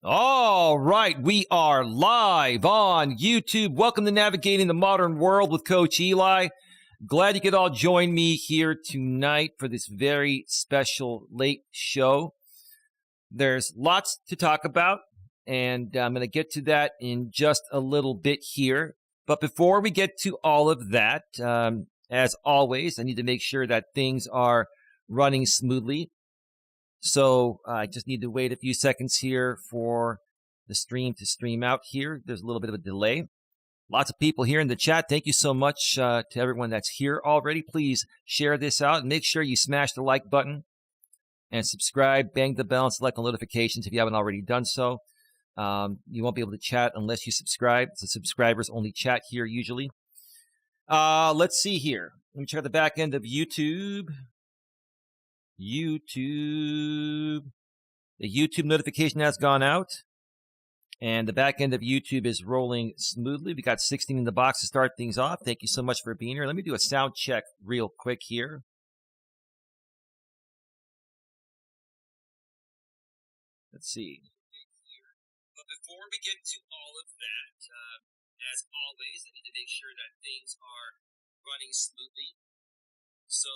All right, we are live on YouTube. Welcome to Navigating the Modern World with Coach Eli. Glad you could all join me here tonight for this very special late show. There's lots to talk about, and I'm going to get to that in just a little bit here. But before we get to all of that, as always, I need to make sure that things are running smoothly. So I just need to wait a few seconds here for the stream to stream out here. There's a little bit of a delay. Lots of people here in the chat. Thank you so much to everyone that's here already. Please share this out and make sure you smash the like button and subscribe. Bang the bell and select the notifications if you haven't already done so. You won't be able to chat unless you subscribe. It's a subscribers only chat here usually. Let's see here. Let me check the back end of YouTube. The YouTube notification has gone out, and the back end of YouTube is rolling smoothly. We got 16 in the box to start things off. Thank you so much for being here. Let me do a sound check real quick here. Let's see. But before we get to all of that, as always, I need to make sure that things are running smoothly. So,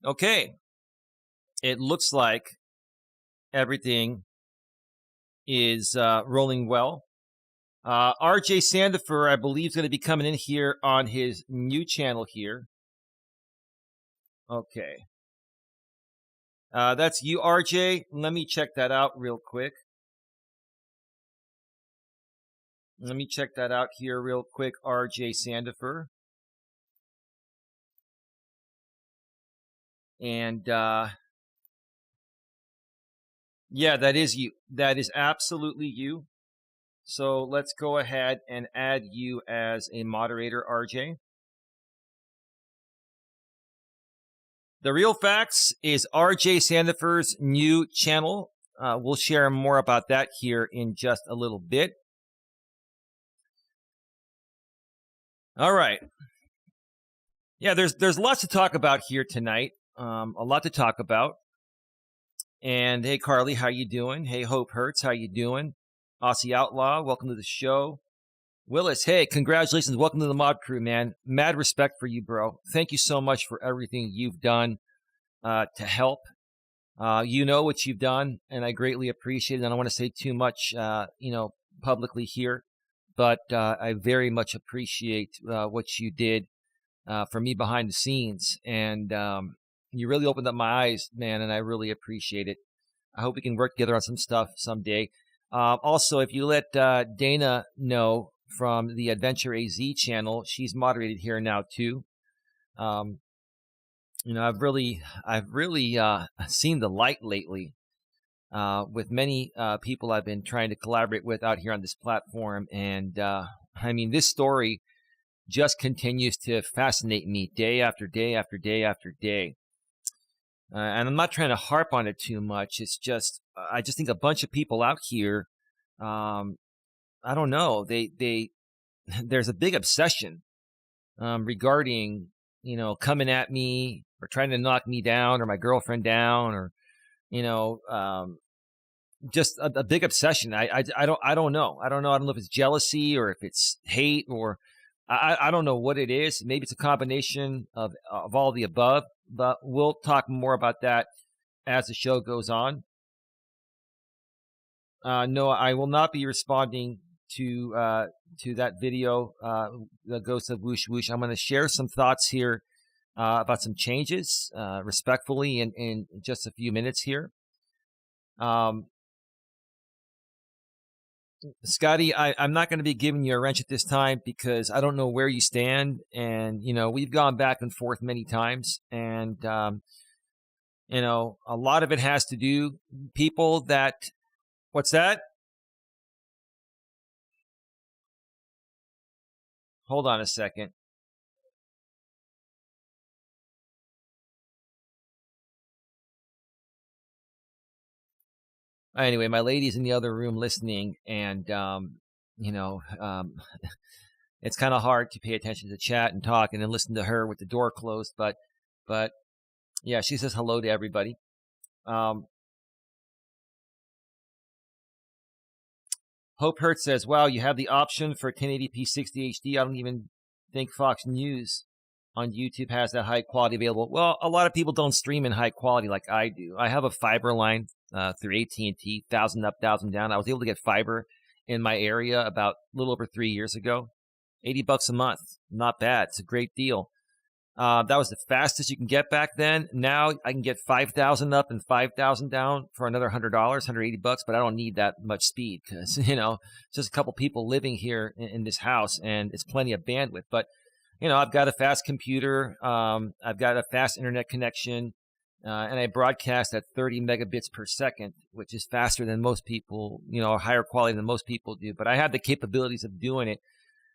okay. It looks like everything is rolling well. RJ Sandifer, I believe, is going to be coming in here on his new channel here. Okay. That's you, RJ. Let me check that out real quick. Let me check that out here real quick, RJ Sandifer. And yeah, that is you. That is absolutely you. So let's go ahead and add you as a moderator, RJ. The Real Facts is RJ Sandifer's new channel. We'll share more about that here in just a little bit. All right. Yeah, there's lots to talk about here tonight. A lot to talk about. And hey, Carly, how you doing? Hey, Hope Hurts, how you doing? Aussie Outlaw, welcome to the show. Willis, hey, congratulations. Welcome to the mod crew, man. Mad respect for you, bro. Thank you so much for everything you've done to help. You know what you've done, and I greatly appreciate it. I don't want to say too much, publicly here, but I very much appreciate what you did for me behind the scenes. And you really opened up my eyes, man, and I really appreciate it. I hope we can work together on some stuff someday. Also, if you let Dana know from the Adventure AZ channel, she's moderated here now too. I've really seen the light lately with many people I've been trying to collaborate with out here on this platform, and I mean, this story just continues to fascinate me day after day after day after day. And I'm not trying to harp on it too much. It's just, I just think a bunch of people out here, I don't know, there's a big obsession regarding, coming at me or trying to knock me down or my girlfriend down, or, just a big obsession. I don't know. I don't know if it's jealousy or if it's hate, or I don't know what it is. Maybe it's a combination of all the above, but we'll talk more about that as the show goes on. No, I will not be responding to that video, the Ghost of Whoosh Whoosh. I'm going to share some thoughts here about some changes, respectfully, in just a few minutes here. Scotty, I'm not going to be giving you a wrench at this time because I don't know where you stand. And, we've gone back and forth many times. And, a lot of it has to do people that, what's that? Hold on a second. Anyway, my lady's in the other room listening, and it's kind of hard to pay attention to chat and talk and then listen to her with the door closed. But yeah, she says hello to everybody. Hope Hurt says, wow, you have the option for 1080p 60 HD. I don't even think Fox News on YouTube has that high quality available. Well, a lot of people don't stream in high quality like I do. I have a fiber line through AT&T, 1,000 up, 1,000 down. I was able to get fiber in my area about a little over 3 years ago. $80 a month. Not bad. It's a great deal. That was the fastest you can get back then. Now I can get 5,000 up and 5,000 down for another $100, $180, but I don't need that much speed because, just a couple people living here in this house and it's plenty of bandwidth. But, I've got a fast computer. I've got a fast internet connection, and I broadcast at 30 megabits per second, which is faster than most people, higher quality than most people do. But I have the capabilities of doing it,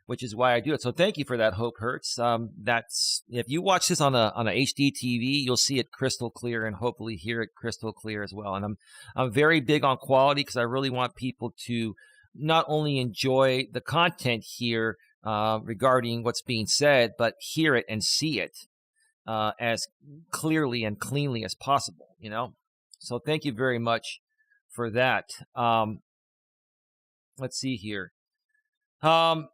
which is why I do it. So thank you for that, Hope Hurts. That's if you watch this on a HD TV, you'll see it crystal clear and hopefully hear it crystal clear as well. And I'm very big on quality because I really want people to not only enjoy the content here regarding what's being said, but hear it and see it as clearly and cleanly as possible. So thank you very much for that. Let's see here. I'm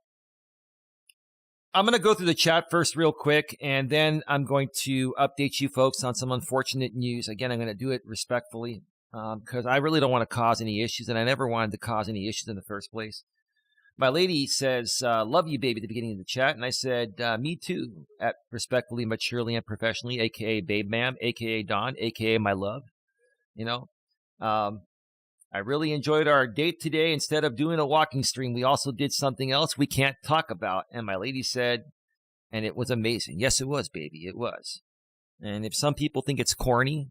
going to go through the chat first real quick, and then I'm going to update you folks on some unfortunate news. Again, I'm going to do it respectfully because I really don't want to cause any issues, and I never wanted to cause any issues in the first place. My lady says, love you, baby, at the beginning of the chat. And I said, me too, at respectfully, maturely, and professionally, a.k.a. Babe Ma'am, a.k.a. Dawn, a.k.a. my love. I really enjoyed our date today. Instead of doing a walking stream, we also did something else we can't talk about. And my lady said, and it was amazing. Yes, it was, baby. It was. And if some people think it's corny,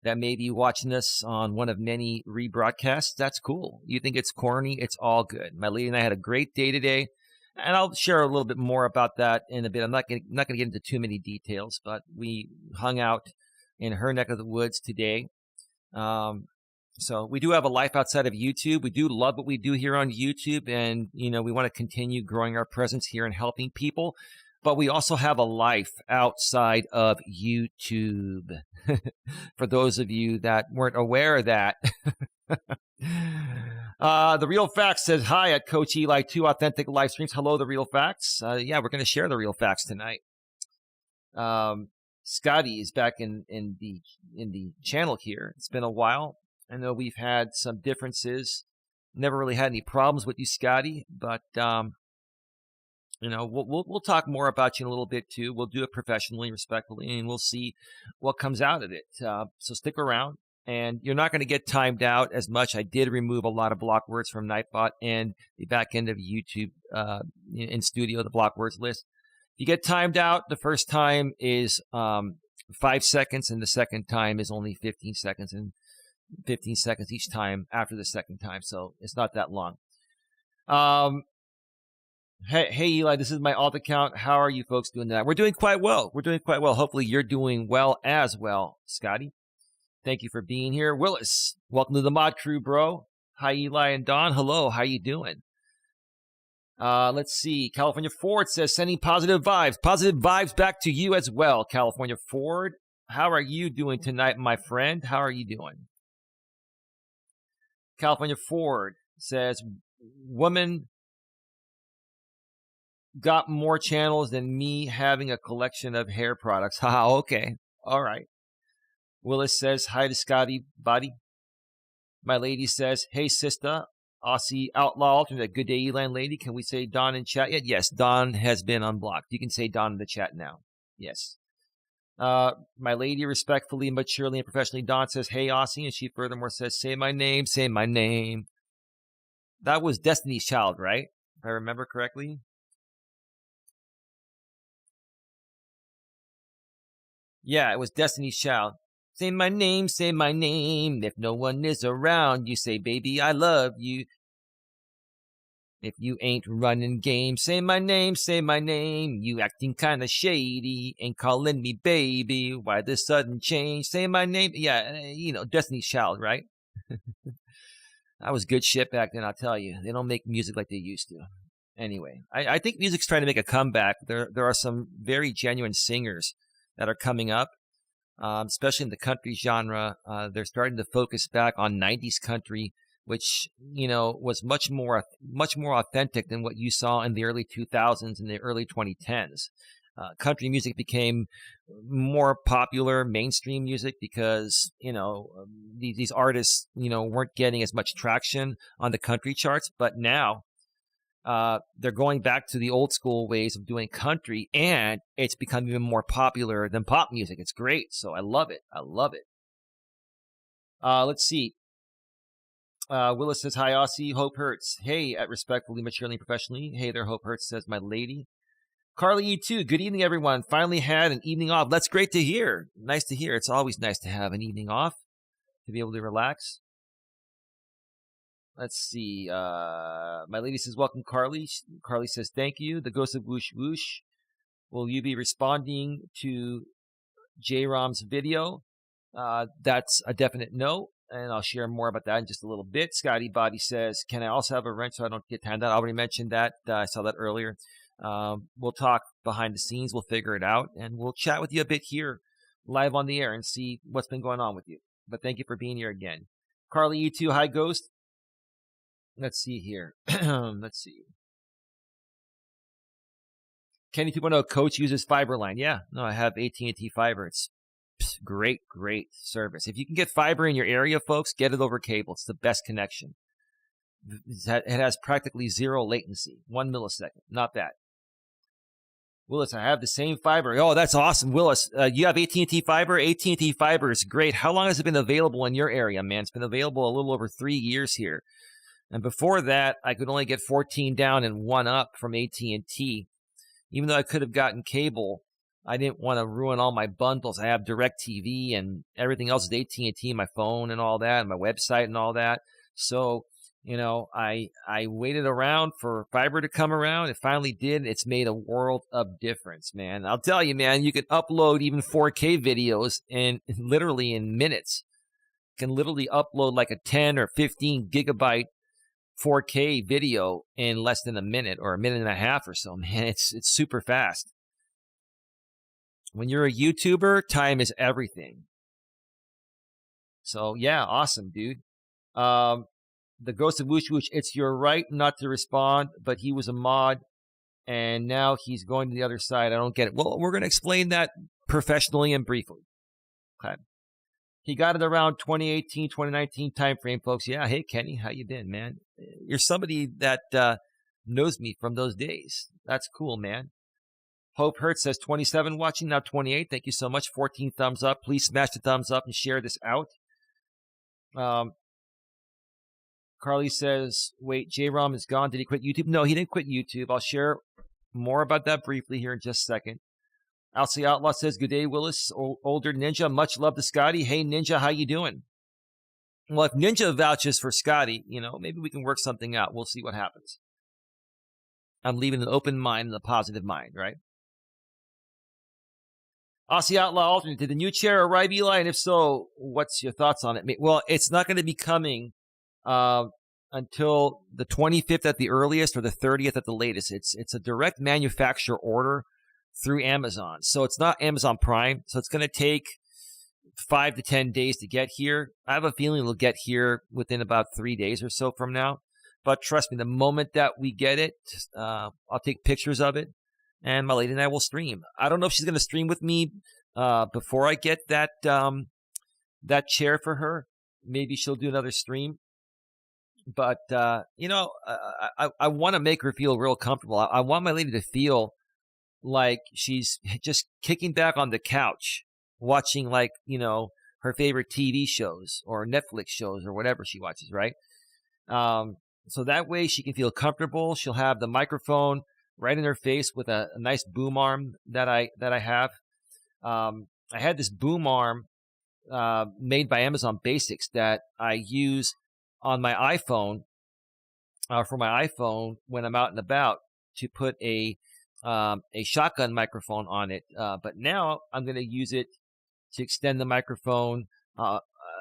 that may be watching this on one of many rebroadcasts, that's cool. You think it's corny, it's all good. My lady and I had a great day today. And I'll share a little bit more about that in a bit. I'm not going to get into too many details, but we hung out in her neck of the woods today. So we do have a life outside of YouTube. We do love what we do here on YouTube, and we want to continue growing our presence here and helping people. But we also have a life outside of YouTube. For those of you that weren't aware of that. The Real Facts says, hi at Coach Eli, 2 authentic live streams. Hello, The Real Facts. Yeah, we're going to share The Real Facts tonight. Scotty is back in the channel here. It's been a while. I know we've had some differences. Never really had any problems with you, Scotty, but we'll talk more about you in a little bit too. We'll do it professionally, respectfully, and we'll see what comes out of it. So stick around, and you're not going to get timed out as much. I did remove a lot of block words from Nightbot and the back end of YouTube in studio, the block words list. You get timed out. The first time is 5 seconds, and the second time is only 15 seconds, and 15 seconds each time after the second time, so it's not that long. Hey Eli, this is my alt account. How are you folks doing tonight? We're doing quite well. Hopefully you're doing well as well, Scotty. Thank you for being here. Willis, welcome to the mod crew, bro. Hi Eli and Don. Hello, how you doing? Let's see. California Ford says, sending positive vibes. Positive vibes back to you as well, California Ford. How are you doing tonight, my friend? How are you doing? California Ford says, woman got more channels than me having a collection of hair products. Haha, okay. All right. Willis says, hi to Scotty, buddy. My lady says, hey, sister, Aussie Outlaw Alternate. Good day, Eli lady. Can we say Don in chat yet? Yes, Don has been unblocked. You can say Don in the chat now. Yes. My lady, respectfully, maturely, and professionally, Dawn says, hey, Aussie. And she furthermore says, say my name, say my name. That was Destiny's Child, right? If I remember correctly. Yeah, it was Destiny's Child. Say my name, say my name. If no one is around, you say, baby, I love you. If you ain't running game, say my name, say my name. You acting kind of shady, ain't calling me baby. Why the sudden change? Say my name. Yeah, Destiny's Child, right? That was good shit back then, I'll tell you. They don't make music like they used to. Anyway, I think music's trying to make a comeback. There are some very genuine singers that are coming up, especially in the country genre. They're starting to focus back on 90s country which, was much more authentic than what you saw in the early 2000s and the early 2010s. Country music became more popular, mainstream music, because, these artists, weren't getting as much traction on the country charts. But now they're going back to the old school ways of doing country, and it's become even more popular than pop music. It's great. So I love it. I love it. Let's see. Willis says, hi, Aussie. Hope Hurts. Hey, at Respectfully, Maturely, Professionally. Hey there, Hope Hurts, says my lady. Carly E2, good evening, everyone. Finally had an evening off. That's great to hear. Nice to hear. It's always nice to have an evening off, to be able to relax. Let's see. My lady says, welcome, Carly. Carly says, thank you. The Ghost of Whoosh Whoosh. Will you be responding to J-Rom's video? That's a definite no, and I'll share more about that in just a little bit. Scotty Body says, can I also have a wrench so I don't get timed out? I already mentioned that. I saw that earlier. We'll talk behind the scenes. We'll figure it out, and we'll chat with you a bit here live on the air and see what's been going on with you. But thank you for being here again. Carly E2, hi, Ghost. Let's see here. Let's see. Kenny 2.0, Coach uses Fiberline. Yeah, no, I have AT&T Fiber. It's great service. If you can get fiber in your area, folks, get it over cable. It's the best connection. It has practically zero latency, 1 millisecond. Not bad. Willis, I have the same fiber. Oh, that's awesome, Willis. You have AT&T Fiber? AT&T Fiber is great. How long has it been available in your area, man? It's been available a little over 3 years here. And before that, I could only get 14 down and 1 up from AT&T. Even though I could have gotten cable, I didn't want to ruin all my bundles. I have DirecTV and everything else is AT&T, my phone and all that, and my website and all that. So, I waited around for fiber to come around. It finally did. It's made a world of difference, man. I'll tell you, man, you can upload even 4K videos literally in minutes. You can literally upload like a 10 or 15 gigabyte 4K video in less than a minute or a minute and a half or so, man. It's super fast. When you're a YouTuber, time is everything. So yeah, awesome, dude. The Ghost of Whoosh Whoosh, it's your right not to respond, but he was a mod, and now he's going to the other side. I don't get it. Well, we're going to explain that professionally and briefly. Okay. He got it around 2018, 2019 timeframe, folks. Yeah, hey, Kenny, how you been, man? You're somebody that knows me from those days. That's cool, man. Hope Hurts says 27 watching, now 28. Thank you so much. 14 thumbs up. Please smash the thumbs up and share this out. Carly says, wait, J-Rom is gone. Did he quit YouTube? No, he didn't quit YouTube. I'll share more about that briefly here in just a second. Alcy Outlaw says, good day, Willis. Older Ninja. Much love to Scotty. Hey, Ninja, how you doing? Well, if Ninja vouches for Scotty, maybe we can work something out. We'll see what happens. I'm leaving an open mind and a positive mind, right? Aussie Outlaw Alternate, did the new chair arrive, Eli? And if so, what's your thoughts on it? Well, it's not going to be coming until the 25th at the earliest or the 30th at the latest. It's a direct manufacturer order through Amazon. So it's not Amazon Prime. So it's going to take 5 to 10 days to get here. I have a feeling it'll get here within about 3 days or so from now. But trust me, the moment that we get it, I'll take pictures of it, and my lady and I will stream. I don't know if she's going to stream with me before I get that chair for her. Maybe she'll do another stream. But, I want to make her feel real comfortable. I want my lady to feel like she's just kicking back on the couch, watching her favorite TV shows or Netflix shows or whatever she watches, right? So that way she can feel comfortable. She'll have the microphone right in her face with a nice boom arm that I have. I had this boom arm made by Amazon Basics that I use on my iPhone, for my iPhone when I'm out and about, to put a shotgun microphone on it. But now I'm going to use it to extend the microphone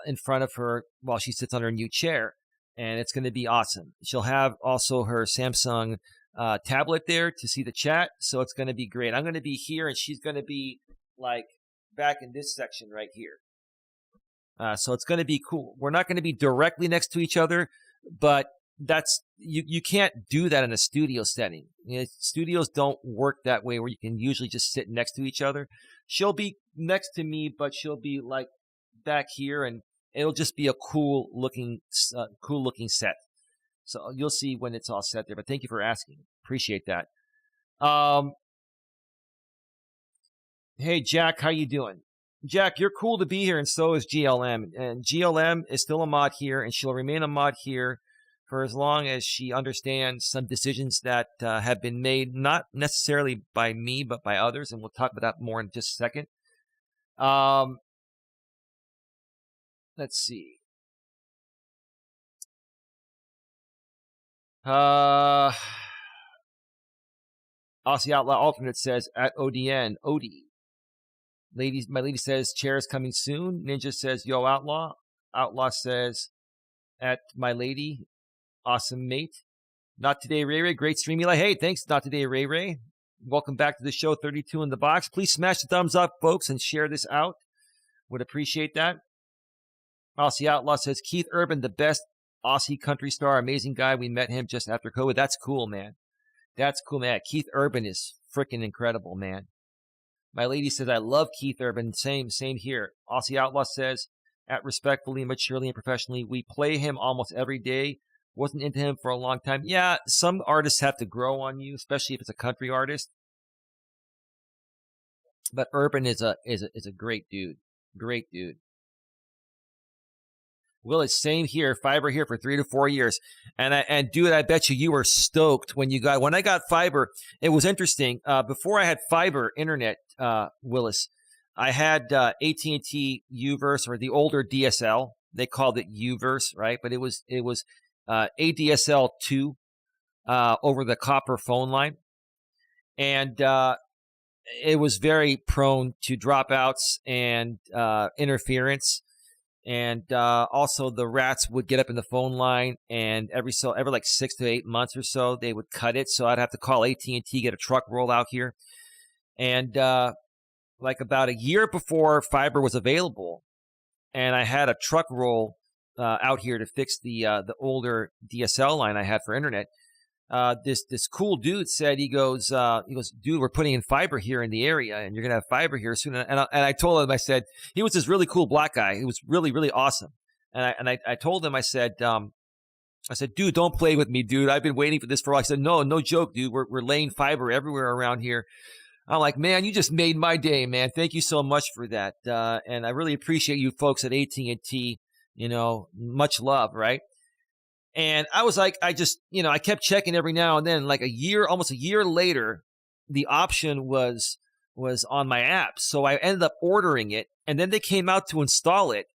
in front of her while she sits on her new chair. And it's going to be awesome. She'll have also her Samsung tablet there to see the chat. So it's going to be great. I'm going to be here and she's going to be back in this section right here. So it's going to be cool. We're not going to be directly next to each other, but that's you can't do that in a studio setting. Studios don't work that way where you can usually just sit next to each other. She'll be next to me, but she'll be like back here, and it'll just be a cool looking set. So you'll see when it's all set there. But thank you for asking. Appreciate that. Hey Jack, how you doing? Jack, you're cool to be here, and so is GLM. And GLM is still a mod here, and she'll remain a mod here for as long as she understands some decisions that have been made, not necessarily by me, but by others. And we'll talk about that more in just a second. Let's see. Aussie Outlaw Alternate says at ODN, Odie. Ladies, my lady says chair is coming soon. Ninja says yo Outlaw. Outlaw says at my lady, awesome mate. Not today, Ray Ray. Great stream, Eli. Hey, thanks, Not Today, Ray Ray. Welcome back to the show, 32 in the box. Please smash the thumbs up, folks, and share this out. Would appreciate that. Aussie Outlaw says Keith Urban, the best Aussie country star, amazing guy. We met him just after COVID. That's cool, man. That's cool, man. Keith Urban is freaking incredible, man. My lady says, I love Keith Urban. Same here. Aussie Outlaw says, at respectfully, maturely, and professionally, we play him almost every day. Wasn't into him for a long time. Yeah, some artists have to grow on you, especially if it's a country artist. But Urban is a great dude. Great dude. Will, it's same here. Fiber here for 3 to 4 years. And dude, I bet you were stoked when I got fiber. It was interesting. Before I had fiber internet, Willis, I had AT&T Uverse, or the older DSL. They called it Uverse, right? But it was ADSL 2 over the copper phone line. And it was very prone to dropouts and interference. And also the rats would get up in the phone line, and every like 6 to 8 months or so, they would cut it. So I'd have to call AT&T, get a truck roll out here. And like about a year before fiber was available, and I had a truck roll out here to fix the older DSL line I had for internet. This cool dude said, he goes, dude, we're putting in fiber here in the area, and you're gonna have fiber here soon. And I told him, I said, he was this really cool black guy. He was really, really awesome. And I told him, I said, dude, don't play with me, dude. I've been waiting for this for a while. I said, no joke, dude. We're laying fiber everywhere around here. I'm like, man, you just made my day, man. Thank you so much for that. And I really appreciate you folks at AT&T. Much love, right? And I was like, I kept checking every now and then. Like almost a year later, the option was on my app. So I ended up ordering it, and then they came out to install it.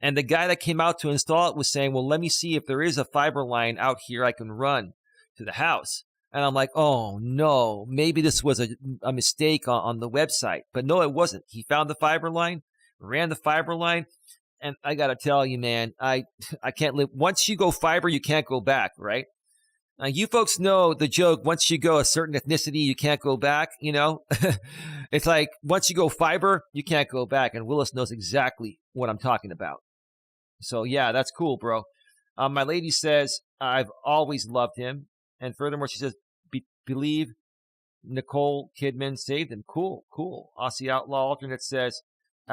And the guy that came out to install it was saying, well, let me see if there is a fiber line out here I can run to the house. And I'm like, oh no, maybe this was a mistake on the website. But no, it wasn't. He found the fiber line, ran the fiber line. And I got to tell you, man, I can't live. Once you go fiber, you can't go back, right? You folks know the joke, once you go a certain ethnicity, you can't go back, It's like, once you go fiber, you can't go back. And Willis knows exactly what I'm talking about. So, yeah, that's cool, bro. My lady says, I've always loved him. And furthermore, she says, believe Nicole Kidman saved him. Cool. Aussie Outlaw Alternate says,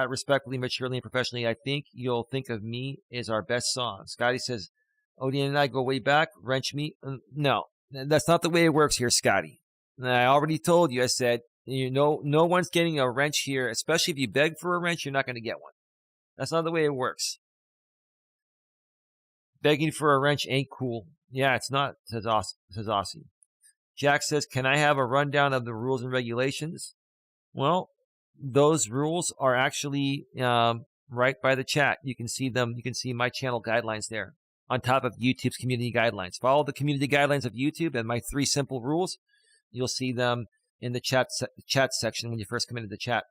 respectfully, maturely, and professionally, I think You'll Think of Me is our best song. Scotty says, Odin and I go way back. Wrench me. No, that's not the way it works here, Scotty. And I already told you, I said, no one's getting a wrench here, especially if you beg for a wrench, you're not going to get one. That's not the way it works. Begging for a wrench ain't cool. Yeah, it's not, says Aussie. Jack says, can I have a rundown of the rules and regulations? Well, those rules are actually right by the chat. You can see them. You can see my channel guidelines there on top of YouTube's community guidelines. Follow the community guidelines of YouTube and my 3 simple rules. You'll see them in the chat section when you first come into the chat.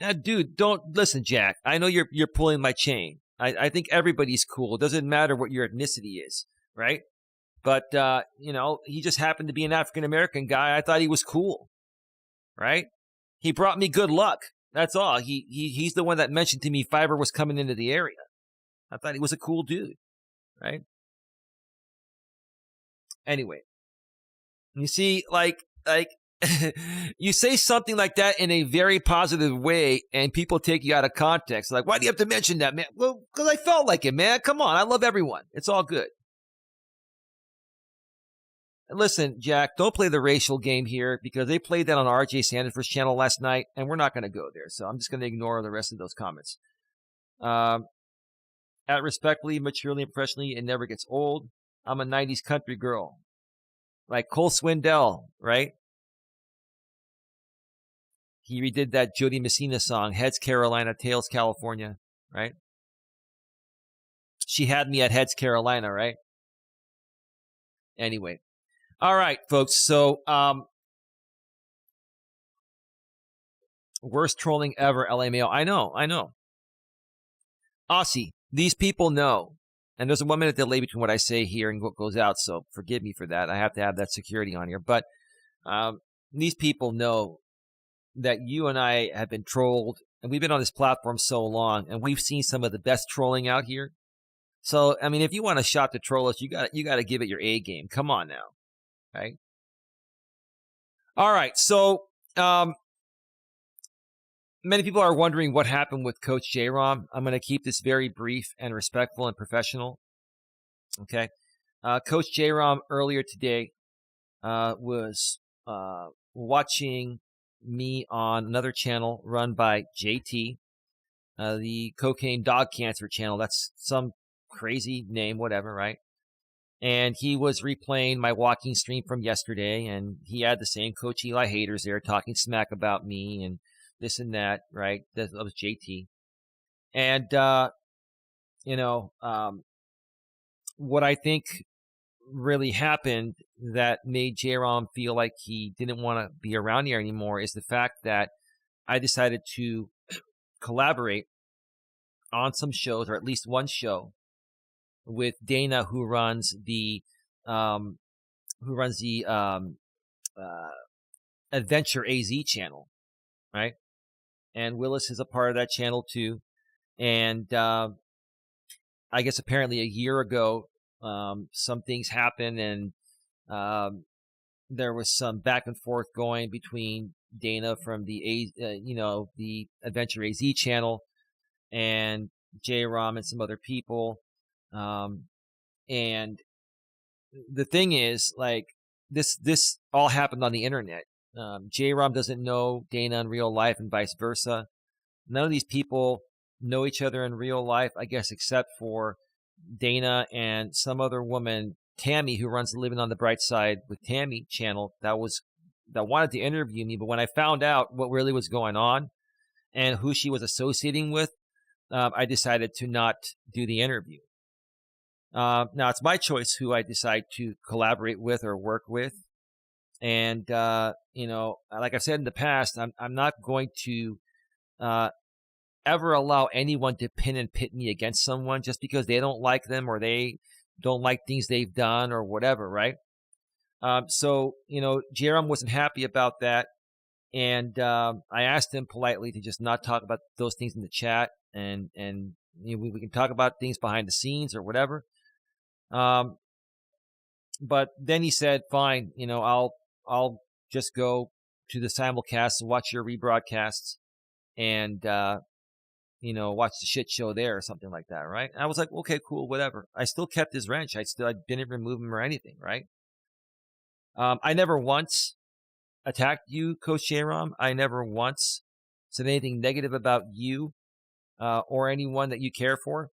Now, dude, don't listen, Jack. I know you're pulling my chain. I think everybody's cool. It doesn't matter what your ethnicity is, right? But, he just happened to be an African-American guy. I thought he was cool, right? He brought me good luck. That's all. He's the one that mentioned to me fiber was coming into the area. I thought he was a cool dude, right? Anyway, you see, like you say something like that in a very positive way, and people take you out of context. Like, why do you have to mention that, man? Well, because I felt like it, man. Come on, I love everyone. It's all good. Listen, Jack, don't play the racial game here because they played that on RJ Sanders' channel last night, and we're not going to go there. So I'm just going to ignore the rest of those comments. At respectfully, maturely, and professionally, it never gets old. I'm a 90s country girl. Like Cole Swindell, right? He redid that Jody Messina song, Heads Carolina, Tails California, right? She had me at Heads Carolina, right? Anyway. All right, folks. So, worst trolling ever, LA Mail. I know. Aussie, these people know. And there's a 1 minute delay between what I say here and what goes out, so forgive me for that. I have to have that security on here. But these people know that you and I have been trolled, and we've been on this platform so long, and we've seen some of the best trolling out here. So, I mean, if you want a shot to troll us, you got to give it your A game. Come on now. Right? All right. So, many people are wondering what happened with Coach J-Rom. I'm going to keep this very brief and respectful and professional. Okay. Coach J-Rom earlier today was watching me on another channel run by JT, the Cocaine Dog Cancer channel. That's some crazy name, whatever, right? And he was replaying my walking stream from yesterday, and he had the same Coach Eli haters there talking smack about me and this and that, right? That was JT. And, what I think really happened that made J-Rom feel like he didn't want to be around here anymore is the fact that I decided to collaborate on some shows, or at least one show, with Dana, who runs the Adventure AZ channel, right? And Willis is a part of that channel too. And I guess apparently a year ago, some things happened, and there was some back and forth going between Dana from the the Adventure AZ channel and J-Rom and some other people. And the thing is, like, this all happened on the internet. J-Rom doesn't know Dana in real life and vice versa. None of these people know each other in real life, I guess, except for Dana and some other woman, Tammy, who runs the Living on the Bright Side with Tammy channel that wanted to interview me. But when I found out what really was going on and who she was associating with, I decided to not do the interview. Now it's my choice who I decide to collaborate with or work with. And, like I've said in the past, I'm not going to ever allow anyone to pin and pit me against someone just because they don't like them or they don't like things they've done or whatever, right? So, J-Rom wasn't happy about that. And I asked him politely to just not talk about those things in the chat, and we can talk about things behind the scenes or whatever. But then he said, fine, I'll just go to the simulcast and watch your rebroadcasts and, watch the shit show there or something like that, right? And I was like, okay, cool, whatever. I still kept his wrench. I didn't remove him or anything, right? I never once attacked you, Coach J-Rom. I never once said anything negative about you or anyone that you care for.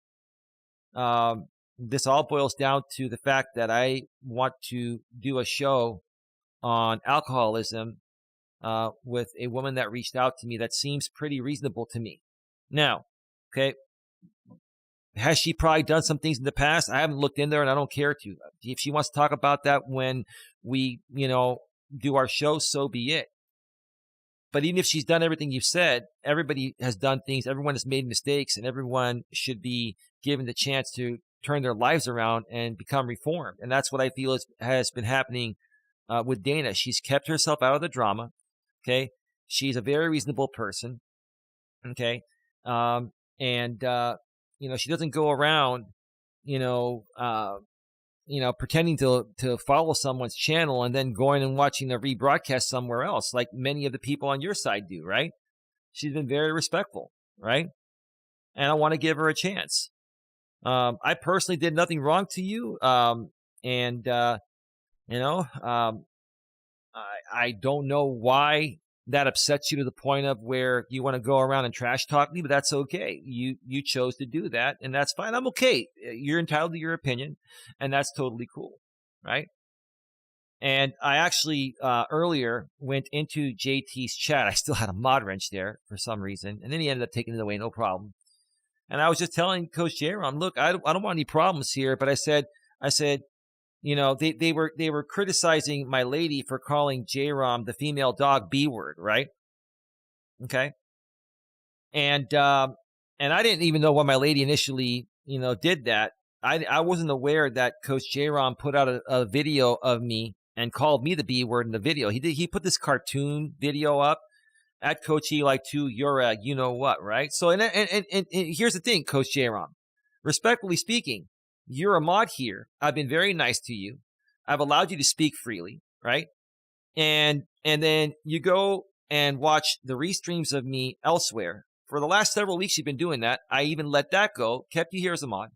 This all boils down to the fact that I want to do a show on alcoholism with a woman that reached out to me that seems pretty reasonable to me. Now, okay, has she probably done some things in the past? I haven't looked in there, and I don't care to. If she wants to talk about that when we, do our show, so be it. But even if she's done everything you've said, everybody has done things, everyone has made mistakes, and everyone should be given the chance to turn their lives around and become reformed. And that's what I feel has been happening with Dana. She's kept herself out of the drama, okay? She's a very reasonable person. Okay. And she doesn't go around, you know, uh, pretending to follow someone's channel and then going and watching a rebroadcast somewhere else, like many of the people on your side do, right? She's been very respectful, right? And I want to give her a chance. I personally did nothing wrong to you. And you know, I don't know why that upsets you to the point of where you want to go around and trash talk me, but that's okay. You chose to do that, and that's fine. I'm okay. You're entitled to your opinion, and that's totally cool, right? And I actually earlier went into JT's chat. I still had a mod wrench there for some reason, and then he ended up taking it away, no problem. And I was just telling Coach Jaron, look, I don't want any problems here, but I said, they were criticizing my lady for calling J-Rom the female dog B word, right? Okay. And I didn't even know why my lady initially, did that. I wasn't aware that Coach J-Rom put out a video of me and called me the B word in the video. He put this cartoon video up at Coach Eli 2, you're a you know what, right? So and here's the thing, Coach J-Rom. Respectfully speaking, you're a mod here. I've been very nice to you. I've allowed you to speak freely, right? And then you go and watch the restreams of me elsewhere. For the last several weeks, you've been doing that. I even let that go, kept you here as a mod.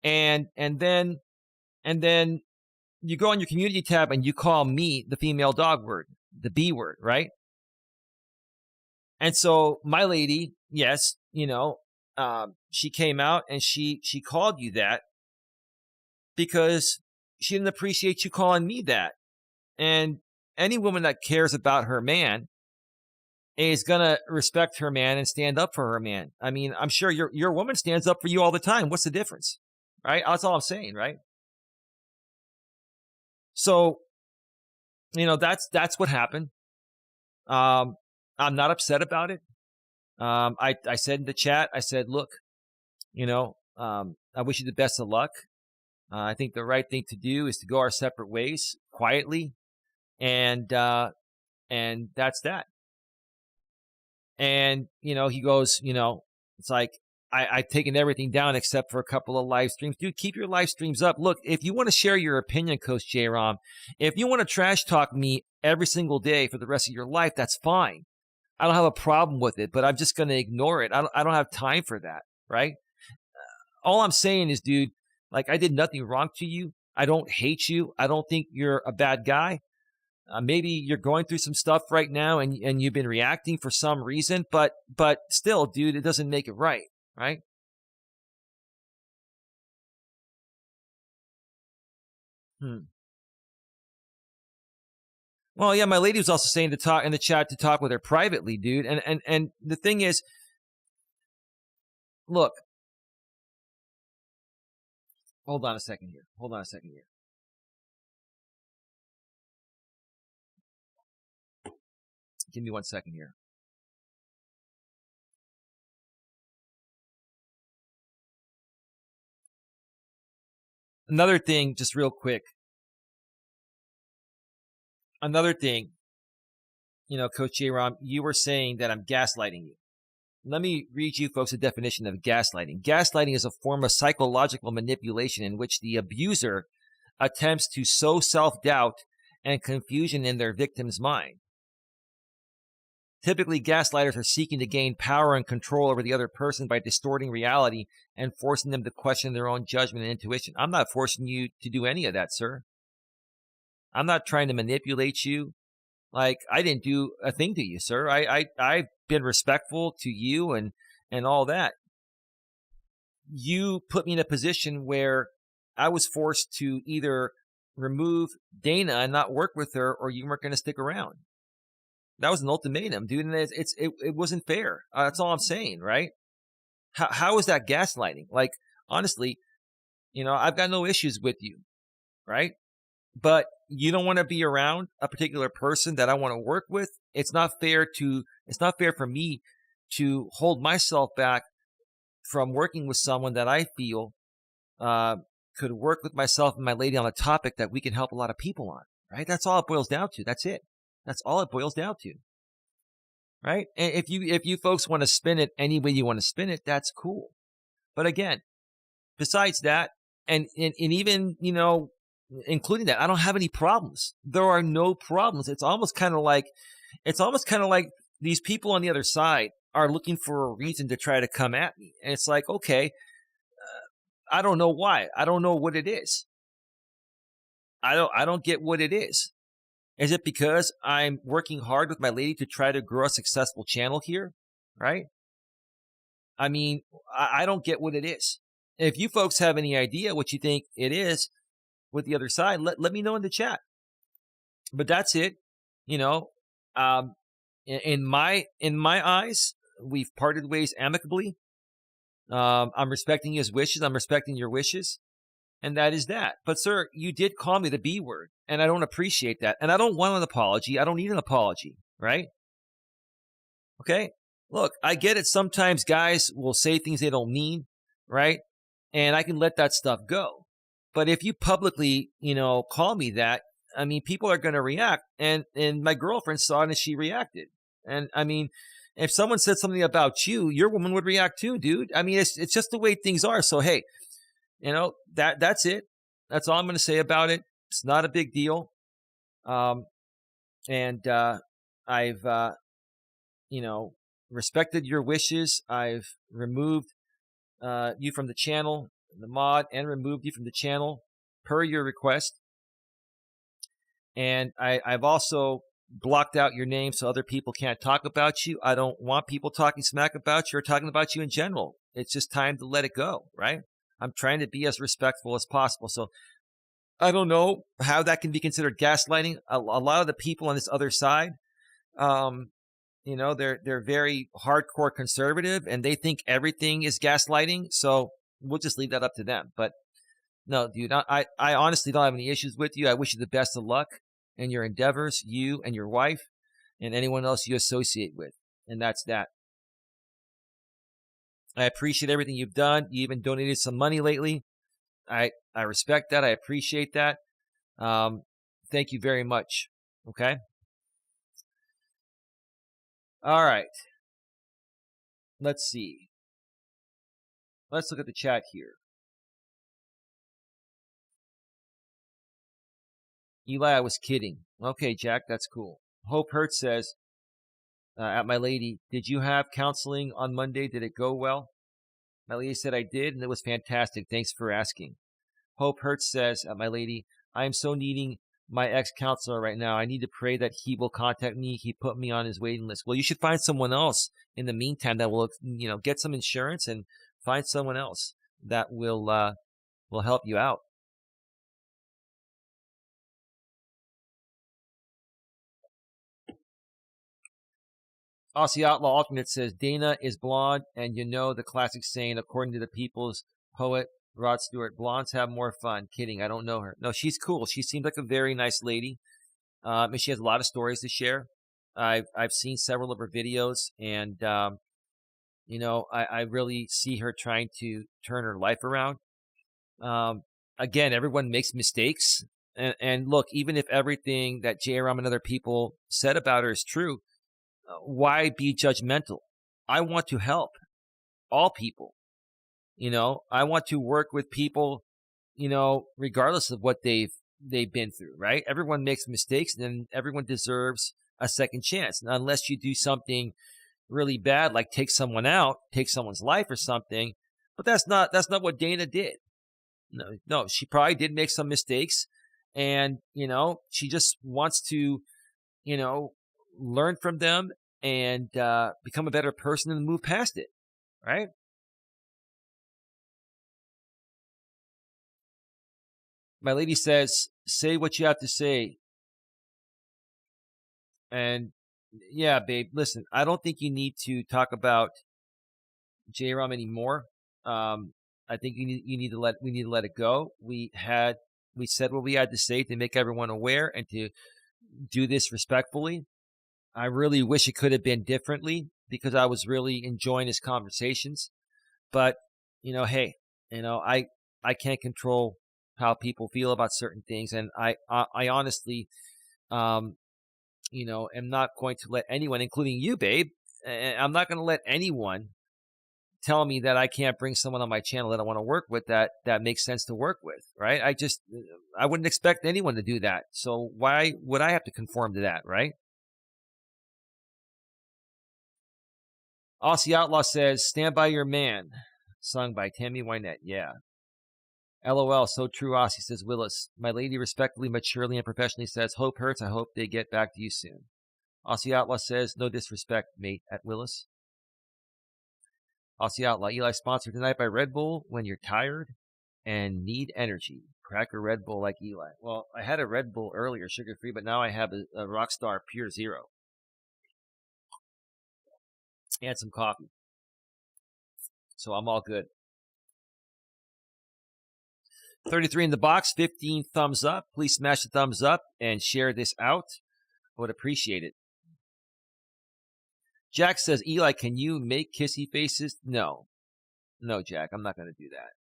And then you go on your community tab and you call me the female dog word, the B word, right? And so my lady, yes, she came out and she called you that because she didn't appreciate you calling me that. And any woman that cares about her man is going to respect her man and stand up for her man. I mean, I'm sure your woman stands up for you all the time. What's the difference? Right? That's all I'm saying, right? So, that's what happened. I'm not upset about it. I said in the chat, I said, look, I wish you the best of luck. I think the right thing to do is to go our separate ways quietly. And that's that. And, he goes, it's like, I've taken everything down except for a couple of live streams. Dude, keep your live streams up. Look, if you want to share your opinion, Coach J-Rom, if you want to trash talk me every single day for the rest of your life, that's fine. I don't have a problem with it, but I'm just going to ignore it. I don't have time for that, right? All I'm saying is, dude, like, I did nothing wrong to you. I don't hate you. I don't think you're a bad guy. Maybe you're going through some stuff right now and you've been reacting for some reason, but still, dude, it doesn't make it right, right? Well, yeah, my lady was also saying to talk in the chat to talk with her privately, dude. And the thing is, look, hold on a second here. Give me 1 second here. Another thing, just real quick. Coach J-Rom, you were saying that I'm gaslighting you. Let me read you folks a definition of gaslighting. Gaslighting is a form of psychological manipulation in which the abuser attempts to sow self-doubt and confusion in their victim's mind. Typically, gaslighters are seeking to gain power and control over the other person by distorting reality and forcing them to question their own judgment and intuition. I'm not forcing you to do any of that, sir. I'm not trying to manipulate you. Like, I didn't do a thing to you, sir. I've been respectful to you and all that. You put me in a position where I was forced to either remove Dana and not work with her, or you weren't going to stick around. That was an ultimatum, dude, and it wasn't fair. That's all I'm saying, right? How is that gaslighting? Like, honestly, I've got no issues with you, right? But you don't want to be around a particular person that I want to work with. It's not fair for me to hold myself back from working with someone that I feel could work with myself and my lady on a topic that we can help a lot of people on, right? That's all it boils down to. That's it. That's all it boils down to. right? And if you folks want to spin it any way you want to spin it, that's cool. But again, besides that, and even, including that, I don't have any problems. There are no problems. It's almost kind of like these people on the other side are looking for a reason to try to come at me. And it's like, okay, I don't know why. I don't know what it is. I don't get what it is. Is it because I'm working hard with my lady to try to grow a successful channel here? Right? I mean, I don't get what it is. If you folks have any idea what you think it is with the other side, let me know in the chat. But that's it. Um, in my eyes, we've parted ways amicably. I'm respecting his wishes. I'm respecting your wishes. And that is that. But sir, you did call me the B word, and I don't appreciate that. And I don't want an apology. I don't need an apology, right? Okay? Look, I get it. Sometimes guys will say things they don't mean, right? And I can let that stuff go. But if you publicly, call me that, I mean, people are going to react. And my girlfriend saw it and she reacted. And I mean, if someone said something about you, your woman would react too, dude. I mean, it's just the way things are. So, hey, that's it. That's all I'm going to say about it. It's not a big deal. And I've, respected your wishes. I've removed you from the channel, the mod, and removed you from the channel per your request. And I've also blocked out your name so other people can't talk about you. I don't want people talking smack about you or talking about you in general. It's just time to let it go, right? I'm trying to be as respectful as possible. So I don't know how that can be considered gaslighting. A lot of the people on this other side, they're very hardcore conservative and they think everything is gaslighting. So we'll just leave that up to them. But no, dude, I honestly don't have any issues with you. I wish you the best of luck in your endeavors, you and your wife and anyone else you associate with. And that's that. I appreciate everything you've done. You even donated some money lately. I respect that. I appreciate that. Thank you very much. Okay. All right. Let's see. Let's look at the chat here. Eli, I was kidding. Okay, Jack, that's cool. Hope Hurt says, at my lady, did you have counseling on Monday? Did it go well? My lady said I did, and it was fantastic. Thanks for asking. Hope Hurt says, at my lady, I am so needing my ex-counselor right now. I need to pray that he will contact me. He put me on his waiting list. Well, you should find someone else in the meantime that will, get some insurance and find someone else that will help you out. Aussie Outlaw Alternate says, Dana is blonde, and the classic saying, according to the people's poet, Rod Stewart, blondes have more fun. Kidding, I don't know her. No, she's cool. She seems like a very nice lady. And she has a lot of stories to share. I've seen several of her videos, and, I really see her trying to turn her life around. Again, everyone makes mistakes. And look, even if everything that J-Ram and other people said about her is true, why be judgmental? I want to help all people. I want to work with people, regardless of what they've been through, right? Everyone makes mistakes, and everyone deserves a second chance. And unless you do something really bad, like take someone out, take someone's life or something, but that's not what Dana did. No, she probably did make some mistakes, and, she just wants to, learn from them and become a better person and move past it, right? My lady says, say what you have to say. And yeah, babe, listen, I don't think you need to talk about J-Ram anymore. I think we need to let it go. We said what we had to say to make everyone aware and to do this respectfully. I really wish it could have been differently because I was really enjoying his conversations. But, hey, I can't control how people feel about certain things. And I honestly, am not going to let anyone, including you, babe, I'm not going to let anyone tell me that I can't bring someone on my channel that I want to work with that makes sense to work with, right? I wouldn't expect anyone to do that. So why would I have to conform to that, right? Aussie Outlaw says, "Stand by your man," sung by Tammy Wynette. Yeah. LOL, so true, Aussie, says Willis. My lady respectfully, maturely, and professionally says, "Hope hurts. I hope they get back to you soon." Aussie Outlaw says, "No disrespect, mate," at Willis. Aussie Outlaw, Eli, sponsored tonight by Red Bull. When you're tired and need energy, crack a Red Bull like Eli. Well, I had a Red Bull earlier, sugar-free, but now I have a Rockstar Pure Zero. And some coffee. So I'm all good. 33 in the box, 15 thumbs up. Please smash the thumbs up and share this out. I would appreciate it. Jack says, "Eli, can you make kissy faces?" No. No, Jack, I'm not going to do that.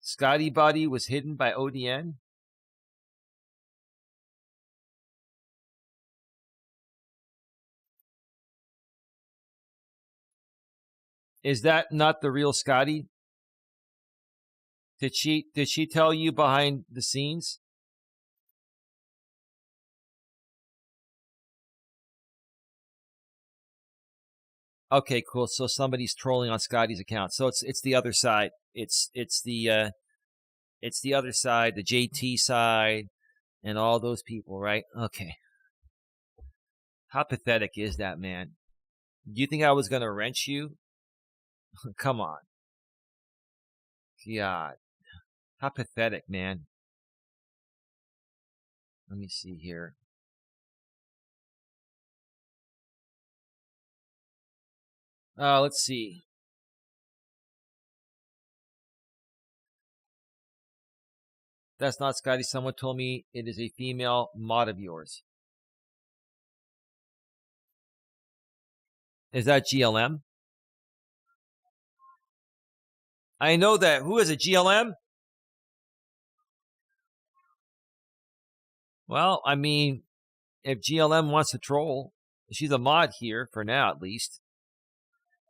Scotty Body was hidden by ODN. Is that not the real Scotty? Did she tell you behind the scenes? Okay, cool. So somebody's trolling on Scotty's account. So it's the other side. It's the other side, the JT side, and all those people, right? Okay. How pathetic is that, man? Do you think I was gonna wrench you? Come on. God. How pathetic, man. Let me see here. Let's see. That's not Scotty. Someone told me it is a female mod of yours. Is that GLM? I know that. Who is it, GLM? Well, I mean, if GLM wants to troll, she's a mod here for now, at least.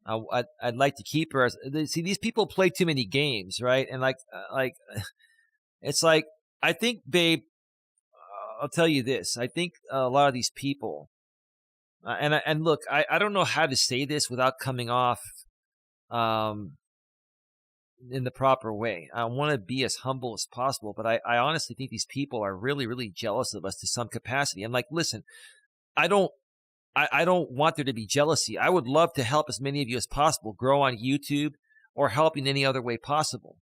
I'd like to keep her as. See, these people play too many games, right? And it's like, I think, babe, I'll tell you this. I think a lot of these people, and look, I don't know how to say this without coming off in the proper way. I want to be as humble as possible, but I honestly think these people are really, really jealous of us to some capacity. I'm like, listen, I don't want there to be jealousy. I would love to help as many of you as possible grow on YouTube or help in any other way possible.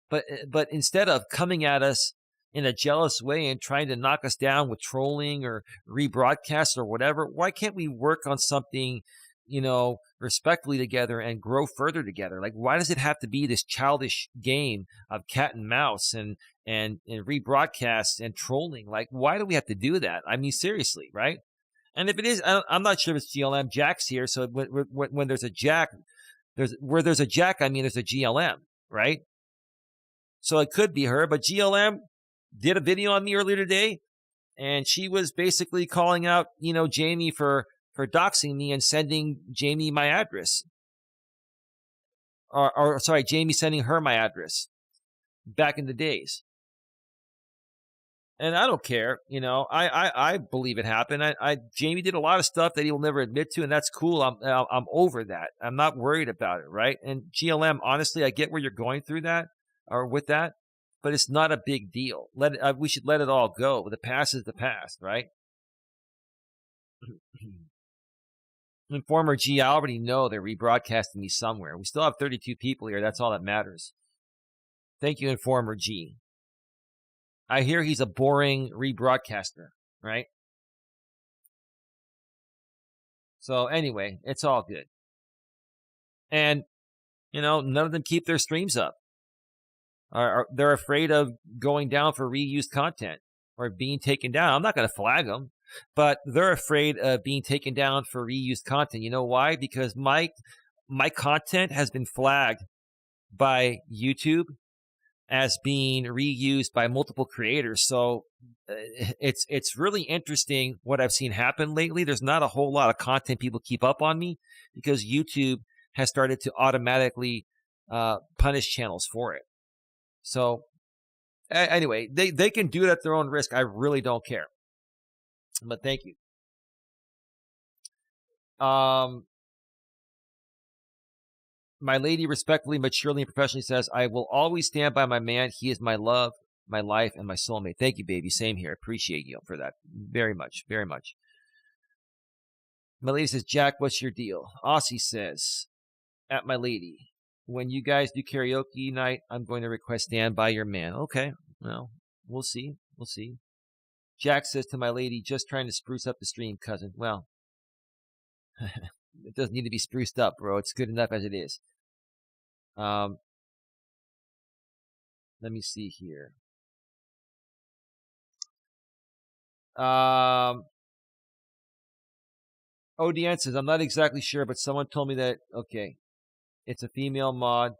But instead of coming at us in a jealous way and trying to knock us down with trolling or rebroadcasts or whatever, why can't we work on something, respectfully together and grow further together? Like, why does it have to be this childish game of cat and mouse and rebroadcasts and trolling? Like, why do we have to do that? I mean, seriously, right? And if it is, I'm not sure if it's GLM. Jack's here, so when there's a Jack, there's a Jack, I mean, there's a GLM, right? So it could be her, but GLM did a video on me earlier today, and she was basically calling out, Jamie for doxing me and sending Jamie my address. Or sorry, Jamie sending her my address back in the days. And I don't care, I believe it happened. Jamie did a lot of stuff that he will never admit to, and that's cool. I'm over that. I'm not worried about it, right? And GLM, honestly, I get where you're going through that or with that, but it's not a big deal. We should let it all go. The past is the past, right? Informer G, I already know they're rebroadcasting me somewhere. We still have 32 people here. That's all that matters. Thank you, Informer G. I hear he's a boring rebroadcaster, right? So anyway, it's all good. And, none of them keep their streams up. They're afraid of going down for reused content or being taken down. I'm not going to flag them, but they're afraid of being taken down for reused content. You know why? Because my content has been flagged by YouTube as being reused by multiple creators. So it's really interesting what I've seen happen lately. There's not a whole lot of content people keep up on me because YouTube has started to automatically punish channels for it. So anyway, they can do it at their own risk. I really don't care. But thank you. My lady respectfully, maturely, and professionally says, I will always stand by my man. He is my love, my life, and my soulmate. Thank you, baby. Same here. Appreciate you for that very much, very much. My lady says, Jack, what's your deal? Aussie says, at my lady, when you guys do karaoke night, I'm going to request stand by your man. Okay, well, we'll see. We'll see. Jack says to my lady, just trying to spruce up the stream, cousin. Well, it doesn't need to be spruced up, bro. It's good enough as it is. Let me see here. ODN says, I'm not exactly sure, but someone told me that, okay, it's a female mod,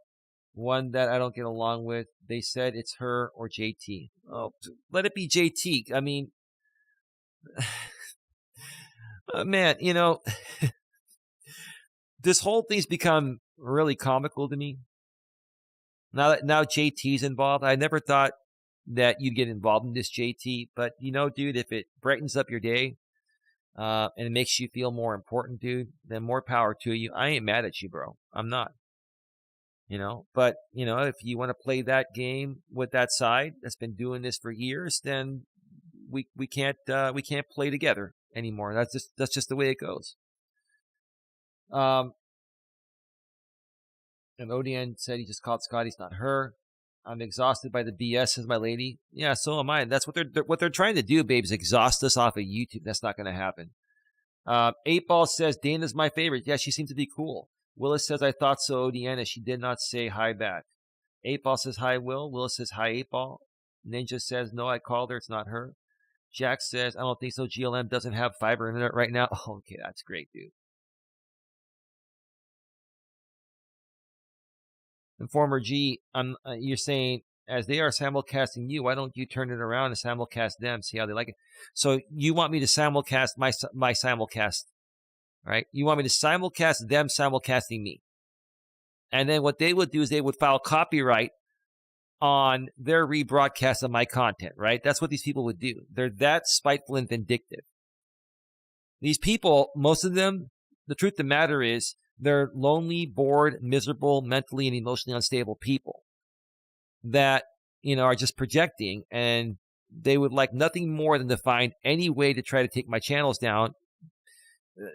one that I don't get along with. They said it's her or JT. Oh, let it be JT. I mean, man, you know, this whole thing's become really comical to me. Now JT's involved, I never thought that you'd get involved in this, JT. But, you know, dude, if it brightens up your day and it makes you feel more important, dude, then more power to you. I ain't mad at you, bro. I'm not. You know, but, you know, if you want to play that game with that side that's been doing this for years, then we can't play together anymore. That's just the way it goes. And ODN said he just called Scotty's not her. I'm exhausted by the BS, says my lady. Yeah, so am I. That's what they're trying to do, babe, is exhaust us off of YouTube. That's not going to happen. 8 Ball says Dana's my favorite. Yeah, she seems to be cool. Willis says I thought so, ODN, as she did not say hi back. 8 Ball says hi, Will. Willis says hi, 8 Ball. Ninja says no, I called her. It's not her. Jack says I don't think so. GLM doesn't have fiber internet right now. Oh, okay, that's great, dude. Informer G, you're saying, as they are simulcasting you, why don't you turn it around and simulcast them, see how they like it? So you want me to simulcast my simulcast, right? You want me to simulcast them simulcasting me. And then what they would do is they would file copyright on their rebroadcast of my content, right? That's what these people would do. They're that spiteful and vindictive. These people, most of them, the truth of the matter is, they're lonely, bored, miserable, mentally and emotionally unstable people that, you know, are just projecting, and they would like nothing more than to find any way to try to take my channels down,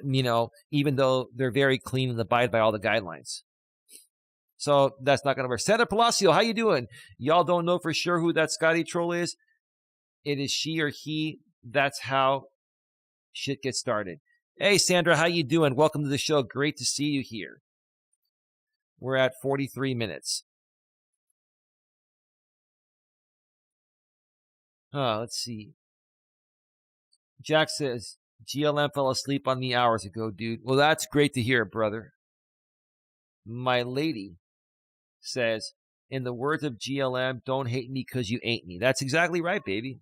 you know, even though they're very clean and abide by all the guidelines. So that's not going to work. Santa Palacio, how you doing? Y'all don't know for sure who that Scotty troll is? It is she or he. That's how shit gets started. Hey, Sandra, how you doing? Welcome to the show. Great to see you here. We're at 43 minutes. Let's see. Jack says, GLM fell asleep on me hours ago, dude. Well, that's great to hear, brother. My lady says, in the words of GLM, don't hate me because you ain't me. That's exactly right, baby.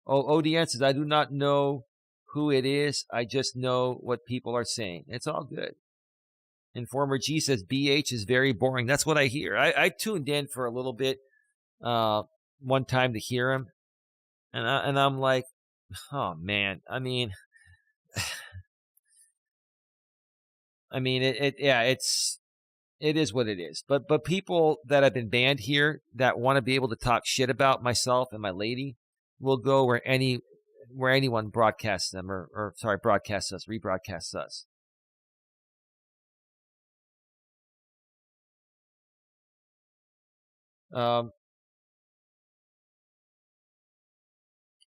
Oh, ODN says, I do not know who it is. I just know what people are saying. It's all good. Informer G says, BH is very boring. That's what I hear. I tuned in for a little bit one time to hear him. And I'm like, oh, man. I mean, it is what it is. But people that have been banned here that want to be able to talk shit about myself and my lady will go where anyone broadcasts them broadcasts us, rebroadcasts us.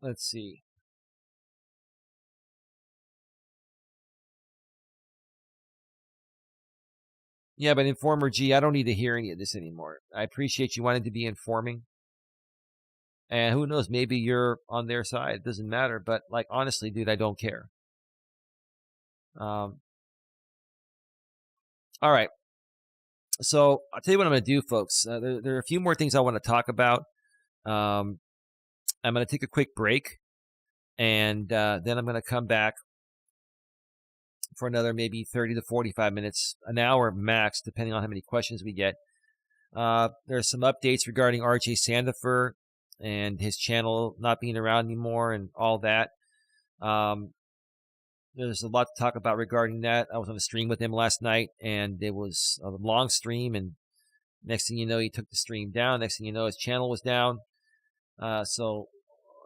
Let's see. Yeah, but Informer G, I don't need to hear any of this anymore. I appreciate you wanting to be informing. And who knows, maybe you're on their side. It doesn't matter. But, like, honestly, dude, I don't care. All right. So I'll tell you what I'm going to do, folks. There are a few more things I want to talk about. I'm going to take a quick break, and then I'm going to come back for another maybe 30 to 45 minutes, an hour max, depending on how many questions we get. There's some updates regarding RJ Sandifer and his channel not being around anymore and all that. There's a lot to talk about regarding that. I was on a stream with him last night, and it was a long stream, and next thing you know, he took the stream down. Next thing you know, his channel was down. So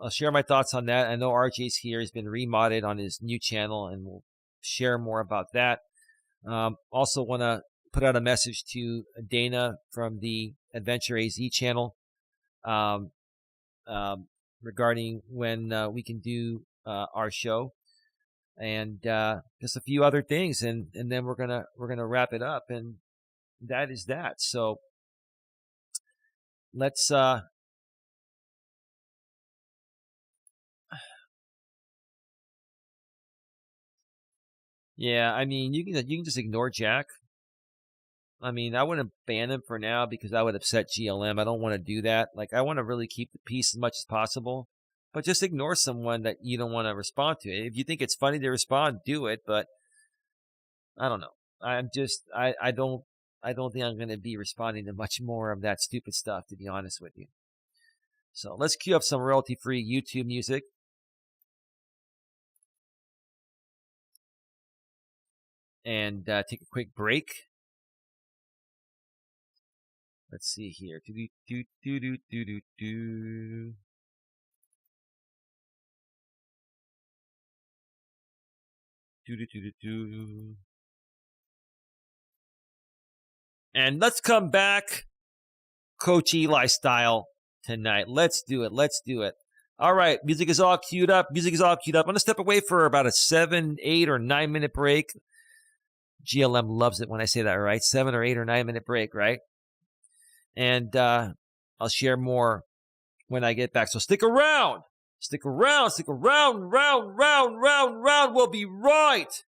I'll share my thoughts on that. I know RJ's here. He's been remodded on his new channel, and we'll share more about that. Also want to put out a message to Dana from the Adventure AZ channel regarding when we can do our show, and just a few other things, and then we're gonna wrap it up, and that is that. So let's yeah, I mean, you can just ignore Jack. I mean, I wouldn't ban him for now because I would upset GLM. I don't want to do that. Like, I want to really keep the peace as much as possible. But just ignore someone that you don't want to respond to. If you think it's funny to respond, do it. But I don't know. I don't think I'm going to be responding to much more of that stupid stuff, to be honest with you. So let's cue up some royalty-free YouTube music. And take a quick break. Let's see here. And let's come back Coach Eli style tonight. Let's do it. Let's do it. All right. Music is all queued up. I'm going to step away for about a 7, 8, or 9 minute break. GLM loves it when I say that, right? 7 or 8 or 9 minute break, right? And I'll share more when I get back. So stick around. Stick around. Round. We'll be right.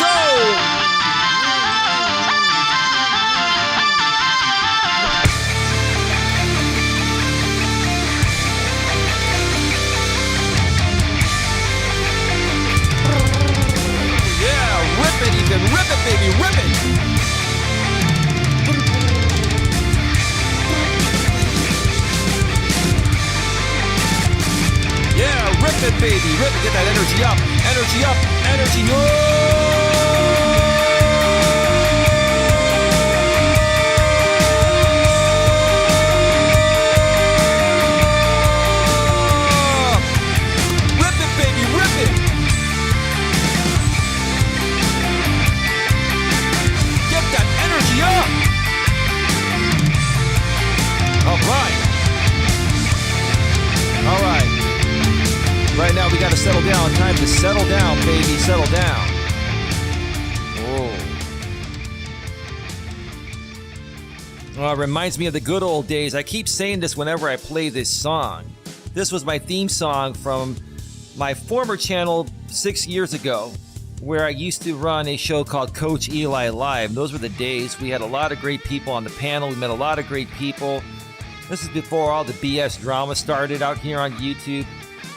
go! Rip it, Ethan. Rip it, baby. Rip it. Yeah, rip it, baby. Rip it. Get that energy up. Energy up. Energy up. Rip it, baby. Rip it. That energy up. All right. Right now we got to settle down. Time to settle down, baby. Settle down. Whoa. Well, it reminds me of the good old days. I keep saying this whenever I play this song. This was my theme song from my former channel 6 years ago, where I used to run a show called Coach Eli Live. Those were the days. We had a lot of great people on the panel. We met a lot of great people. This is before all the BS drama started out here on YouTube,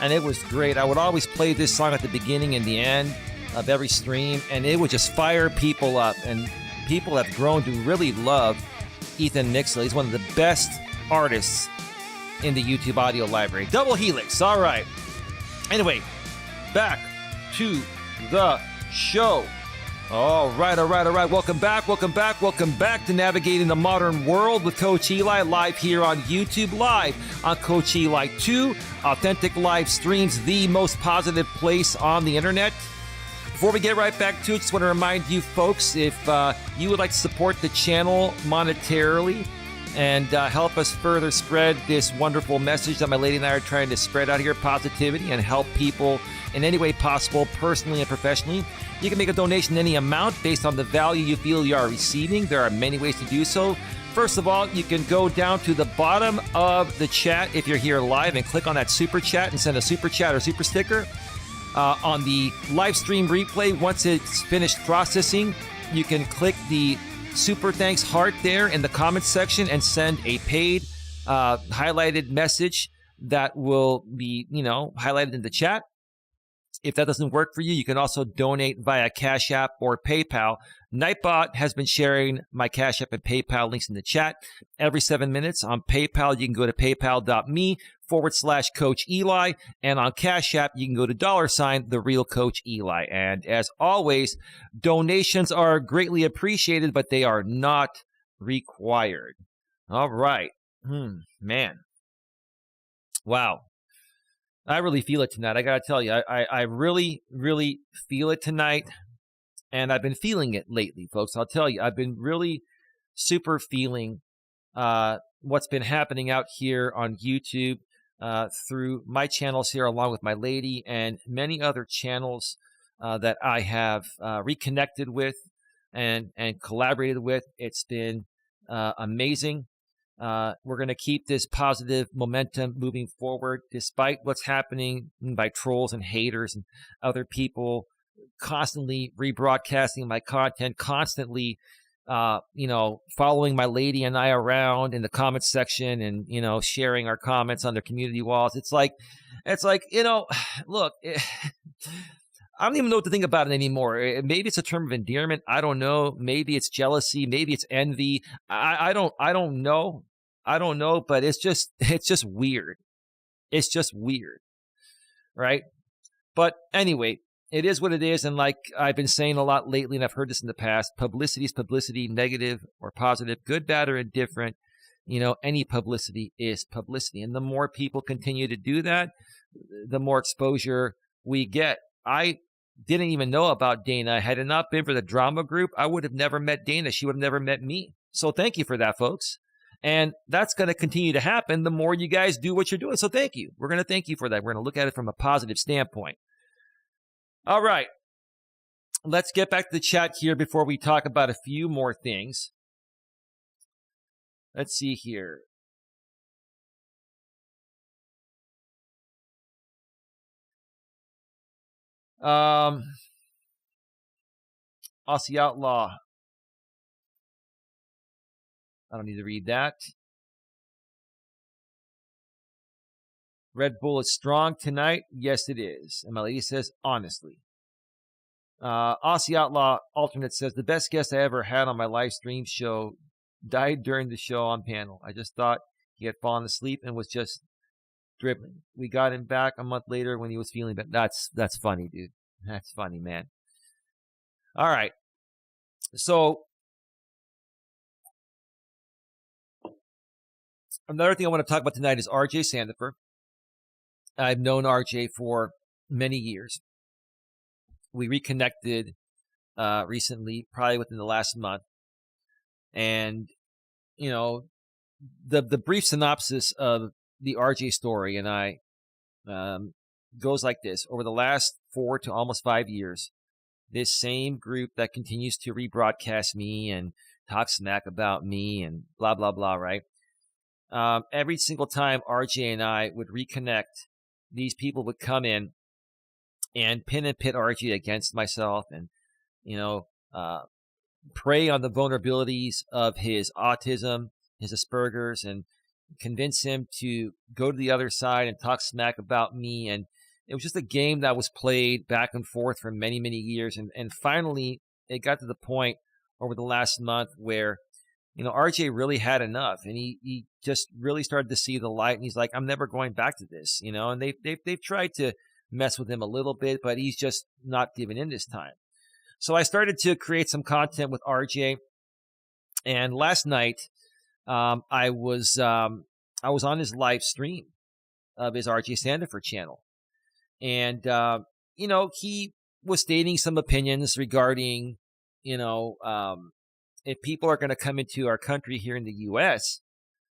and it was great. I would always play this song at the beginning and the end of every stream, and it would just fire people up, and people have grown to really love Ethan Nixley. He's one of the best artists in the YouTube audio library. Double Helix, all right. Anyway, back to the show. All right. Welcome back to Navigating the Modern World with Coach Eli, live here on YouTube, live on Coach Eli 2, authentic live streams, the most positive place on the internet. Before we get right back to it, just want to remind you folks, if you would like to support the channel monetarily and help us further spread this wonderful message that my lady and I are trying to spread out here, positivity, and help people in any way possible, personally and professionally. You can make a donation any amount based on the value you feel you are receiving. There are many ways to do so. First of all, you can go down to the bottom of the chat if you're here live and click on that super chat and send a super chat or super sticker. On the live stream replay, once it's finished processing, you can click the super thanks heart there in the comments section and send a paid highlighted message that will be, highlighted in the chat. If that doesn't work for you, you can also donate via Cash App or PayPal. Nightbot has been sharing my Cash App and PayPal links in the chat every 7 minutes. On PayPal, you can go to paypal.me/Coach Eli. And on Cash App, you can go to $the real Coach Eli. And as always, donations are greatly appreciated, but they are not required. All right. Man. Wow. I really feel it tonight. I got to tell you, I really, really feel it tonight. And I've been feeling it lately, folks. I'll tell you, I've been really super feeling what's been happening out here on YouTube through my channels here, along with my lady and many other channels that I have reconnected with and collaborated with. It's been amazing. We're going to keep this positive momentum moving forward, despite what's happening by trolls and haters and other people constantly rebroadcasting my content, constantly, following my lady and I around in the comments section and, sharing our comments on their community walls. It's like, look, I don't even know what to think about it anymore. Maybe it's a term of endearment. I don't know. Maybe it's jealousy. Maybe it's envy. I don't know. I don't know, but it's just weird. It's just weird, right? But anyway, it is what it is. And like I've been saying a lot lately, and I've heard this in the past, publicity is publicity, negative or positive, good, bad, or indifferent. Any publicity is publicity. And the more people continue to do that, the more exposure we get. I didn't even know about Dana. Had it not been for the drama group, I would have never met Dana. She would have never met me. So thank you for that, folks. And that's going to continue to happen the more you guys do what you're doing. So thank you. We're going to thank you for that. We're going to look at it from a positive standpoint. All right. Let's get back to the chat here before we talk about a few more things. Let's see here. Aussie Outlaw. I don't need to read that. Red Bull is strong tonight. Yes, it is. And my lady says, honestly. Aussie Outlaw Alternate says, the best guest I ever had on my live stream show died during the show on panel. I just thought he had fallen asleep and was just dribbling. We got him back a month later when he was feeling better. That's funny, dude. That's funny, man. All right. So another thing I want to talk about tonight is RJ Sandifer. I've known RJ for many years. We reconnected recently, probably within the last month. And, you know, the brief synopsis of the RJ story and I goes like this. Over the last 4 to almost 5 years, this same group that continues to rebroadcast me and talk smack about me and blah, blah, blah, right? Every single time RJ and I would reconnect, these people would come in and pin and pit RJ against myself and, you know, prey on the vulnerabilities of his autism, his Asperger's, and convince him to go to the other side and talk smack about me. And it was just a game that was played back and forth for many, many years. And finally, it got to the point over the last month where, you know, RJ really had enough, and he just really started to see the light. And he's like, I'm never going back to this, you know. And they've tried to mess with him a little bit, but he's just not giving in this time. So I started to create some content with RJ, and last night I was on his live stream of his RJ Sandifer channel, and you know, he was stating some opinions regarding, you know, if people are going to come into our country here in the U.S.,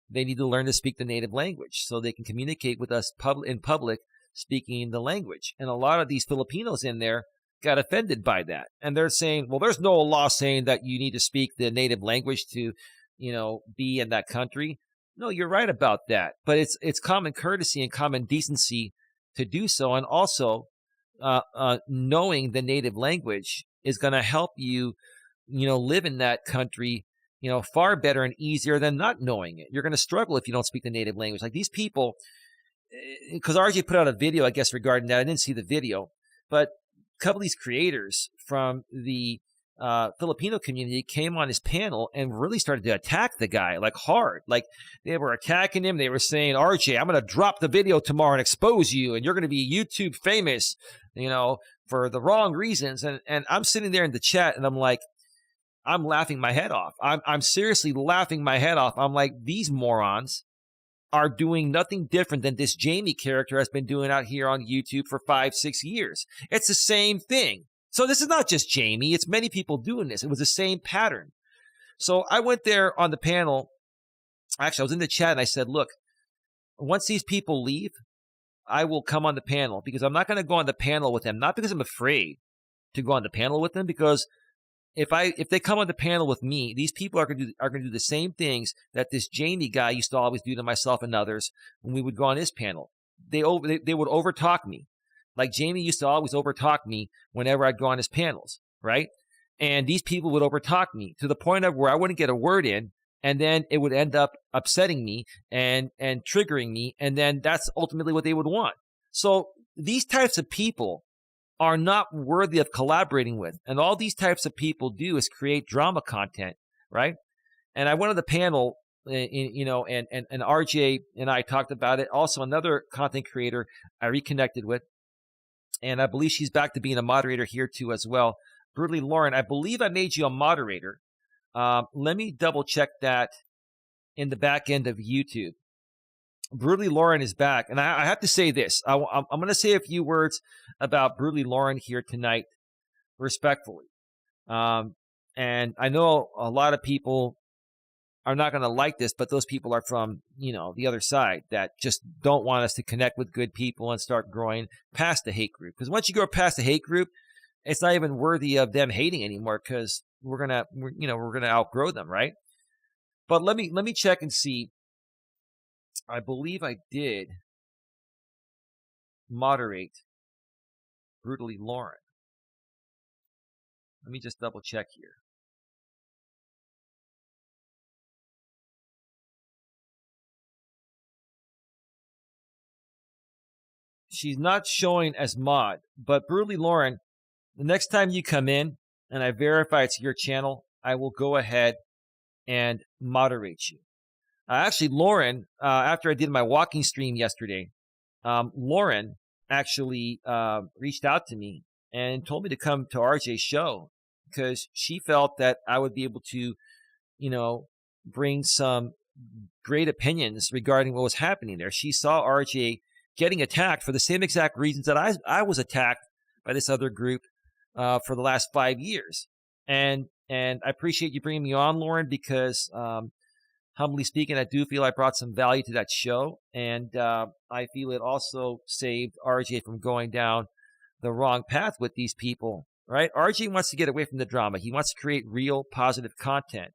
they need to learn to speak the native language so they can communicate with us in public speaking the language. And a lot of these Filipinos in there got offended by that. And they're saying, well, there's no law saying that you need to speak the native language to, you know, be in that country. No, you're right about that. But it's common courtesy and common decency to do so. And also, knowing the native language is going to help you, you know, live in that country, you know, far better and easier than not knowing it. You're going to struggle if you don't speak the native language. Like these people, because RJ put out a video, I guess, regarding that. I didn't see the video, but a couple of these creators from the Filipino community came on his panel and really started to attack the guy like hard. Like they were attacking him. They were saying, RJ, I'm going to drop the video tomorrow and expose you, and you're going to be YouTube famous, you know, for the wrong reasons. And I'm sitting there in the chat and I'm like, I'm laughing my head off. I'm seriously laughing my head off. I'm like, these morons are doing nothing different than this Jamie character has been doing out here on YouTube for 5-6 years. It's the same thing. So this is not just Jamie. It's many people doing this. It was the same pattern. So I went there on the panel. Actually, I was in the chat and I said, look, once these people leave, I will come on the panel, because I'm not going to go on the panel with them. Not because I'm afraid to go on the panel with them, because if they come on the panel with me, these people are going to do the same things that this Jamie guy used to always do to myself and others when we would go on his panel. They would overtalk me. Like Jamie used to always overtalk me whenever I'd go on his panels, right? And these people would overtalk me to the point of where I wouldn't get a word in, and then it would end up upsetting me and triggering me, and then that's ultimately what they would want. So these types of people are not worthy of collaborating with. And all these types of people do is create drama content, right? And I went on the panel, you know, and RJ and I talked about it. Also, another content creator I reconnected with, and I believe she's back to being a moderator here too as well. Brutally Lauren, I believe I made you a moderator. Let me double check that in the back end of YouTube. Brutally Lauren is back. And I have to say this. I'm going to say a few words about Brutally Lauren here tonight, respectfully. And I know a lot of people are not going to like this, but those people are from, you know, the other side that just don't want us to connect with good people and start growing past the hate group. Because once you go past the hate group, it's not even worthy of them hating anymore, because we're going to outgrow them, right? But let me check and see. I believe I did moderate Brutally Lauren. Let me just double check here. She's not showing as mod, but Brutally Lauren, the next time you come in and I verify it's your channel, I will go ahead and moderate you. Actually, Lauren, after I did my walking stream yesterday, Lauren actually reached out to me and told me to come to RJ's show because she felt that I would be able to, bring some great opinions regarding what was happening there. She saw RJ getting attacked for the same exact reasons that I was attacked by this other group for the last 5 years. And I appreciate you bringing me on, Lauren, because humbly speaking, I do feel I brought some value to that show. And I feel it also saved RJ from going down the wrong path with these people, right? RJ wants to get away from the drama. He wants to create real positive content.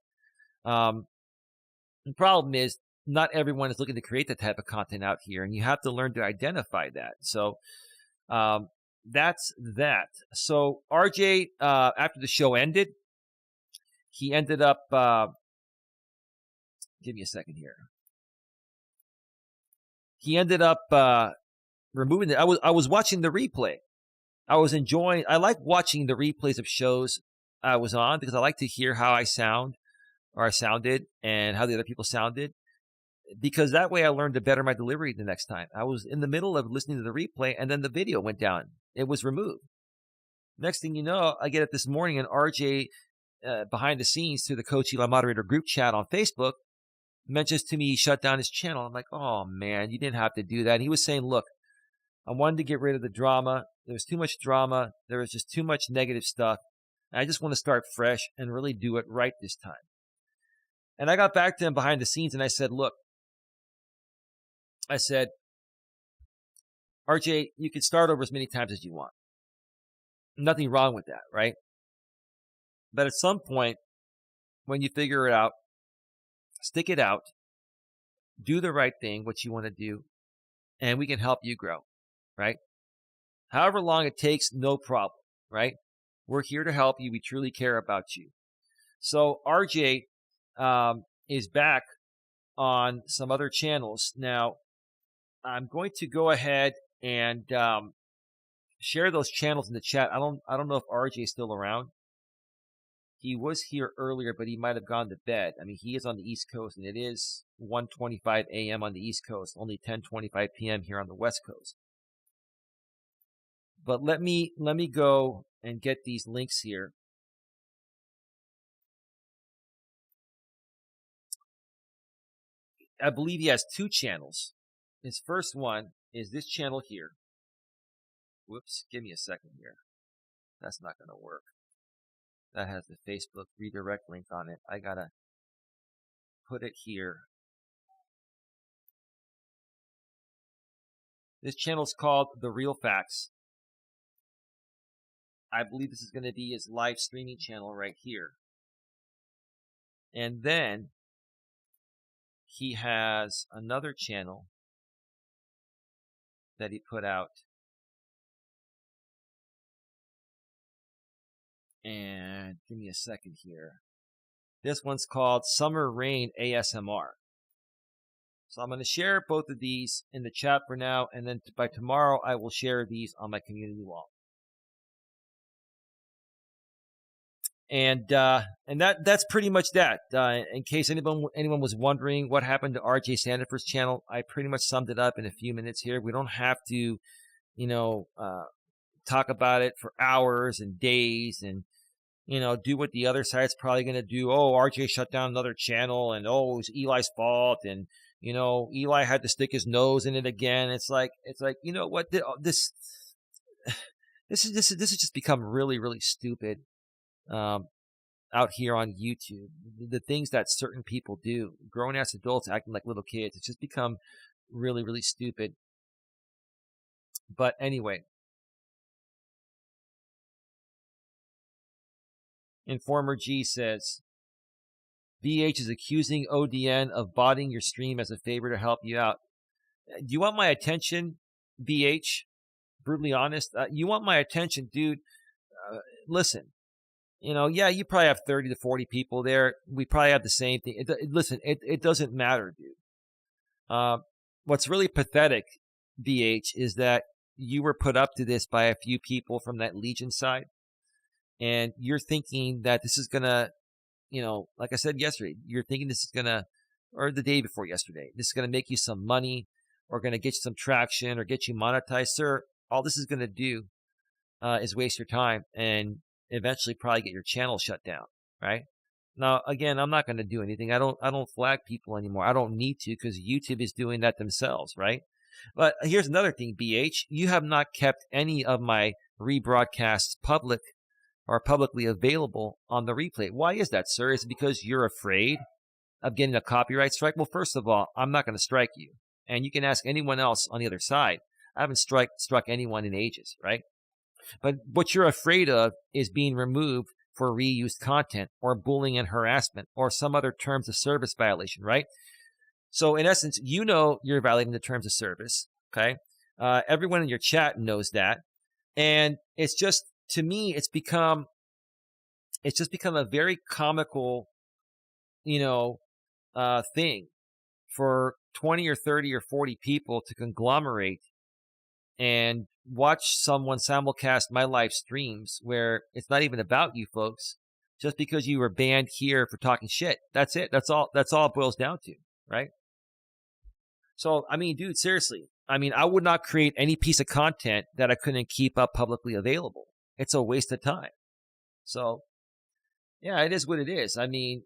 The problem is not everyone is looking to create that type of content out here, and you have to learn to identify that. So that's that. So RJ, after the show ended, he ended up, give me a second here. He ended up removing it. I was watching the replay. I like watching the replays of shows I was on because I like to hear how I sound or I sounded and how the other people sounded, because that way I learned to better my delivery the next time. I was in the middle of listening to the replay and then the video went down. It was removed. Next thing you know, I get it this morning and RJ behind the scenes through the Coach Eli moderator group chat on Facebook mentions to me he shut down his channel. I'm like, oh man, you didn't have to do that. And he was saying, look, I wanted to get rid of the drama. There was too much drama. There was just too much negative stuff. I just want to start fresh and really do it right this time. And I got back to him behind the scenes and I said, look, RJ, you can start over as many times as you want. Nothing wrong with that, right? But at some point, when you figure it out, stick it out, do the right thing, what you want to do, and we can help you grow, right? However long it takes, no problem, right? We're here to help you. We truly care about you. So RJ is back on some other channels. Now, I'm going to go ahead and share those channels in the chat. I don't know if RJ is still around. He was here earlier, but he might have gone to bed. I mean, he is on the East Coast, and it is 1:25 a.m. on the East Coast, only 10:25 p.m. here on the West Coast. But let me go and get these links here. I believe he has two channels. His first one is this channel here. Whoops, give me a second here. That's not going to work. That has the Facebook redirect link on it. I got to put it here. This channel is called The Real Facts. I believe this is going to be his live streaming channel right here. And then he has another channel that he put out. And give me a second here. This one's called Summer Rain ASMR. So I'm going to share both of these in the chat for now, and then by tomorrow I will share these on my community wall. And that's pretty much that. In case anyone was wondering what happened to RJ Sandiford's channel, I pretty much summed it up in a few minutes here. We don't have to, talk about it for hours and days and, do what the other side's probably going to do. Oh, RJ shut down another channel and, oh, it was Eli's fault. And, Eli had to stick his nose in it again. It's like, you know what? This has just become really, really stupid. Out here on YouTube, the things that certain people do, grown ass adults acting like little kids, it's just become really, really stupid. But anyway, Informer G says, BH is accusing ODN of botting your stream as a favor to help you out. Do you want my attention, BH? Brutally honest. You want my attention, dude? Listen. Yeah, you probably have 30 to 40 people there. We probably have the same thing. Listen, it doesn't matter, dude. What's really pathetic, BH, is that you were put up to this by a few people from that Legion side, and you're thinking that this is gonna, like I said yesterday, you're thinking this is gonna, or the day before yesterday, this is gonna make you some money, or gonna get you some traction, or get you monetized, sir. All this is gonna do is waste your time and eventually probably get your channel shut down, right? Now, again, I'm not going to do anything. I don't flag people anymore. I don't need to because YouTube is doing that themselves, right? But here's another thing, BH. You have not kept any of my rebroadcasts public or publicly available on the replay. Why is that, sir? Is it because you're afraid of getting a copyright strike? Well, first of all, I'm not going to strike you. And you can ask anyone else on the other side. I haven't struck anyone in ages, right? But what you're afraid of is being removed for reused content or bullying and harassment or some other terms of service violation, right? So in essence, you're violating the terms of service, okay? Everyone in your chat knows that. And it's just, to me, it's just become a very comical, thing for 20 or 30 or 40 people to conglomerate and watch someone simulcast my live streams where it's not even about you folks, just because you were banned here for talking shit. That's it. That's all it boils down to, right? So, I mean, dude, seriously. I mean, I would not create any piece of content that I couldn't keep up publicly available. It's a waste of time. So, yeah, it is what it is. I mean,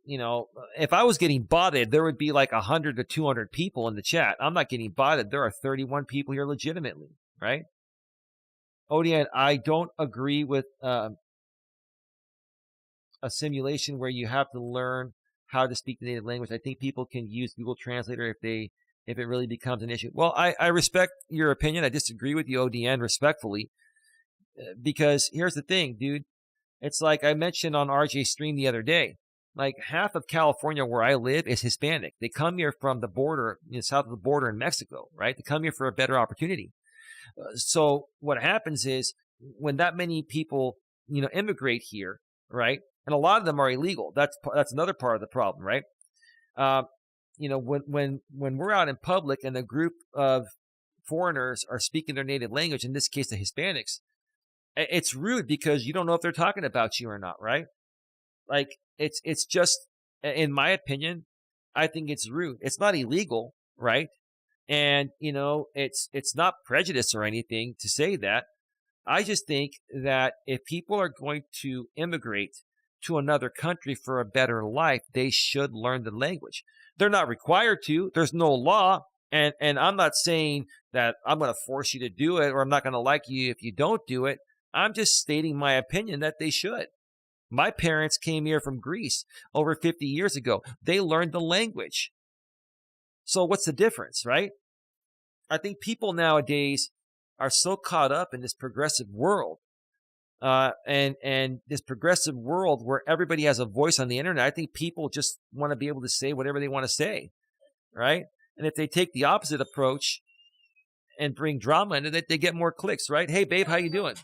if I was getting botted, there would be like 100 to 200 people in the chat. I'm not getting botted. There are 31 people here legitimately, right? ODN, I don't agree with a simulation where you have to learn how to speak the native language. I think people can use Google Translator if it really becomes an issue. Well, I respect your opinion. I disagree with you, ODN, respectfully, because here's the thing, dude. It's like I mentioned on RJ's stream the other day. Like half of California where I live is Hispanic. They come here from the border, south of the border in Mexico, right? They come here for a better opportunity. So what happens is when that many people, immigrate here, right? And a lot of them are illegal. That's another part of the problem, right? When we're out in public and a group of foreigners are speaking their native language, in this case, the Hispanics, it's rude because you don't know if they're talking about you or not, right? Like it's just, in my opinion, I think it's rude. It's not illegal, right? And, it's not prejudice or anything to say that. I just think that if people are going to immigrate to another country for a better life, they should learn the language. They're not required to. There's no law. And I'm not saying that I'm going to force you to do it or I'm not going to like you if you don't do it. I'm just stating my opinion that they should. My parents came here from Greece over 50 years ago. They learned the language. So what's the difference, right? I think people nowadays are so caught up in this progressive world, and this progressive world where everybody has a voice on the internet. I think people just want to be able to say whatever they want to say, right? And if they take the opposite approach and bring drama into it, they get more clicks, right? Hey, babe, how you doing?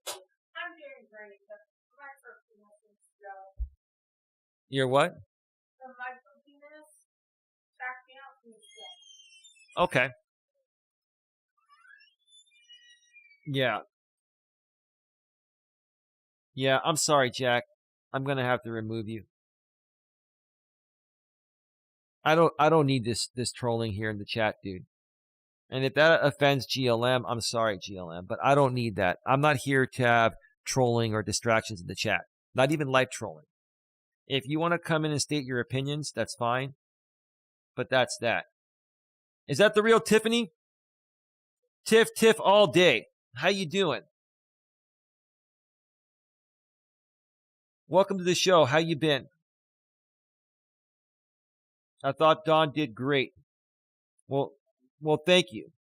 I'm doing great. My perfuminess You're what? my perfuminess backed me out from the show. Okay. Yeah. Yeah, I'm sorry, Jack. I'm gonna have to remove you. I don't need this trolling here in the chat, dude. And if that offends GLM, I'm sorry, GLM, but I don't need that. I'm not here to have trolling or distractions in the chat. Not even live trolling. If you want to come in and state your opinions, that's fine. But that's that. Is that the real Tiffany? Tiff all day. How you doing? Welcome to the show. How you been? I thought Dawn did great. Well, thank you.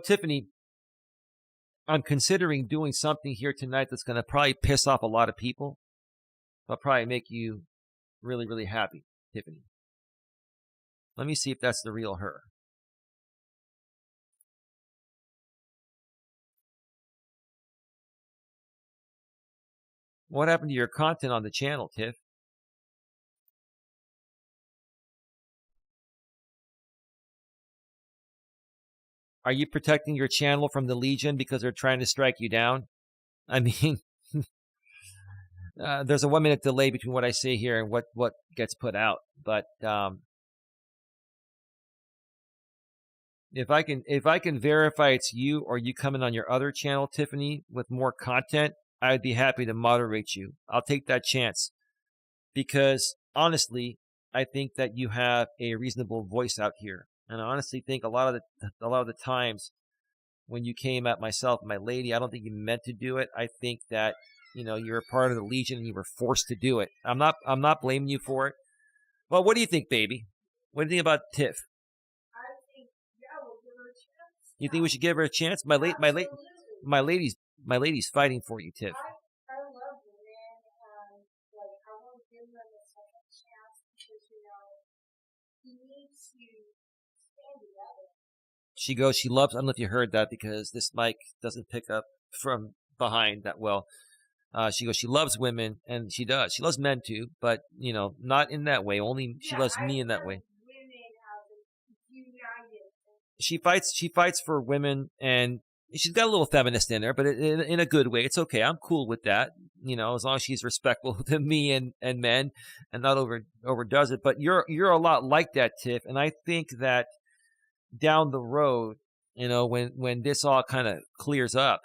Tiffany, I'm considering doing something here tonight that's going to probably piss off a lot of people, but probably make you really, really happy, Tiffany. Let me see if that's the real her. What happened to your content on the channel, Tiff? Are you protecting your channel from the Legion because they're trying to strike you down? I mean, there's a 1 minute delay between what I say here and what gets put out. But if I can verify it's you or you coming on your other channel, Tiffany, with more content, I'd be happy to moderate you. I'll take that chance because honestly, I think that you have a reasonable voice out here, and I honestly think a lot of the times when you came at myself and my lady, I don't think you meant to do it. I think that you're a part of the Legion and you were forced to do it. I'm not blaming you for it. Well, what do you think, baby? What do you think about Tiff? I think, yeah, we'll give her a chance. You think we should give her a chance? My lady's fighting for you, Tiff. I love women, and I want to give them a second chance because you need to stand together. She goes, she loves, I don't know if you heard that because this mic doesn't pick up from behind that well. She goes, she loves women, and she does. She loves men too, but not in that way. Only she loves me in that way. She fights for women, and she's got a little feminist in her, but in a good way. It's okay. I'm cool with that. As long as she's respectful to me and men, and not overdoes it. But you're a lot like that, Tiff, and I think that down the road, when this all kind of clears up,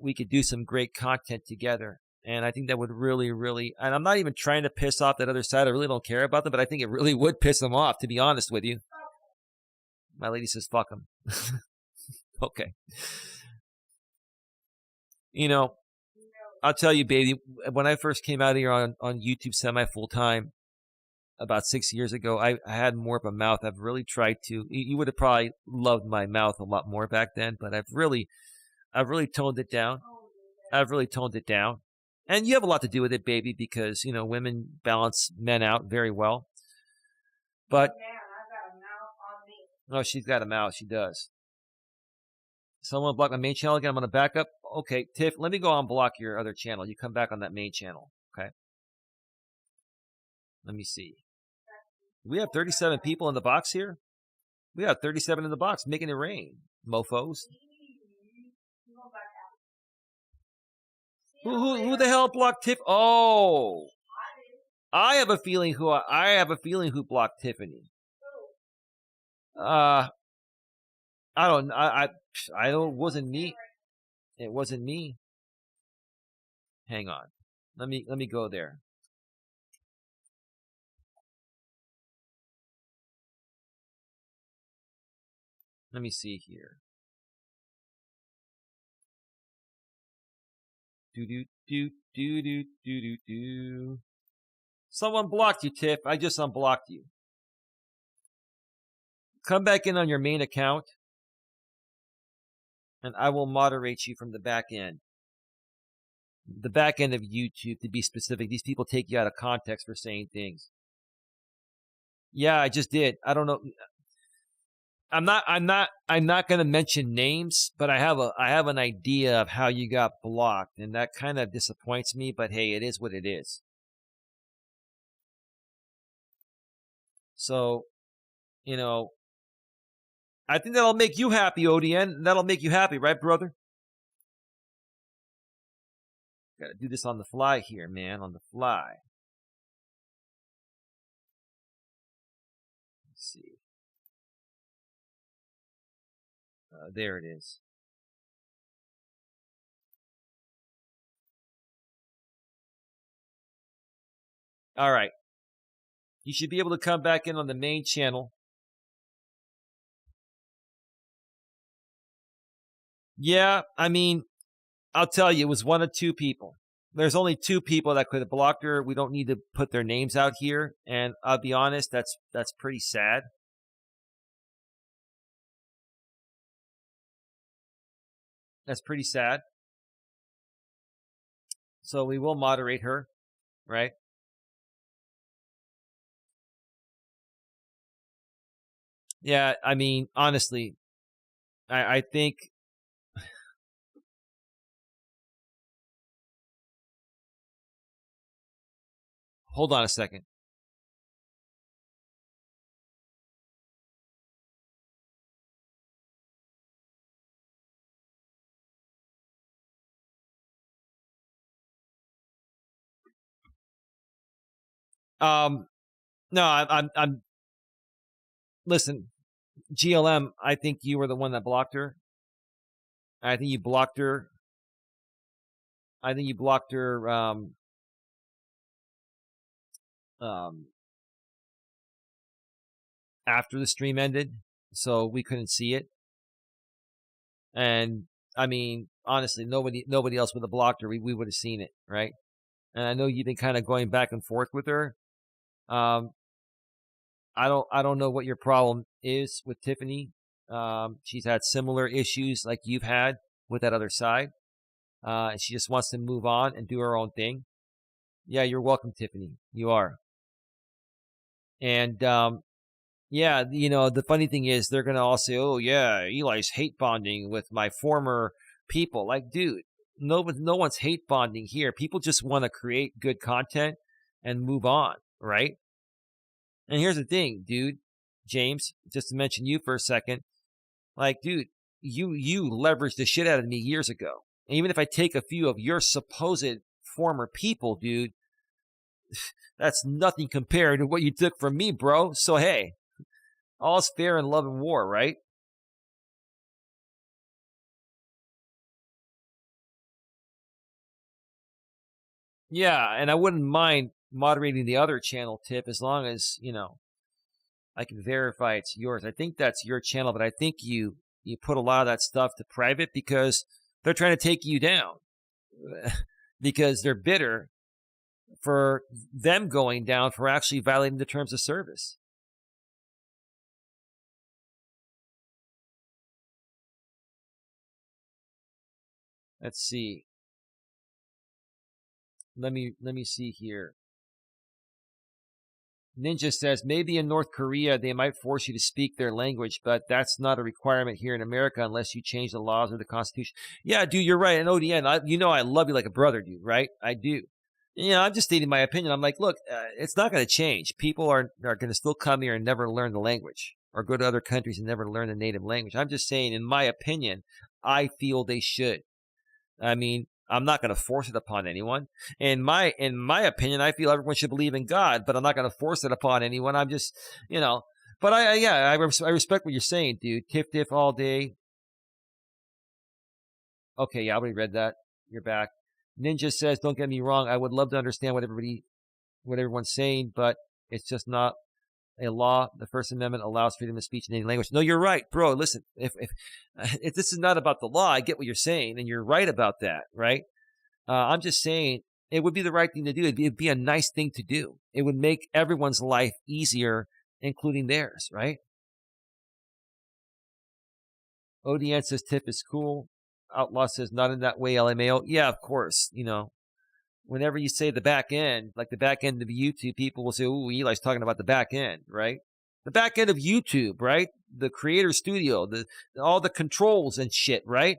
we could do some great content together. And I think that would really, really, and I'm not even trying to piss off that other side. I really don't care about them, but I think it really would piss them off, to be honest with you. My lady says, fuck them. Okay. I'll tell you, baby, when I first came out here on YouTube semi-full time, about 6 years ago, I had more of a mouth. I've really tried to, you would have probably loved my mouth a lot more back then, but I've really toned it down. And you have a lot to do with it, baby, because, women balance men out very well. But, oh, she's got a mouth. She does. Someone block my main channel again. I'm going to back up. Okay, Tiff, let me go unblock your other channel. You come back on that main channel. Okay. Let me see. We have 37 people in the box here. We have 37 in the box, making it rain, mofos. Who the hell blocked Tiff? Oh, I have a feeling who blocked Tiffany. I don't. I don't. It wasn't me. It wasn't me. Hang on. Let me go there. Let me see here. Do. Someone blocked you, Tiff. I just unblocked you. Come back in on your main account, and I will moderate you from the back end. The back end of YouTube, to be specific. These people take you out of context for saying things. Yeah, I just did. I don't know. I'm not going to mention names, but I have an idea of how you got blocked, and that kind of disappoints me, but hey, it is what it is. So, I think that'll make you happy, ODN. That'll make you happy, right, brother? Got to do this on the fly here, man, on the fly. Let's see. There it is. All right. You should be able to come back in on the main channel. Yeah, I mean, I'll tell you, it was one of two people. There's only two people that could have blocked her. We don't need to put their names out here. And I'll be honest, that's pretty sad. That's pretty sad. So we will moderate her, right? Yeah, I mean, honestly, I think Hold on a second. No, I'm. Listen, GLM. I think you were the one that blocked her. I think you blocked her. I think you blocked her. After the stream ended, so we couldn't see it. And I mean, honestly, nobody else would have blocked her. We would have seen it, right? And I know you've been kind of going back and forth with her. I don't know what your problem is with Tiffany. She's had similar issues like you've had with that other side. And she just wants to move on and do her own thing. Yeah, you're welcome, Tiffany. You are. And yeah, you know, the funny thing is they're going to all say, oh, yeah, Eli's hate bonding with my former people. Like, dude, no one's hate bonding here. People just want to create good content and move on, right? And here's the thing, dude, James, just to mention you for a second. Like, dude, you leveraged the shit out of me years ago. And even if I take a few of your supposed former people, dude, that's nothing compared to what you took from me, bro. So, hey, all's fair in love and war, right? Yeah, and I wouldn't mind moderating the other channel, Tip, as long as, you know, I can verify it's yours. I think that's your channel, but I think you put a lot of that stuff to private because they're trying to take you down because they're bitter for them going down for actually violating the terms of service. Let's see. Let me see here. Ninja says, maybe in North Korea they might force you to speak their language, but that's not a requirement here in America unless you change the laws or the Constitution. Yeah, dude, you're right. And ODN, you know I love you like a brother, dude, right? I do. You know, I'm just stating my opinion. I'm like, look, it's not going to change. People are going to still come here and never learn the language or go to other countries and never learn the native language. I'm just saying, in my opinion, I feel they should. I mean, I'm not going to force it upon anyone. In my opinion, I feel everyone should believe in God, but I'm not going to force it upon anyone. I'm just, you know, but I respect what you're saying, dude. Tiff all day. Okay, yeah, I already read that. You're back. Ninja says, don't get me wrong. I would love to understand what everyone's saying, but it's just not a law. The First Amendment allows freedom of speech in any language. No, you're right, bro. Listen, if this is not about the law, I get what you're saying, and you're right about that, right? I'm just saying it would be the right thing to do. It'd be a nice thing to do. It would make everyone's life easier, including theirs, right? ODN says Tiff is cool. Outlaw says not in that way, LMAO. Yeah, of course. You know, whenever you say the back end, like the back end of YouTube, people will say, "Ooh, Eli's talking about the back end," right? The back end of YouTube, right? The creator studio, all the controls and shit, right?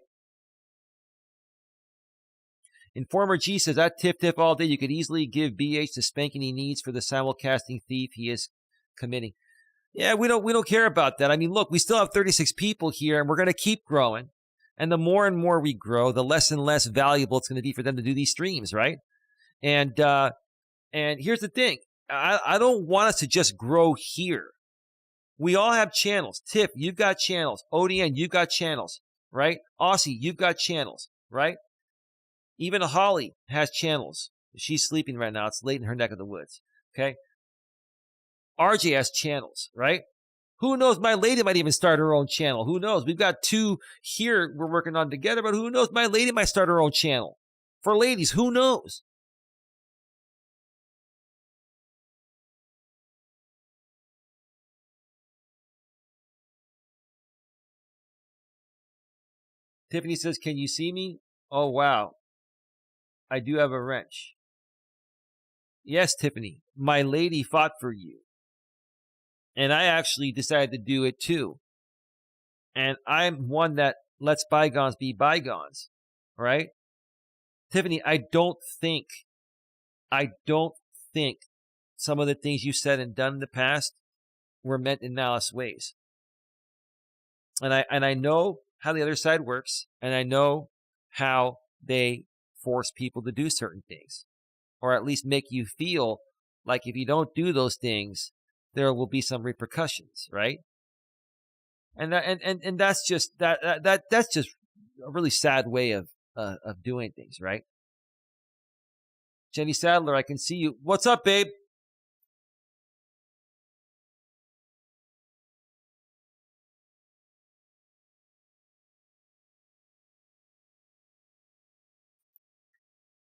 Informer G says that Tiff all day. You could easily give BH the spanking he needs for the simulcasting thief he is committing. Yeah, we don't care about that. I mean, look, we still have 36 people here, and we're going to keep growing. And the more and more we grow, the less and less valuable it's going to be for them to do these streams, right? And here's the thing. I don't want us to just grow here. We all have channels. Tiff, you've got channels. ODN, you've got channels, right? Aussie, you've got channels, right? Even Holly has channels. She's sleeping right now. It's late in her neck of the woods, okay? RJ has channels, right? Who knows? My lady might even start her own channel. Who knows? We've got 2 here we're working on together, but who knows? My lady might start her own channel. For ladies, who knows? Tiffany says, can you see me? Oh, wow. I do have a wrench. Yes, Tiffany, my lady fought for you. And I actually decided to do it too. And I'm one that lets bygones be bygones, right? Tiffany, I don't think some of the things you said and done in the past were meant in malice ways. And I know how the other side works, and I know how they force people to do certain things, or at least make you feel like if you don't do those things, there will be some repercussions, right? And that's just that's just a really sad way of doing things, right? Jenny Sadler, I can see you. What's up, babe?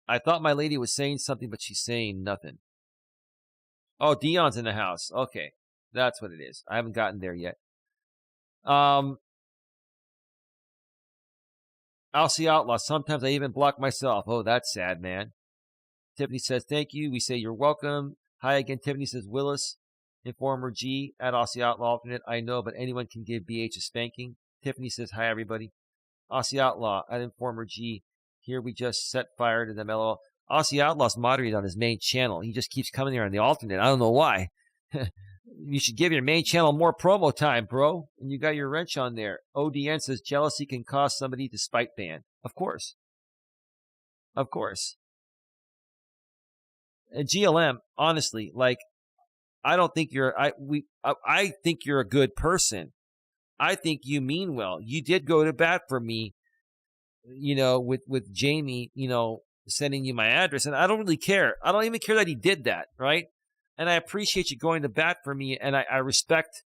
I thought my lady was saying something, but she's saying nothing. Oh, Dion's in the house. Okay, that's what it is. I haven't gotten there yet. I'll see Outlaw. Sometimes I even block myself. Oh, that's sad, man. Tiffany says, thank you. We say you're welcome. Hi again. Tiffany says, Willis, Informer G, at Aussie Outlaw alternate. I know, but anyone can give BH a spanking. Tiffany says, hi, everybody. Aussie Outlaw, at Informer G. Here we just set fire to them, LOL. Aussie Outlaw's moderated on his main channel. He just keeps coming here on the alternate. I don't know why. You should give your main channel more promo time, bro. And you got your wrench on there. ODN says jealousy can cause somebody to spite ban. Of course. Of course. And GLM, honestly, like, I don't think I think you're a good person. I think you mean well. You did go to bat for me, with Jamie, sending you my address. And I don't really care. I don't even care that he did that, right? And I appreciate you going to bat for me, and I respect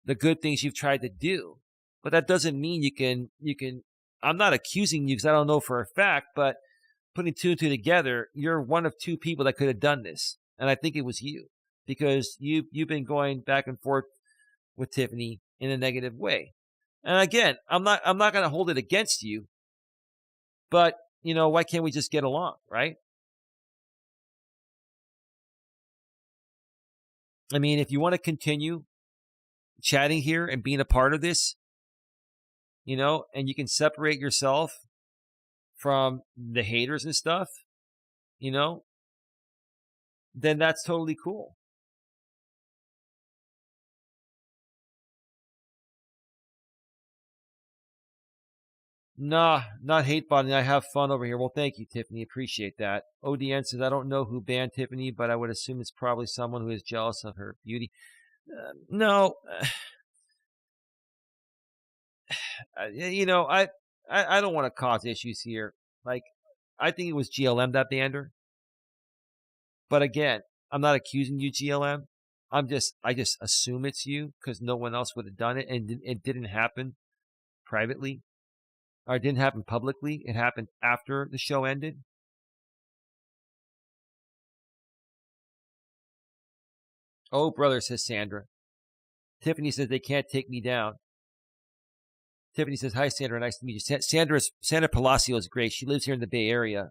the good things you've tried to do. But that doesn't mean you can, I'm not accusing you because I don't know for a fact, but putting two and two together, you're one of two people that could have done this. And I think it was you, because you've been going back and forth with Tiffany in a negative way. And again, I'm not going to hold it against you, but why can't we just get along, right? I mean, if you want to continue chatting here and being a part of this, and you can separate yourself from the haters and stuff, then that's totally cool. Nah, not hate botting. I have fun over here. Well, thank you, Tiffany. Appreciate that. ODN says, I don't know who banned Tiffany, but I would assume it's probably someone who is jealous of her beauty. No. I don't want to cause issues here. Like, I think it was GLM that banned her. But again, I'm not accusing you, GLM. I just assume it's you because no one else would have done it, and it didn't happen privately, or it didn't happen publicly. It happened after the show ended. Oh, brother, says Sandra. Tiffany says they can't take me down. Tiffany says, hi, Sandra. Nice to meet you. Sandra Palacio is great. She lives here in the Bay Area,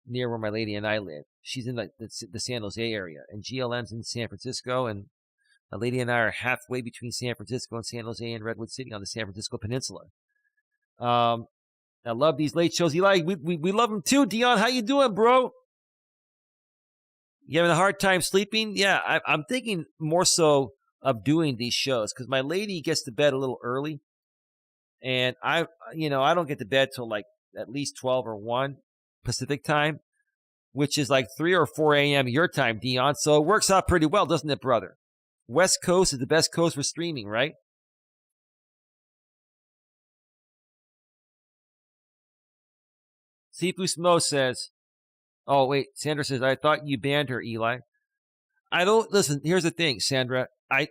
near where my lady and I live. She's in the San Jose area, and GLM's in San Francisco, and my lady and I are halfway between San Francisco and San Jose and Redwood City on the San Francisco Peninsula. I love these late shows. Eli, we love them too. Dion, how you doing, bro? You having a hard time sleeping? Yeah, I'm thinking more so of doing these shows because my lady gets to bed a little early, and I don't get to bed till like at least 12 or 1 Pacific time, which is like 3 or 4 a.m. your time, Dion. So it works out pretty well, doesn't it, brother? West Coast is the best coast for streaming, right? Sifu Smo says, oh, wait, Sandra says, I thought you banned her, Eli. I don't, listen, here's the thing, Sandra. I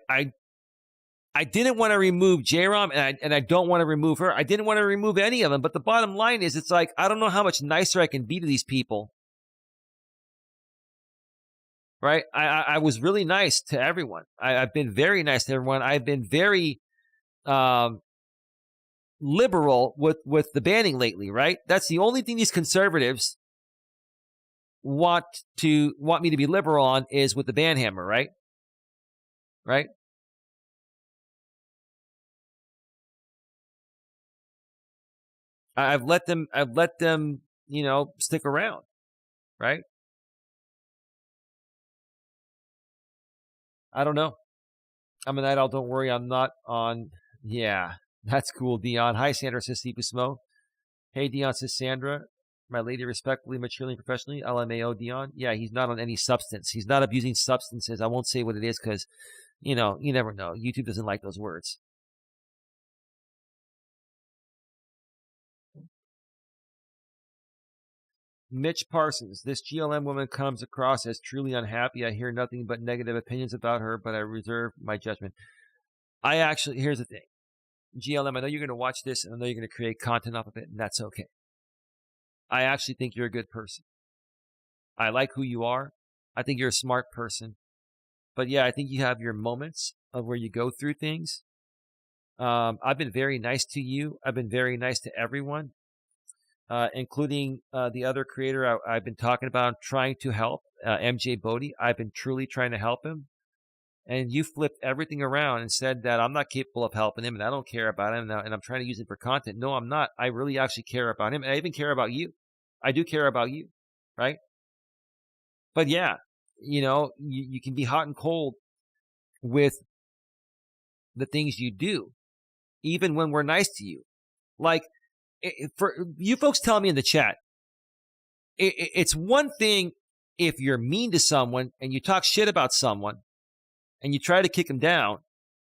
didn't want to remove J-Rom, and I don't want to remove her. I didn't want to remove any of them, but the bottom line is, it's like, I don't know how much nicer I can be to these people. Right? I was really nice to everyone. I've been very nice to everyone. I've been very liberal with the banning lately, right? That's the only thing these conservatives want me to be liberal on is with the ban hammer, right? Right? I've let them, stick around, right? I don't know. I'm a night owl. Don't worry. I'm not on. Yeah, that's cool, Dion. Hi, Sandra, says Steve Smo. Hey, Dion, says Sandra. My lady, respectfully, maturely, and professionally. LMAO, Dion. Yeah, he's not on any substance. He's not abusing substances. I won't say what it is because, you never know. YouTube doesn't like those words. Mitch Parsons. This GLM woman comes across as truly unhappy. I hear nothing but negative opinions about her, but I reserve my judgment. Here's the thing. GLM, I know you're going to watch this, and I know you're going to create content off of it, and that's okay. I actually think you're a good person. I like who you are. I think you're a smart person. But yeah, I think you have your moments of where you go through things. I've been very nice to you. I've been very nice to everyone, including the other creator I've been talking about, trying to help, MJ Bodie. I've been truly trying to help him. And you flipped everything around and said that I'm not capable of helping him and I don't care about him and I'm trying to use it for content. No, I'm not. I really actually care about him. And I even care about you. I do care about you, right? But yeah, you can be hot and cold with the things you do, even when we're nice to you. Like, for you folks tell me in the chat, it's one thing if you're mean to someone and you talk shit about someone and you try to kick them down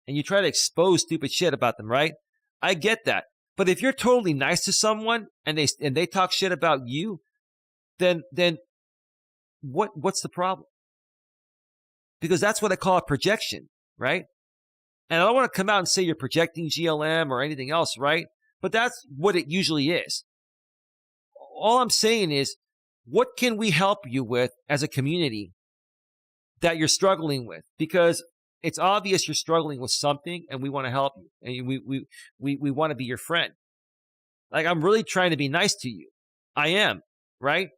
and you try to expose stupid shit about them, right? I get that. But if you're totally nice to someone and they talk shit about you, then what's the problem? Because that's what I call a projection, right? And I don't want to come out and say you're projecting GLM or anything else, right? But that's what it usually is. All I'm saying is, what can we help you with as a community that you're struggling with? Because it's obvious you're struggling with something and we want to help you. And we want to be your friend. Like, I'm really trying to be nice to you. I am, right?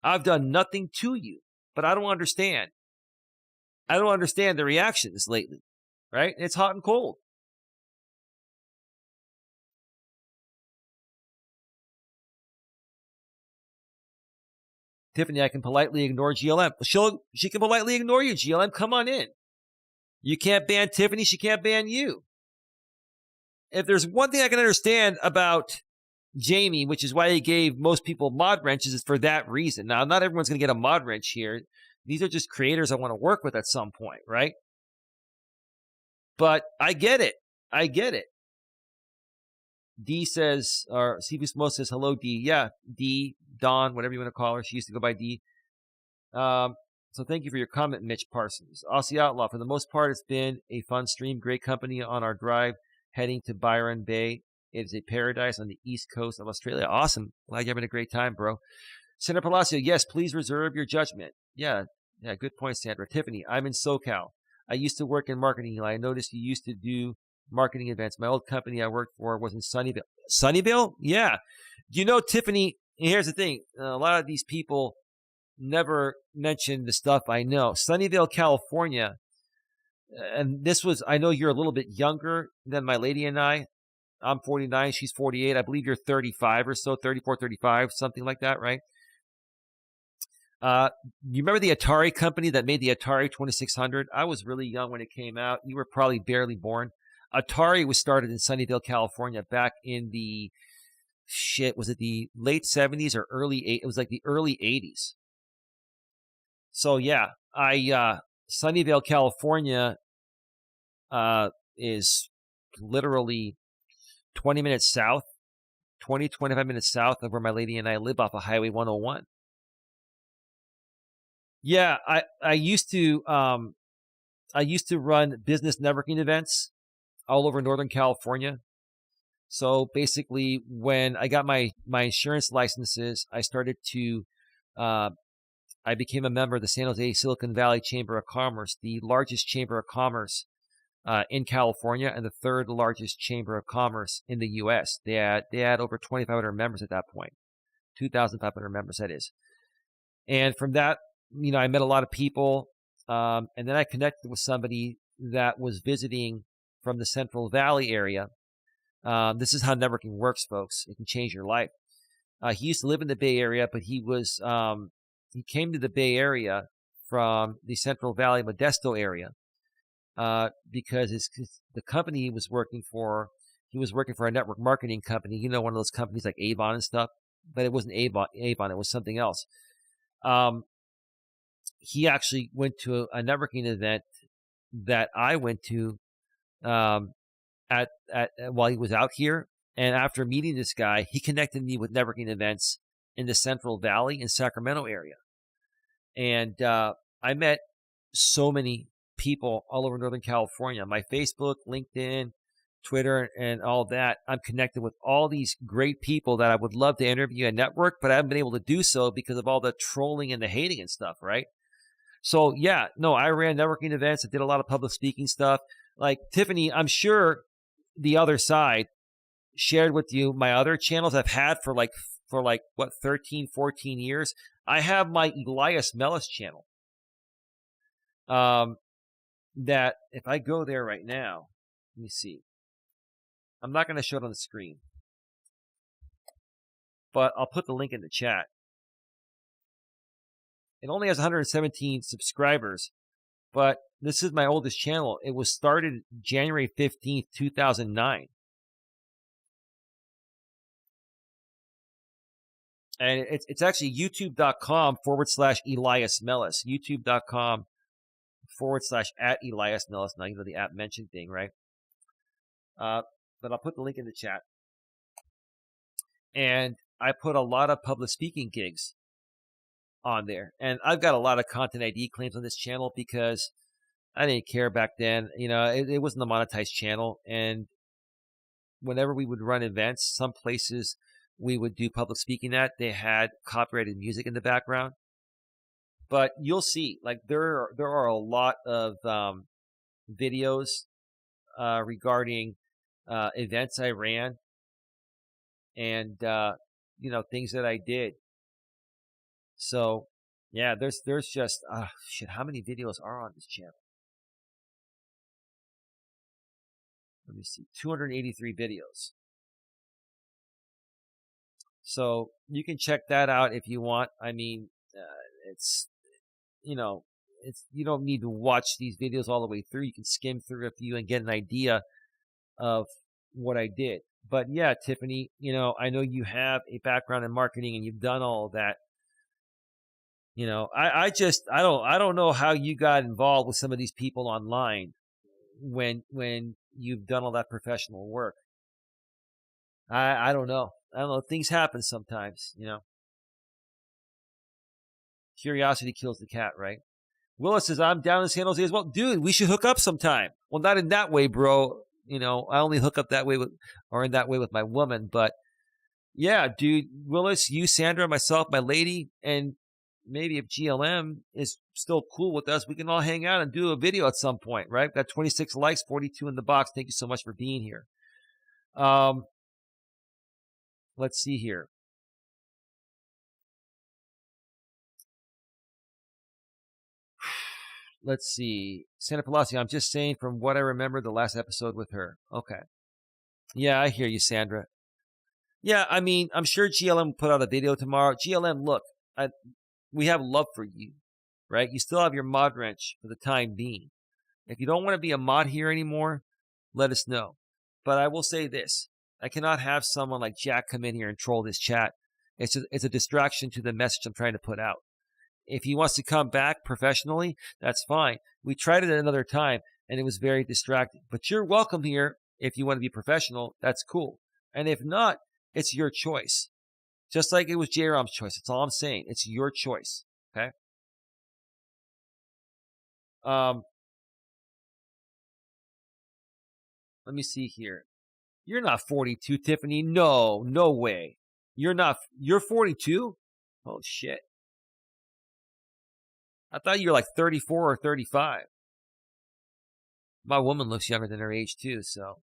I've done nothing to you, but I don't understand. I don't understand the reactions lately, right? It's hot and cold. Tiffany, I can politely ignore GLM. She can politely ignore you, GLM. Come on in. You can't ban Tiffany. She can't ban you. If there's one thing I can understand about Jamie, which is why he gave most people mod wrenches, is for that reason. Now, not everyone's going to get a mod wrench here. These are just creators I want to work with at some point, right? But I get it. I get it. D says, or Cbus Mo says, hello, D. Yeah, D, Dawn, whatever you want to call her. She used to go by D. So thank you for your comment, Mitch Parsons. Aussie Outlaw, for the most part, it's been a fun stream. Great company on our drive heading to Byron Bay. It is a paradise on the east coast of Australia. Awesome. Glad you're having a great time, bro. Senator Palacio, yes, please reserve your judgment. Yeah, good point, Sandra. Tiffany, I'm in SoCal. I used to work in marketing, Eli. I noticed you used to do marketing events. My old company I worked for was in Sunnyvale. Sunnyvale? Yeah. Tiffany, here's the thing. A lot of these people never mention the stuff I know. Sunnyvale, California. And I know you're a little bit younger than my lady and I. I'm 49. She's 48. I believe you're 35 or so, 34, 35, something like that, right? You remember the Atari company that made the Atari 2600? I was really young when it came out. You were probably barely born. Atari was started in Sunnyvale, California back in the, was it the late 70s or early 80s? It was like the early 80s. So yeah, Sunnyvale, California, is literally 20 minutes south, 25 minutes south of where my lady and I live off of Highway 101. Yeah, I used to run business networking events all over Northern California. So basically, when I got my insurance licenses, I started to, I became a member of the San Jose Silicon Valley Chamber of Commerce, the largest chamber of commerce in California and the third largest chamber of commerce in the U.S. They had over 2,500 members at that point, 2,500 members, that is. And from that, I met a lot of people, and then I connected with somebody that was visiting from the Central Valley area. This is how networking works, folks. It can change your life. He used to live in the Bay Area, but he came to the Bay Area from the Central Valley Modesto area. because the company he was working for a network marketing company, one of those companies like Avon and stuff, but it wasn't Avon, it was something else. He actually went to a networking event that I went to at while he was out here. And after meeting this guy, he connected me with networking events in the Central Valley and Sacramento area. And I met so many people all over Northern California. My Facebook, LinkedIn, Twitter, and all that. I'm connected with all these great people that I would love to interview and network, but I haven't been able to do so because of all the trolling and the hating and stuff, right? So yeah, no, I ran networking events. I did a lot of public speaking stuff. Like Tiffany, I'm sure the other side shared with you my other channels I've had for what, 13, 14 years. I have my Elias Melas channel. That if I go there right now, let me see. I'm not going to show it on the screen, but I'll put the link in the chat. It only has 117 subscribers, but this is my oldest channel. It was started January 15th, 2009. And it's actually youtube.com/Elias Melas. youtube.com/@Elias Melas. Now, the app mentioned thing, right? But I'll put the link in the chat. And I put a lot of public speaking gigs on there. And I've got a lot of content ID claims on this channel because I didn't care back then. It wasn't a monetized channel. And whenever we would run events, some places we would do public speaking at, they had copyrighted music in the background. But you'll see, like there are a lot of videos regarding events I ran and things that I did. So yeah, there's just how many videos are on this channel? Let me see, 283 videos. So you can check that out if you want. I mean, you don't need to watch these videos all the way through. You can skim through a few and get an idea of what I did. But yeah, Tiffany, I know you have a background in marketing and you've done all of that. I don't know how you got involved with some of these people online when you've done all that professional work. I don't know. Things happen sometimes, Curiosity kills the cat, right? Willis says, I'm down in San Jose as well. Dude, we should hook up sometime. Well, not in that way, bro. I only hook up that way in that way with my woman. But yeah, dude, Willis, you, Sandra, myself, my lady, and maybe if GLM is still cool with us, we can all hang out and do a video at some point, right? Got 26 likes, 42 in the box. Thank you so much for being here. Let's see here. Let's see. Santa Palacio, I'm just saying from what I remember the last episode with her. Okay. Yeah, I hear you, Sandra. Yeah, I mean, I'm sure GLM will put out a video tomorrow. GLM, look, we have love for you, right? You still have your mod wrench for the time being. If you don't want to be a mod here anymore, let us know. But I will say this. I cannot have someone like Jack come in here and troll this chat. It's a distraction to the message I'm trying to put out. If he wants to come back professionally, that's fine. We tried it another time, and it was very distracting. But you're welcome here if you want to be professional. That's cool. And if not, it's your choice. Just like it was J-Rom's choice. That's all I'm saying. It's your choice. Okay? Let me see here. You're not 42, Tiffany. No way. You're 42? Oh, shit. I thought you were like 34 or 35. My woman looks younger than her age too, so.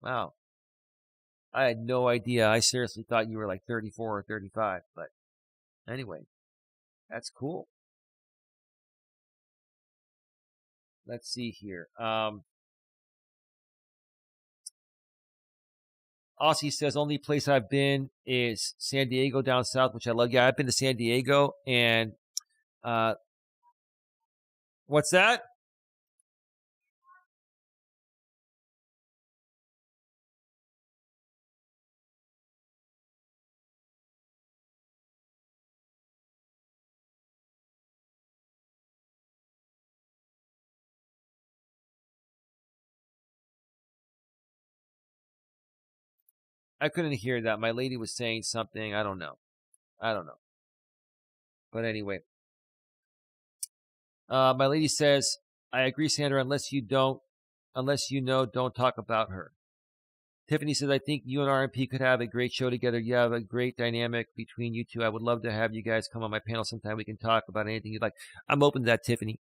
Wow. I had no idea. I seriously thought you were like 34 or 35, but anyway, that's cool. Let's see here. Aussie says, only place I've been is San Diego down south, which I love. Yeah, I've been to San Diego, and What's that? I couldn't hear that. My lady was saying something. I don't know. But anyway, my lady says, I agree, Sandra, unless you know, don't talk about her. Tiffany says, I think you and RMP could have a great show together. You have a great dynamic between you two. I would love to have you guys come on my panel sometime. We can talk about anything you'd like. I'm open to that, Tiffany.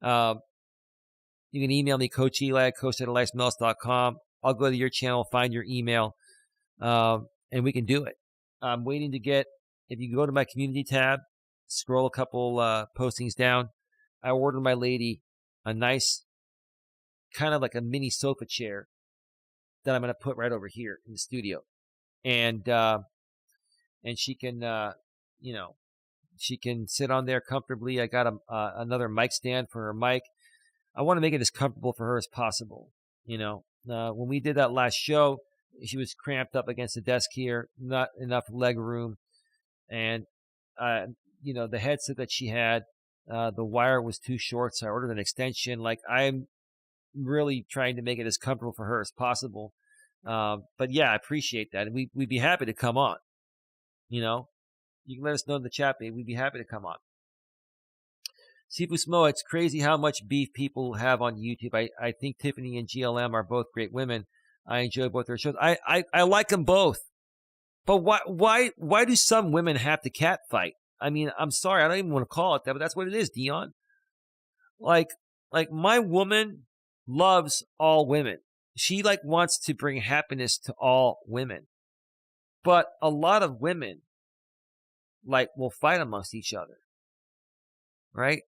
You can email me, Coach Eli at coach@eliasmelas.com. I'll go to your channel, find your email, and we can do it. I'm waiting to get, if you go to my community tab, scroll a couple postings down, I ordered my lady a nice, kind of like a mini sofa chair that I'm going to put right over here in the studio. And she can, she can sit on there comfortably. I got another mic stand for her mic. I want to make it as comfortable for her as possible. When we did that last show, she was cramped up against the desk here, not enough leg room. And, the headset that she had, the wire was too short, so I ordered an extension. Like, I'm really trying to make it as comfortable for her as possible. But yeah, I appreciate that. And we'd be happy to come on. You can let us know in the chat, babe. We'd be happy to come on. Sifu Smo, it's crazy how much beef people have on YouTube. I think Tiffany and GLM are both great women. I enjoy both their shows. I like them both. But why do some women have to cat fight? I mean, I'm sorry, I don't even want to call it that, but that's what it is, Dion. Like my woman loves all women. She wants to bring happiness to all women. But a lot of women will fight amongst each other. Right?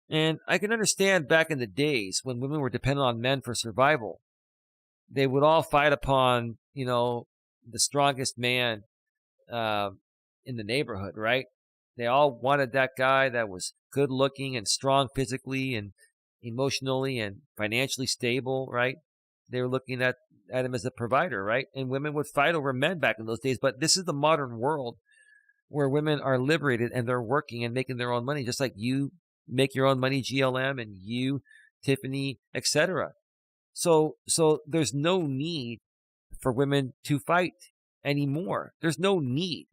And I can understand back in the days when women were dependent on men for survival. They would all fight upon, the strongest man in the neighborhood, right? They all wanted that guy that was good looking and strong physically and emotionally and financially stable, right? They were looking at him as a provider, right? And women would fight over men back in those days. But this is the modern world where women are liberated and they're working and making their own money, just like you make your own money, GLM, and you, Tiffany, etc. So there's no need for women to fight anymore. There's no need.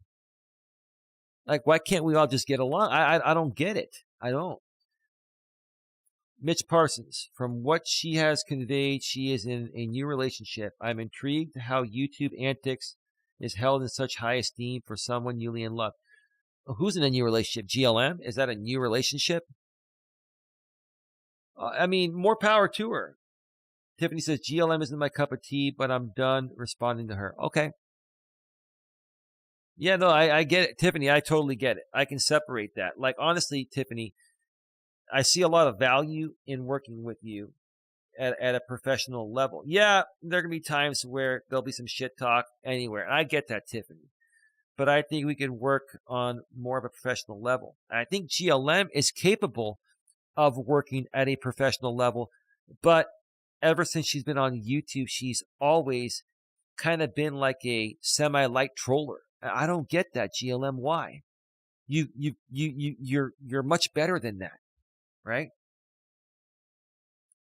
Why can't we all just get along? I don't get it. I don't. Mitch Parsons, from what she has conveyed, she is in a new relationship. I'm intrigued how YouTube antics is held in such high esteem for someone newly in love. Who's in a new relationship? GLM? Is that a new relationship? More power to her. Tiffany says, GLM isn't my cup of tea, but I'm done responding to her. Okay. Yeah, no, I get it. Tiffany, I totally get it. I can separate that. Honestly, Tiffany, I see a lot of value in working with you at a professional level. Yeah, there are going to be times where there'll be some shit talk anywhere. And I get that, Tiffany. But I think we can work on more of a professional level. I think GLM is capable of working at a professional level. But ever since she's been on YouTube, she's always kind of been like a semi-light troller. I don't get that, GLM. Why? You're much better than that, right?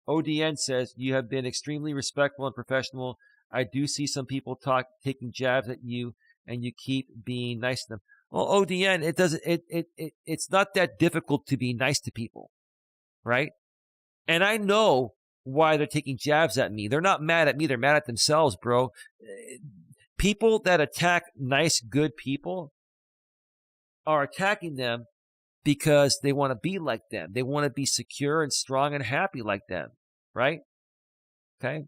ODN says, you have been extremely respectful and professional. I do see some people taking jabs at you, and you keep being nice to them. Well, ODN, it's not that difficult to be nice to people, right? And I know why they're taking jabs at me. They're not mad at me. They're mad at themselves, bro. People that attack nice, good people are attacking them because they want to be like them. They want to be secure and strong and happy like them, right? Okay?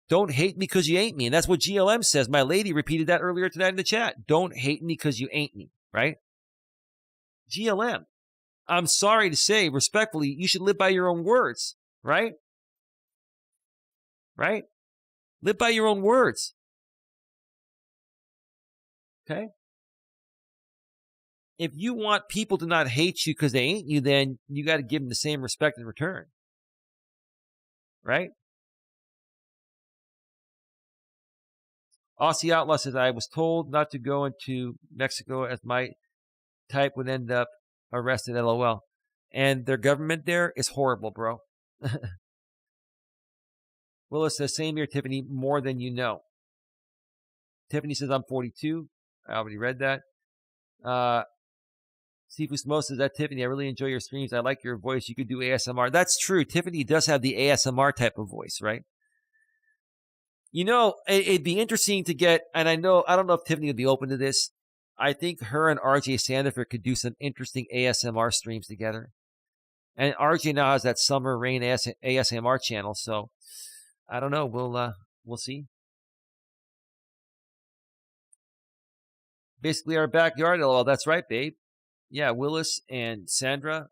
Don't hate me because you ain't me. And that's what GLM says. My lady repeated that earlier tonight in the chat. Don't hate me because you ain't me, right? GLM, I'm sorry to say, respectfully, you should live by your own words, right? Right? Live by your own words. Okay? if you want people to not hate you because they ain't you, then you got to give them the same respect in return. Right? Aussie Outlaw says, I was told not to go into Mexico as my type would end up arrested, LOL. And their government there is horrible, bro. Willis says, same here, Tiffany, more than you know. Tiffany says, I'm 42. I already read that. Sifu Smo says, that Tiffany, I really enjoy your streams. I like your voice. You could do ASMR. That's true. Tiffany does have the ASMR type of voice, right? You know, it'd be interesting to get, and I don't know if Tiffany would be open to this. I think her and RJ Sandiford could do some interesting ASMR streams together. And RJ now has that Summer Rain ASMR channel, so I don't know. We'll see. Basically, our backyard. LOL. That's right, babe. Yeah, Willis and Sandra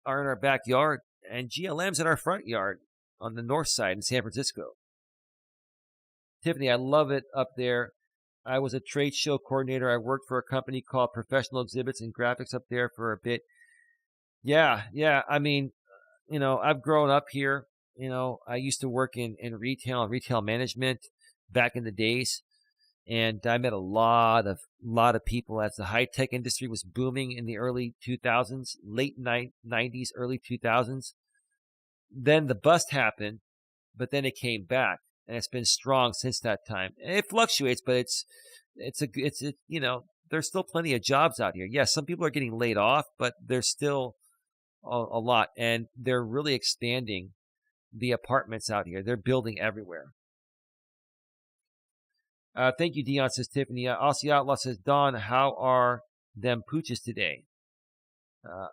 are in our backyard, and GLM's in our front yard on the north side in San Francisco. Tiffany, I love it up there. I was a trade show coordinator. I worked for a company called Professional Exhibits and Graphics up there for a bit. Yeah. I mean, you know, I've grown up here. You know, I used to work in retail and retail management back in the days. And I met a lot of people as the high-tech industry was booming in the early 2000s, late 90s, early 2000s. Then the bust happened, but then it came back, and it's been strong since that time. And it fluctuates, but it's you know, there's still plenty of jobs out here. Yes, some people are getting laid off, but there's still a lot, and they're really expanding the apartments out here. They're building everywhere. Thank you, Dion, says Tiffany. Aussie Outlaw says, Don, how are them pooches today?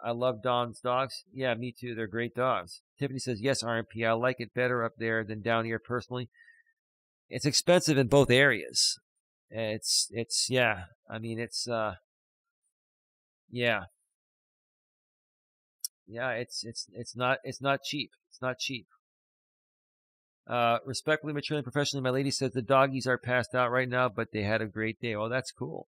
I love Don's dogs. Yeah, me too. They're great dogs. Tiffany says, yes, RMP. I like it better up there than down here personally. It's expensive in both areas. It's yeah. I mean, it's yeah. Yeah, it's not cheap. It's not cheap. Respectfully, maturely, professionally, my lady says the doggies are passed out right now, but they had a great day. Oh, that's cool.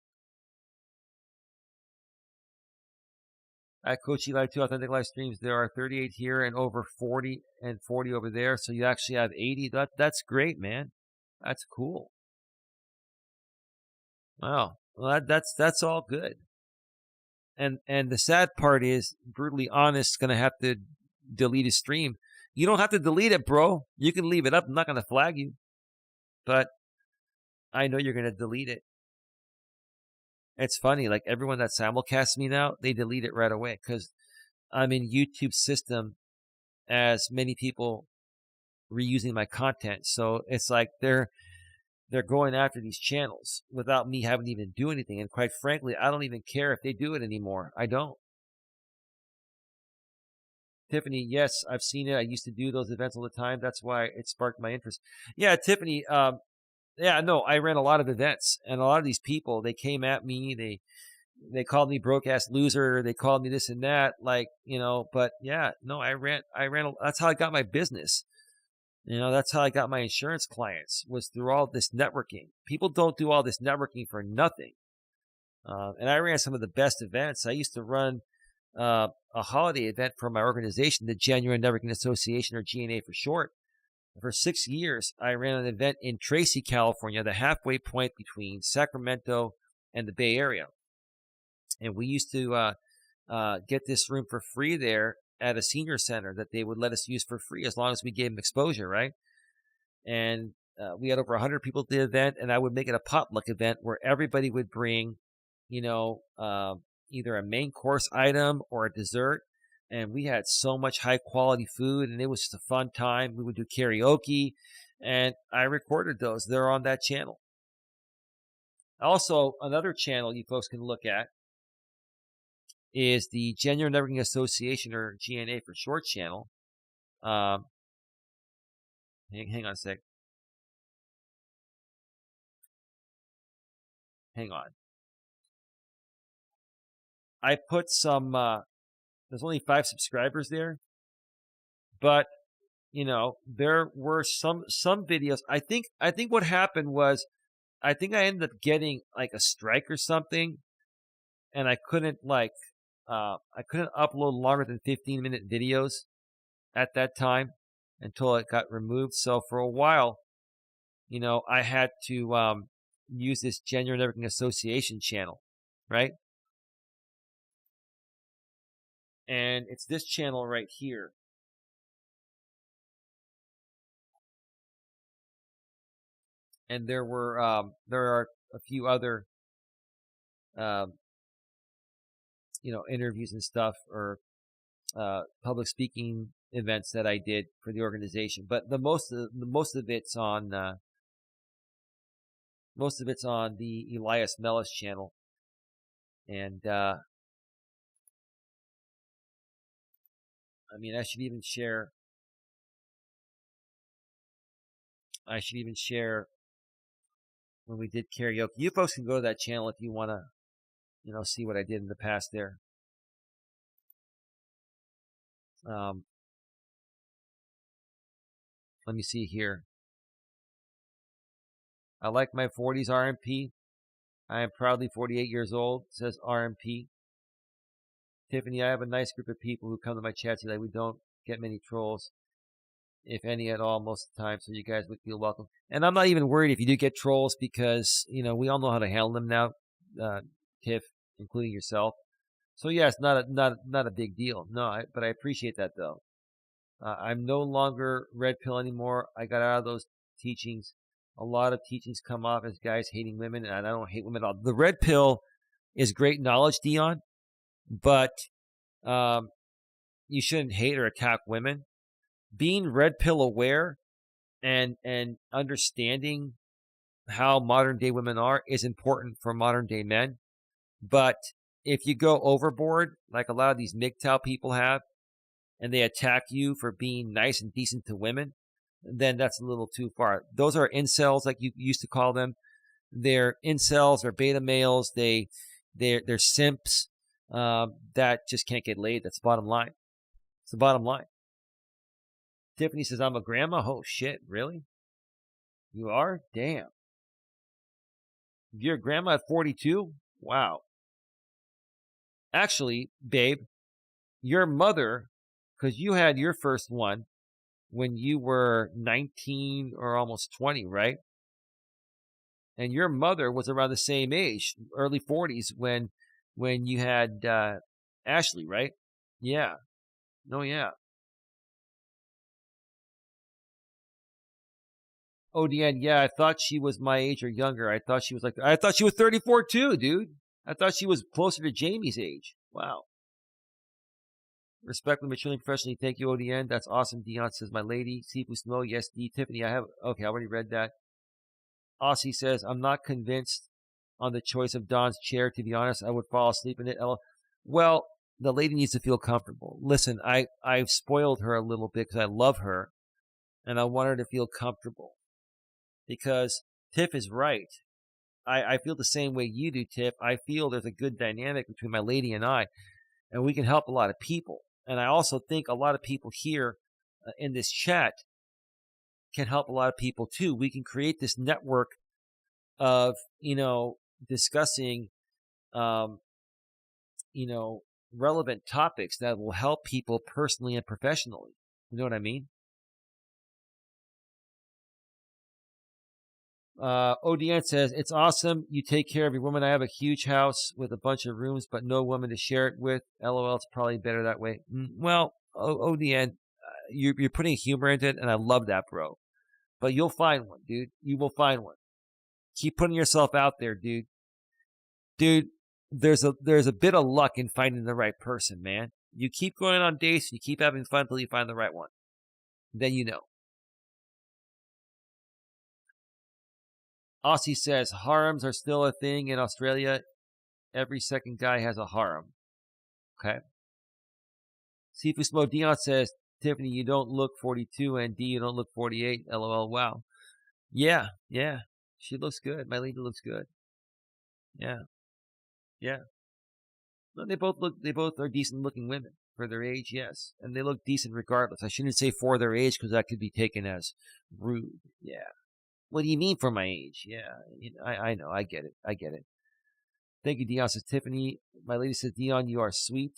At Coach Eli 2 Authentic Live Streams, there are 38 here and over 40 and 40 over there. So you actually have 80. That's great, man. That's cool. Wow. Well, that's all good. And the sad part is, brutally honest, going to have to delete a stream. You don't have to delete it, bro. You can leave it up. I'm not going to flag you. But I know you're going to delete it. It's funny. Like everyone that simulcasts me now, they delete it right away because I'm in YouTube's system as many people reusing my content. So it's like they're going after these channels without me having to even do anything. And quite frankly, I don't even care if they do it anymore. I don't. Tiffany, yes, I've seen it. I used to do those events all the time. That's why it sparked my interest. Yeah, Tiffany, yeah, no, I ran a lot of events, and a lot of these people, they came at me. They called me broke ass loser. They called me this and that, like, you know, but yeah, no, I ran, that's how I got my business. You know, that's how I got my insurance clients, was through all this networking. People don't do all this networking for nothing. And I ran some of the best events. I used to run a holiday event for my organization, the Genuine Networking Association, or GNA for short. For 6 years, I ran an event in Tracy, California, the halfway point between Sacramento and the Bay Area. And we used to get this room for free there at a senior center that they would let us use for free as long as we gave them exposure, right? And we had over 100 people at the event, and I would make it a potluck event where everybody would bring, you know, either a main course item or a dessert. And we had so much high quality food, and it was just a fun time. We would do karaoke, and I recorded those. They're on that channel. Also, another channel you folks can look at is the Genuine Networking Association, or GNA for short channel. Hang on a sec. Hang on. I put some, there's only 5 subscribers there, but you know, there were some videos. I think what happened was, I think I ended up getting like a strike or something. and I couldn't upload longer than 15-minute videos at that time until it got removed. So for a while, I had to use this Gender Networking Association channel, right? And it's this channel right here. And there are a few other, interviews and stuff, or public speaking events that I did for the organization. But the most of it's on the Elias Melas channel, and I should even share. When we did karaoke. You folks can go to that channel if you want to, see what I did in the past there. Let me see here. I like my 40s RMP. I am proudly 48 years old, says RMP. Tiffany, I have a nice group of people who come to my chats today. We don't get many trolls, if any at all, most of the time, so you guys would feel welcome. And I'm not even worried if you do get trolls, because, we all know how to handle them now, Tiff, including yourself. So yeah, it's not a big deal. No, but I appreciate that though. I'm no longer red pill anymore. I got out of those teachings. A lot of teachings come off as guys hating women, and I don't hate women at all. The red pill is great knowledge, Dion, but you shouldn't hate or attack women. Being red pill aware and understanding how modern day women are is important for modern day men. But if you go overboard, like a lot of these MGTOW people have, and they attack you for being nice and decent to women, then that's a little too far. Those are incels, like you used to call them. They're incels, they're beta males, they're simps that just can't get laid. That's the bottom line. It's the bottom line. Tiffany says, I'm a grandma. Oh, shit. Really? You are? Damn. You're a grandma at 42? Wow. Actually, babe, your mother, because you had your first one when you were 19 or almost 20, right? And your mother was around the same age, early 40s, when you had Ashley, right? Yeah. No, yeah. Oh, Deanne, yeah, I thought she was my age or younger. I thought she was 34 too, dude. I thought she was closer to Jamie's age. Wow. Respectfully, maturely, professionally. Thank you, ODN. That's awesome. Dion says, my lady. Sifu Snow, yes, D. Tiffany, I already read that. Aussie says, I'm not convinced on the choice of Don's chair. To be honest, I would fall asleep in it. Well, the lady needs to feel comfortable. Listen, I've spoiled her a little bit because I love her, and I want her to feel comfortable. Because Tiff is right. I feel the same way you do, Tiff. I feel there's a good dynamic between my lady and I, and we can help a lot of people. And I also think a lot of people here in this chat can help a lot of people too. We can create this network of, discussing, relevant topics that will help people personally and professionally. You know what I mean? ODN says, it's awesome. You take care of your woman. I have a huge house with a bunch of rooms, but no woman to share it with. LOL, it's probably better that way. Well, ODN, you're putting humor into it, and I love that, bro. But you'll find one, dude. You will find one. Keep putting yourself out there, dude. Dude, there's a bit of luck in finding the right person, man. You keep going on dates, you keep having fun until you find the right one. Then you know. Aussie says, harems are still a thing in Australia. Every second guy has a harem. Okay. Sifu Smo Dion says, Tiffany, you don't look 42, and D, you don't look 48. LOL, wow. Yeah. She looks good. My lady looks good. Yeah. No, they both are decent looking women for their age, yes. And they look decent regardless. I shouldn't say for their age, because that could be taken as rude. Yeah. What do you mean for my age? Yeah, I know. I get it. Thank you, Dion. Says Tiffany. My lady says, Dion, you are sweet.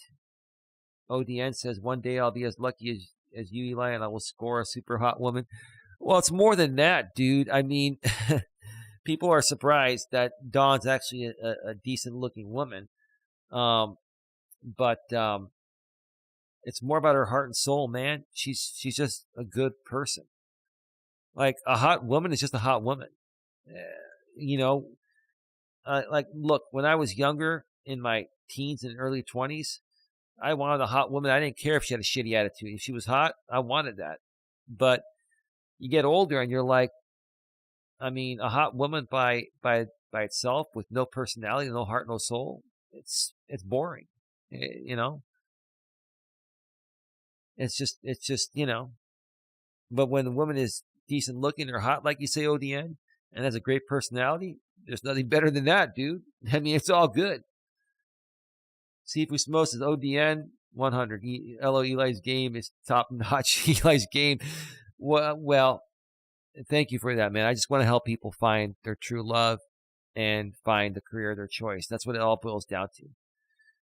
ODN says, one day I'll be as lucky as you, Eli, and I will score a super hot woman. Well, it's more than that, dude. I mean, people are surprised that Dawn's actually a decent-looking woman. But it's more about her heart and soul, man. She's just a good person. Like, a hot woman is just a hot woman. You know, like, look, when I was younger, in my teens and early 20s, I wanted a hot woman. I didn't care if she had a shitty attitude. If she was hot, I wanted that. But you get older and you're like, I mean, a hot woman by itself with no personality, no heart, no soul, it's boring. You know? It's just, you know. But when the woman is decent looking or hot, like you say, ODN, and has a great personality, there's nothing better than that, dude. I mean, it's all good. Sifu Smo says ODN 100. LO Eli's game is top notch. Eli's game. Well, thank you for that, man. I just want to help people find their true love and find the career of their choice. That's what it all boils down to.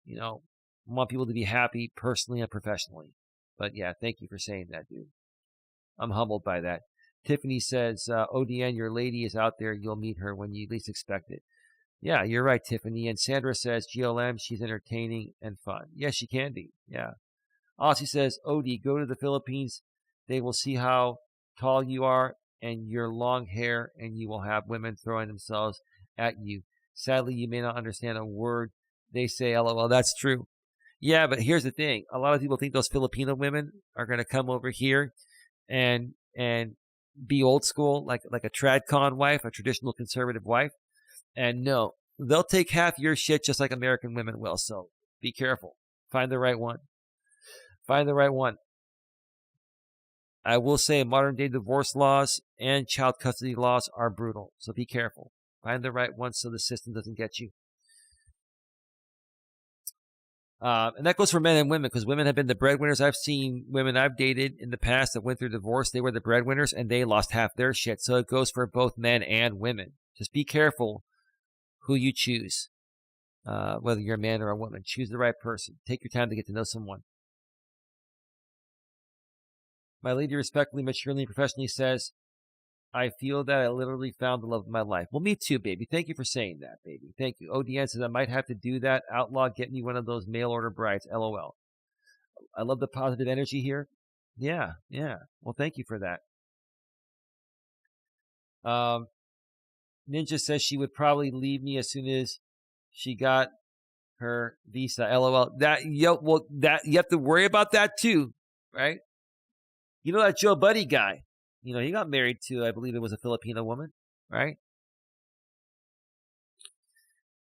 You know, I want people to be happy personally and professionally. But yeah, thank you for saying that, dude. I'm humbled by that. Tiffany says, ODN, your lady is out there. You'll meet her when you least expect it. Yeah, you're right, Tiffany. And Sandra says, GLM, she's entertaining and fun. Yes, she can be. Yeah. Aussie says, Odie, go to the Philippines. They will see how tall you are and your long hair, and you will have women throwing themselves at you. Sadly, you may not understand a word they say. LOL, that's true. Yeah, but here's the thing. A lot of people think those Filipino women are going to come over here and be old school, like a TradCon wife, a traditional conservative wife. And no, they'll take half your shit just like American women will. So be careful. Find the right one. Find the right one. I will say modern day divorce laws and child custody laws are brutal. So be careful. Find the right one so the system doesn't get you. And that goes for men and women, because women have been the breadwinners. I've seen women I've dated in the past that went through divorce. They were the breadwinners and they lost half their shit. So it goes for both men and women. Just be careful who you choose, whether you're a man or a woman. Choose the right person. Take your time to get to know someone. My lady respectfully, maturely, and professionally says, I feel that I literally found the love of my life. Well, me too, baby. Thank you for saying that, baby. Thank you. ODN says, I might have to do that. Outlaw, get me one of those mail order brides. LOL. I love the positive energy here. Yeah. Well, thank you for that. Ninja says she would probably leave me as soon as she got her visa. LOL. You have to worry about that too, right? You know that Joe Buddy guy. You know, he got married to, I believe it was a Filipino woman, right?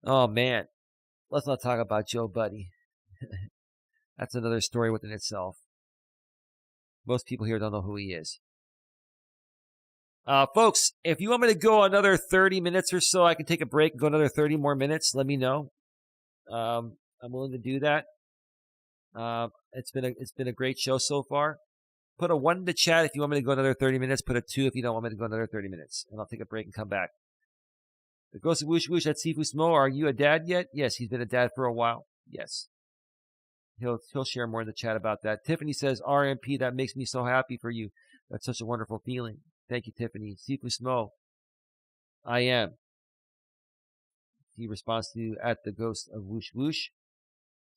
Oh, man. Let's not talk about Joe Buddy. That's another story within itself. Most people here don't know who he is. Folks, if you want me to go another 30 minutes or so, I can take a break and go another 30 more minutes. Let me know. I'm willing to do that. It's been a great show so far. Put a 1 in the chat if you want me to go another 30 minutes. Put a 2 if you don't want me to go another 30 minutes. And I'll take a break and come back. The Ghost of Woosh Woosh at Sifu Smo. Are you a dad yet? Yes, he's been a dad for a while. Yes. He'll share more in the chat about that. Tiffany says, RMP, that makes me so happy for you. That's such a wonderful feeling. Thank you, Tiffany. Sifu Smo. I am. He responds to at the Ghost of Woosh Woosh.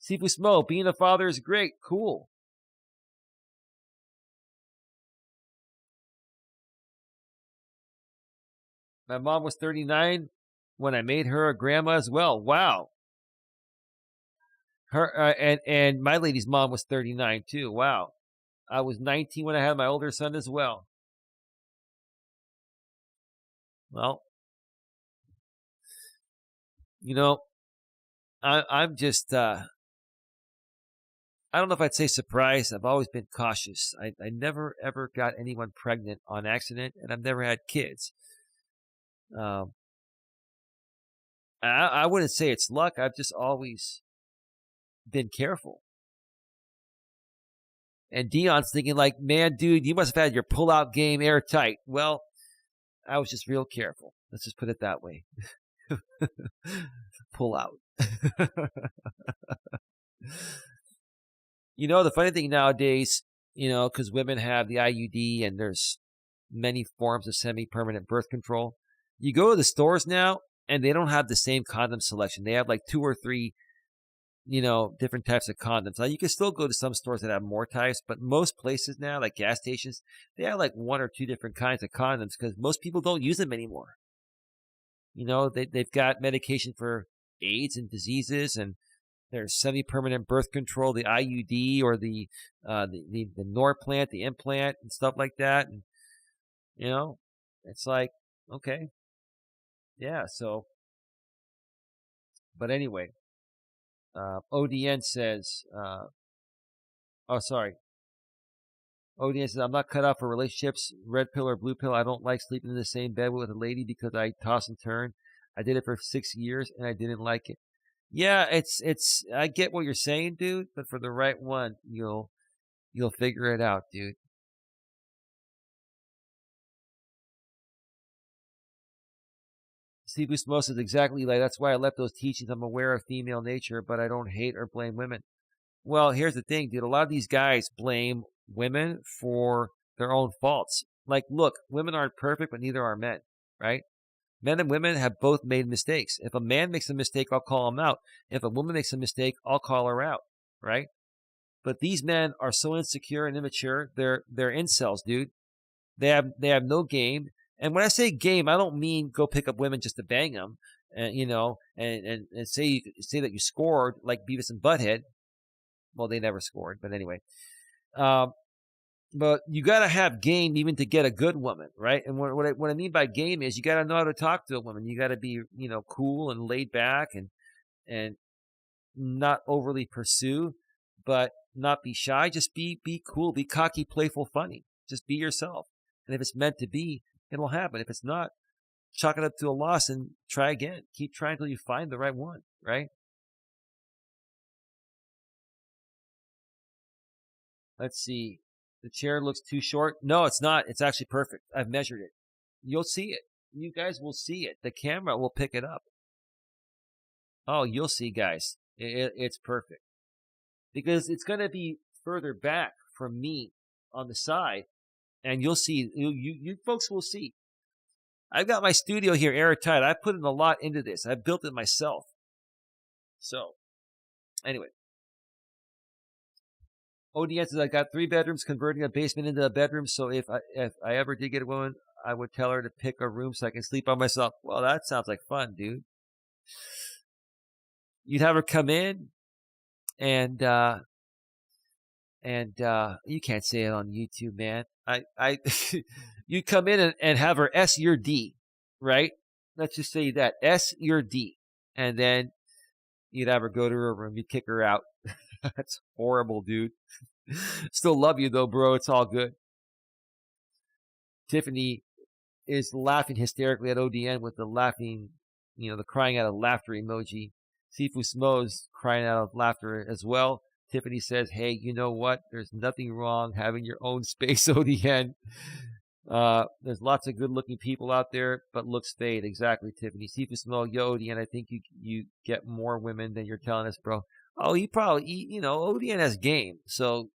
Sifu Smo, being a father is great. Cool. My mom was 39 when I made her a grandma as well. Wow. Her and my lady's mom was 39 too. Wow. I was 19 when I had my older son as well. Well, you know, I'm just I don't know if I'd say surprised. I've always been cautious. I never ever got anyone pregnant on accident, and I've never had kids. I wouldn't say it's luck. I've just always been careful. And Dion's thinking like, man, dude, you must have had your pull-out game airtight. Well, I was just real careful. Let's just put it that way. Pull out. The funny thing nowadays, because women have the IUD and there's many forms of semi-permanent birth control. You go to the stores now and they don't have the same condom selection. They have like 2 or 3, different types of condoms. Now you can still go to some stores that have more types, but most places now, like gas stations, they have like 1 or 2 different kinds of condoms because most people don't use them anymore. They've got medication for AIDS and diseases, and there's semi-permanent birth control, the IUD or the Norplant, the implant, and stuff like that. And it's like, okay, yeah. So, but anyway, ODN says, sorry. ODN says, I'm not cut out for relationships, red pill or blue pill. I don't like sleeping in the same bed with a lady because I toss and turn. I did it for 6 years and I didn't like it. Yeah, I get what you're saying, dude, but for the right one, you'll figure it out, dude. Steve Bustos is exactly like, that's why I left those teachings. I'm aware of female nature, but I don't hate or blame women. Well, here's the thing, dude. A lot of these guys blame women for their own faults. Like, look, women aren't perfect, but neither are men, right? Men and women have both made mistakes. If a man makes a mistake, I'll call him out. If a woman makes a mistake, I'll call her out, right? But these men are so insecure and immature. They're incels, dude. They have no game. And when I say game, I don't mean go pick up women just to bang them, and and say that you scored like Beavis and Butthead. Well, they never scored, but anyway. But you got to have game even to get a good woman, right? And what I mean by game is you got to know how to talk to a woman. You got to be, cool and laid back and not overly pursue, but not be shy. Just be cool, be cocky, playful, funny. Just be yourself. And if it's meant to be, it'll happen. If it's not, chalk it up to a loss and try again. Keep trying until you find the right one, right? Let's see. The chair looks too short. No, it's not. It's actually perfect. I've measured it. You'll see it. You guys will see it. The camera will pick it up. Oh, you'll see, guys. It's perfect. Because it's going to be further back from me on the side. And you'll see. You folks will see. I've got my studio here airtight. I put in a lot into this. I built it myself. So, anyway. ODN says, I got 3 bedrooms, converting a basement into a bedroom. So if I ever did get a woman, I would tell her to pick a room so I can sleep by myself. Well, that sounds like fun, dude. You'd have her come in and you can't say it on YouTube, man. You'd come in and have her S your D, right? Let's just say that S your D. And then you'd have her go to her room. You'd kick her out. That's horrible, dude. Still love you though, bro. It's all good. Tiffany is laughing hysterically at ODN with the laughing, the crying out of laughter emoji. Sifu Smo's crying out of laughter as well. Tiffany says, hey, you know what? There's nothing wrong having your own space, ODN. There's lots of good-looking people out there, but looks fade. Exactly, Tiffany. Sifu Smo, yo, ODN, I think you get more women than you're telling us, bro. Oh, ODN has game. So,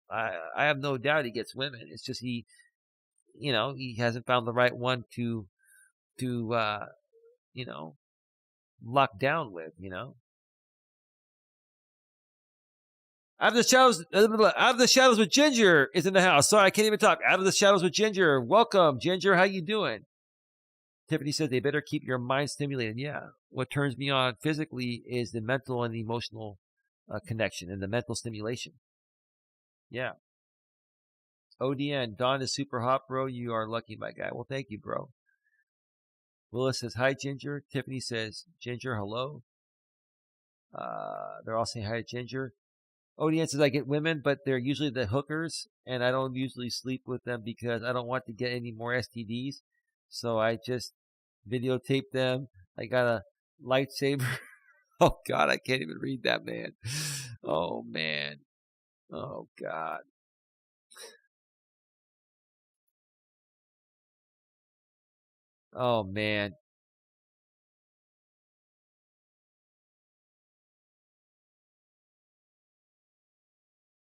I have no doubt he gets women. It's just he hasn't found the right one to lock down with, Out of the shadows with Ginger is in the house. Sorry, I can't even talk. Out of the shadows with Ginger. Welcome, Ginger. How you doing? Tiffany says they better keep your mind stimulated. Yeah. What turns me on physically is the mental and emotional connection and the mental stimulation. Yeah. ODN, Don is super hot, bro. You are lucky, my guy. Well, thank you, bro. Willis says, hi, Ginger. Tiffany says, Ginger, hello. They're all saying hi to Ginger. ODN says, I get women, but they're usually the hookers, and I don't usually sleep with them because I don't want to get any more STDs. So I just videotape them. I got a lightsaber. Oh, God, I can't even read that, man. Oh, man. Oh, God. Oh, man.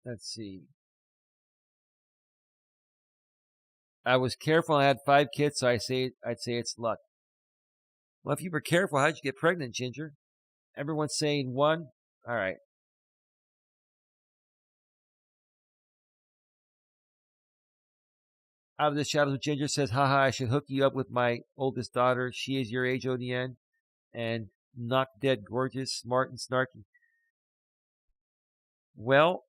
Let's see. I was careful. I had 5 kids, so I'd say it's luck. Well, if you were careful, how'd you get pregnant, Ginger? Everyone's saying 1. All right. Out of the shadows, Ginger says, haha, I should hook you up with my oldest daughter. She is your age, ODN, and knock dead gorgeous, smart, and snarky. Well,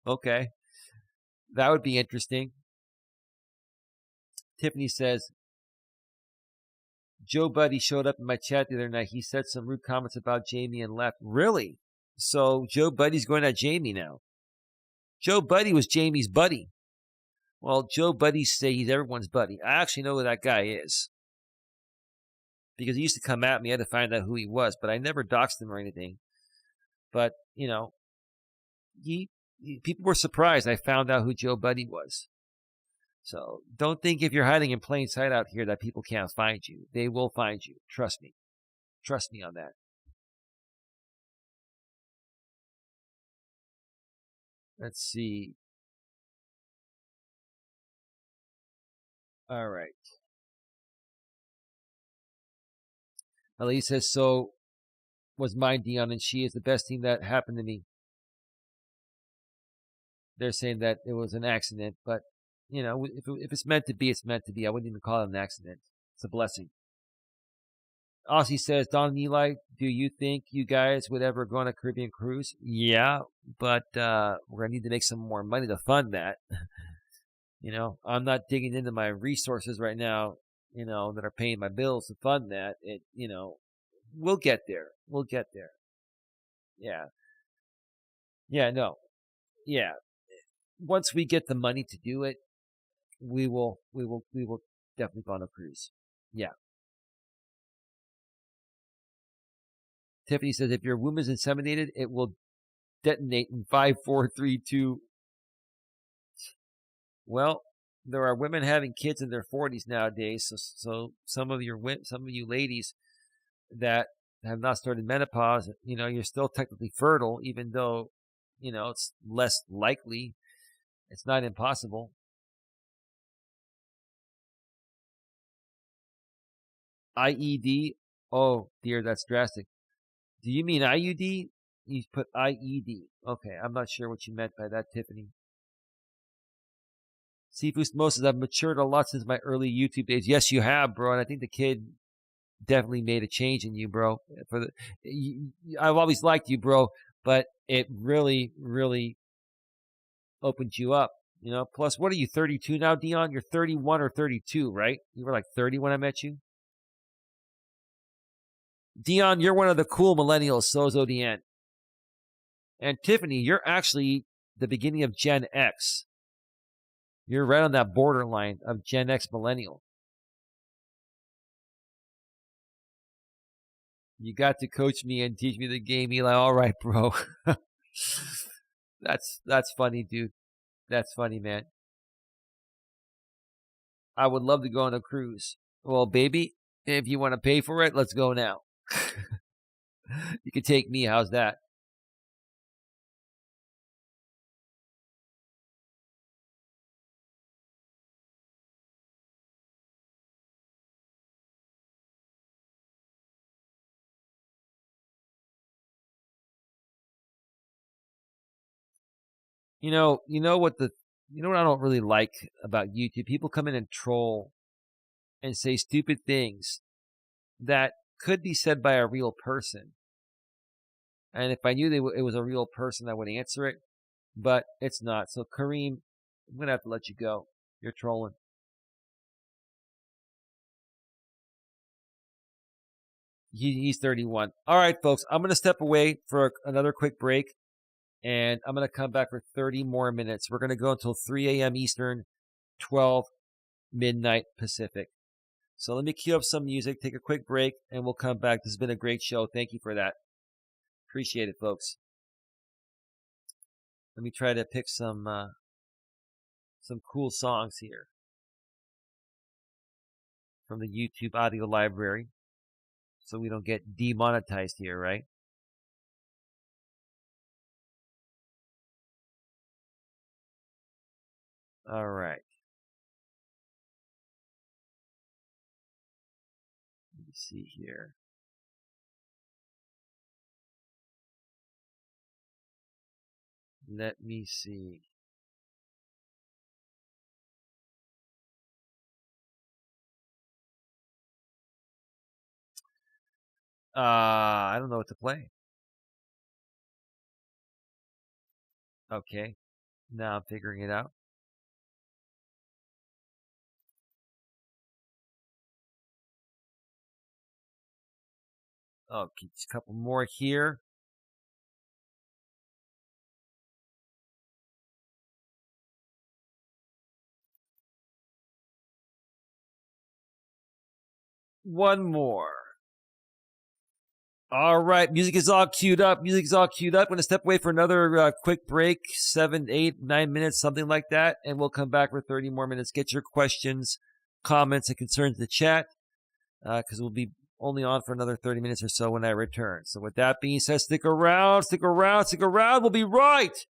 okay. That would be interesting. Tiffany says, Joe Buddy showed up in my chat the other night. He said some rude comments about Jamie and left. Really? So Joe Buddy's going at Jamie now. Joe Buddy was Jamie's buddy. Well, Joe Buddy say he's everyone's buddy. I actually know who that guy is. Because he used to come at me. I had to find out who he was. But I never doxed him or anything. But, people were surprised I found out who Joe Buddy was. So don't think if you're hiding in plain sight out here that people can't find you. They will find you. Trust me. Trust me on that. Let's see. All right. Elias says, so was mine, Dion, and she is the best thing that happened to me. They're saying that it was an accident, but, if it's meant to be, it's meant to be. I wouldn't even call it an accident. It's a blessing. Aussie says, Don and Eli, do you think you guys would ever go on a Caribbean cruise? Yeah, but we're going to need to make some more money to fund that. I'm not digging into my resources right now, that are paying my bills to fund that. We'll get there. We'll get there. Yeah. Yeah, no. Yeah. Once we get the money to do it, we will definitely go on a cruise. Yeah. Tiffany says, if your womb is inseminated, it will detonate in 5, 4, 3, 2. Well, there are women having kids in their 40s nowadays. So some of you ladies that have not started menopause, you're still technically fertile, even though, it's less likely. It's not impossible. IED? Oh, dear, that's drastic. Do you mean IUD? You put IED. Okay, I'm not sure what you meant by that, Tiffany. Seafood Moses, I've matured a lot since my early YouTube days. Yes, you have, bro, and I think the kid definitely made a change in you, bro. I've always liked you, bro, but it really, really opened you up. Plus, what are you, 32 now, Dion? You're 31 or 32, right? You were like 30 when I met you. Dion, you're one of the cool millennials, so's ODN. And Tiffany, you're actually the beginning of Gen X. You're right on that borderline of Gen X millennial. You got to coach me and teach me the game, Eli. All right, bro. That's funny, dude. That's funny, man. I would love to go on a cruise. Well, baby, if you want to pay for it, let's go now. You can take me. How's that? You know what I don't really like about YouTube? People come in and troll and say stupid things that could be said by a real person. And if I knew it was a real person, I would answer it. But it's not. So Kareem, I'm going to have to let you go. You're trolling. He's 31. All right, folks. I'm going to step away for another quick break. And I'm going to come back for 30 more minutes. We're going to go until 3 a.m. Eastern, 12 midnight Pacific. So let me cue up some music, take a quick break, and we'll come back. This has been a great show. Thank you for that. Appreciate it, folks. Let me try to pick some cool songs here from the YouTube audio library so we don't get demonetized here, right? All right. Let me see here. Let me see. I don't know what to play. Okay. Now I'm figuring it out. Okay, just a couple more here. One more. All right, music is all queued up. I'm going to step away for another quick break, 7, 8, 9 minutes, something like that, and we'll come back for 30 more minutes. Get your questions, comments, and concerns in the chat, because we'll be only on for another 30 minutes or so when I return. So with that being said, stick around. We'll be right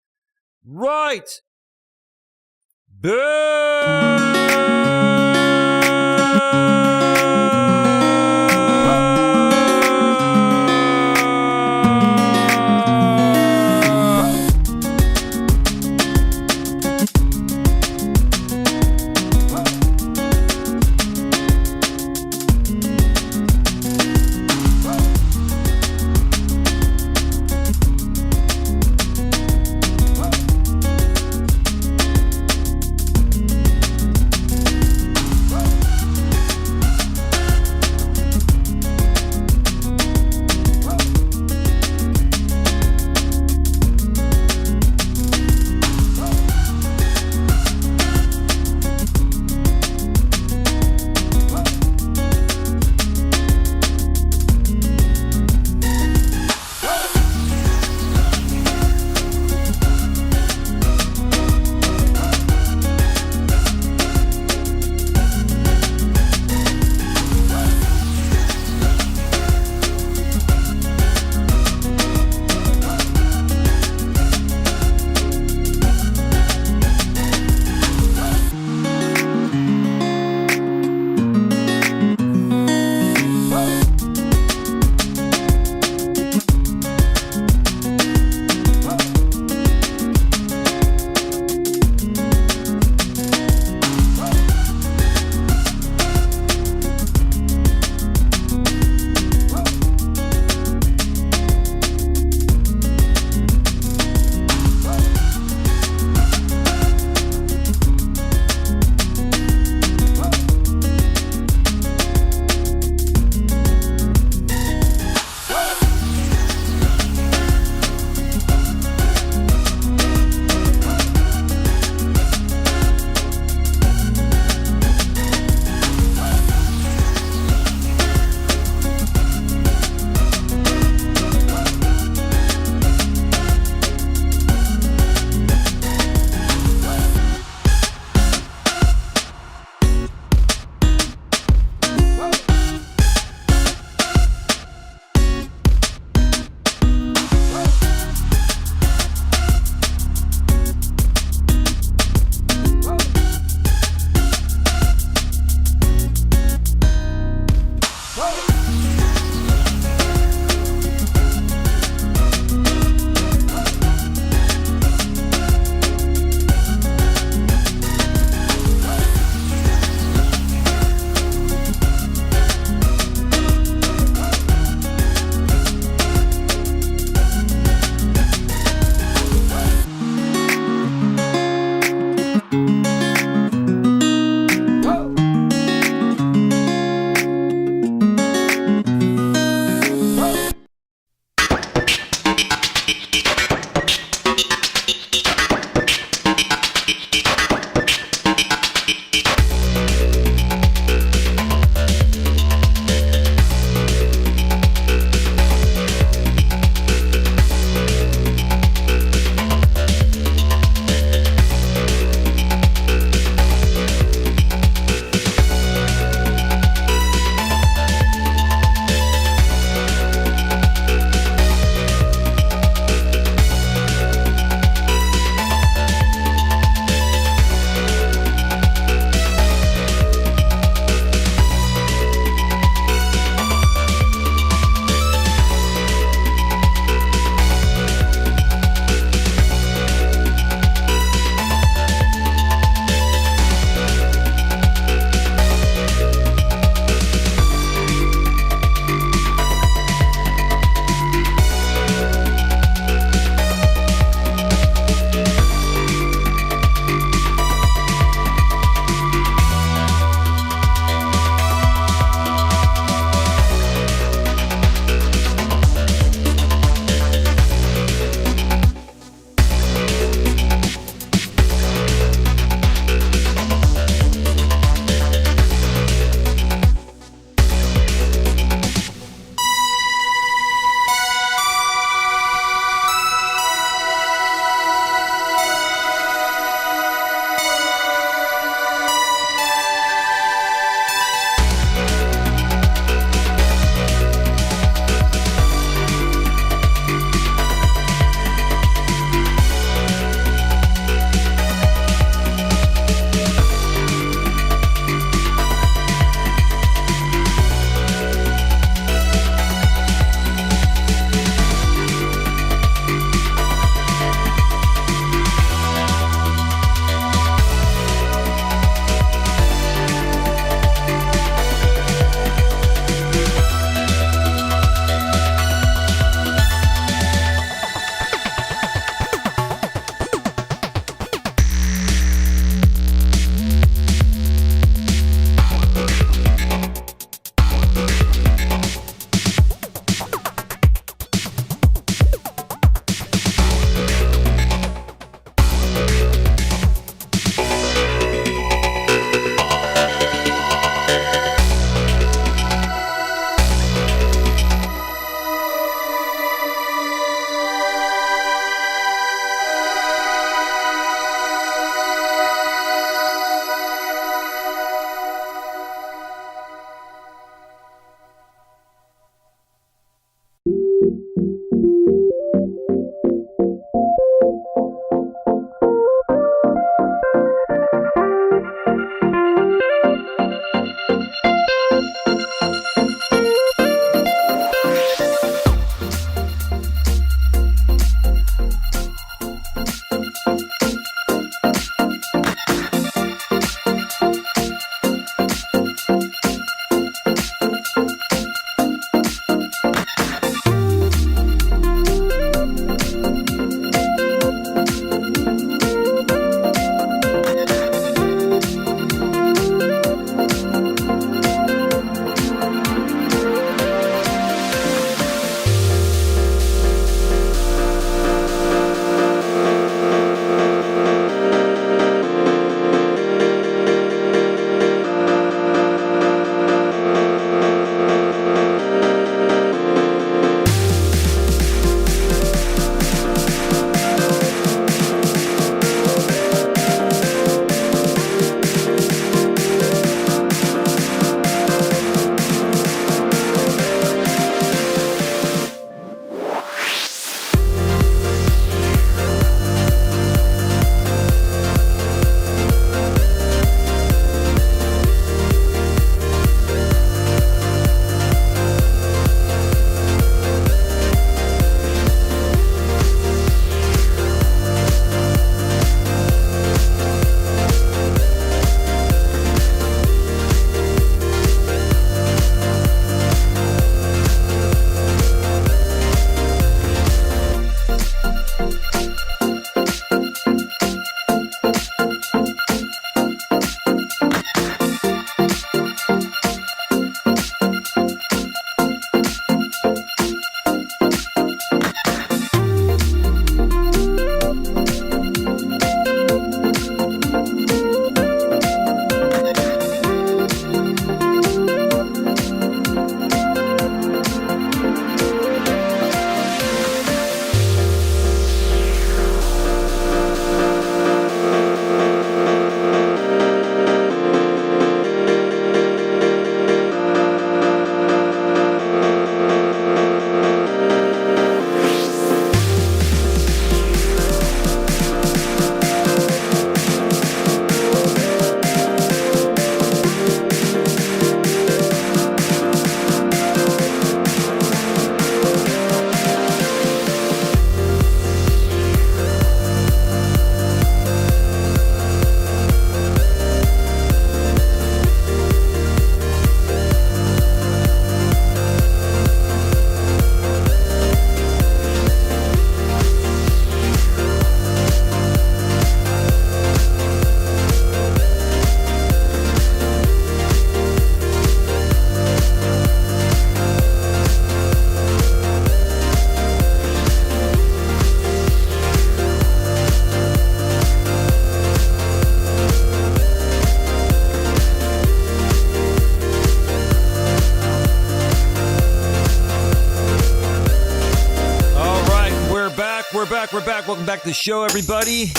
We're back. Welcome back to the show, everybody.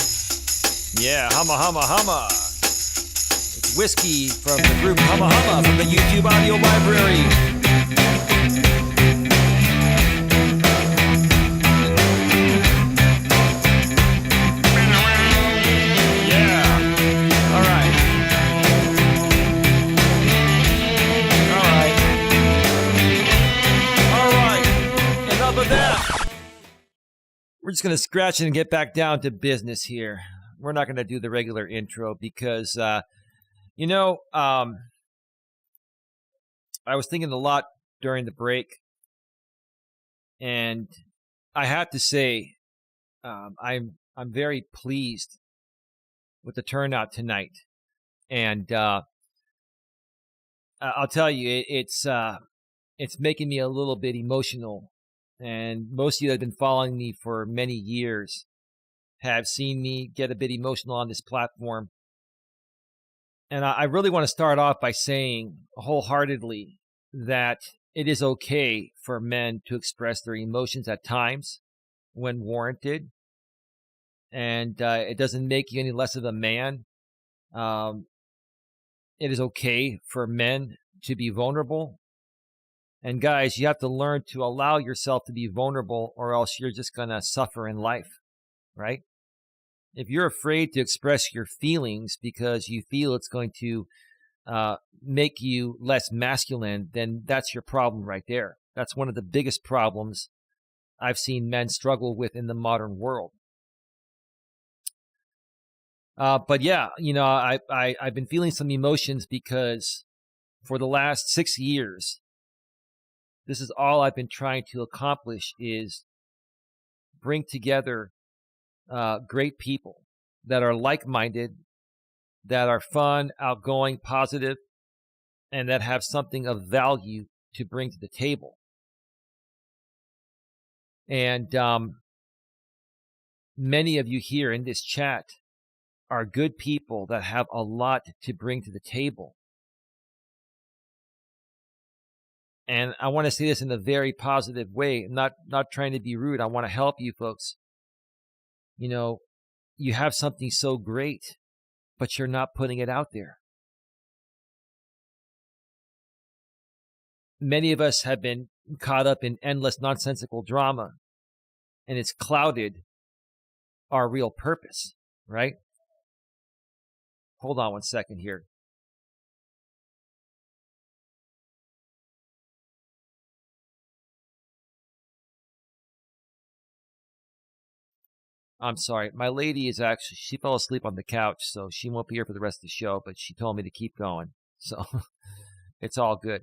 Yeah, Humma, Humma, Humma. It's Whiskey from the group Humma Humma from the YouTube audio library. Yeah. All right. Enough of that. We're just going to scratch it and get back down to business here. We're not going to do the regular intro because, I was thinking a lot during the break, and I have to say, I'm very pleased with the turnout tonight, and I'll tell you, it's making me a little bit emotional. And most of you that have been following me for many years have seen me get a bit emotional on this platform. And I really want to start off by saying wholeheartedly that it is okay for men to express their emotions at times when warranted. And it doesn't make you any less of a man. It is okay for men to be vulnerable. And guys, you have to learn to allow yourself to be vulnerable, or else you're just going to suffer in life, right? If you're afraid to express your feelings because you feel it's going to make you less masculine, then that's your problem right there. That's one of the biggest problems I've seen men struggle with in the modern world. But yeah, I've been feeling some emotions because for the last 6 years, this is all I've been trying to accomplish, is bring together great people that are like-minded, that are fun, outgoing, positive, and that have something of value to bring to the table. And many of you here in this chat are good people that have a lot to bring to the table. And I want to say this in a very positive way. I'm not trying to be rude. I want to help you folks. You have something so great, but you're not putting it out there. Many of us have been caught up in endless nonsensical drama, and it's clouded our real purpose, right? Hold on one second here. I'm sorry. My lady she fell asleep on the couch, so she won't be here for the rest of the show, but she told me to keep going. So it's all good.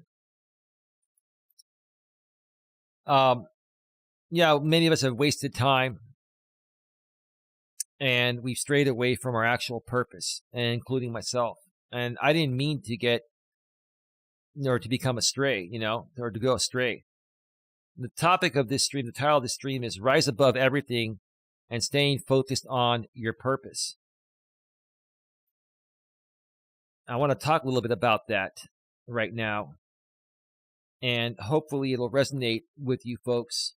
Many of us have wasted time, and we've strayed away from our actual purpose, including myself. And I didn't mean to to become astray, or to go astray. The topic of this stream, the title of this stream is Rise Above Everything and Staying Focused on Your Purpose. I want to talk a little bit about that right now. And hopefully it'll resonate with you folks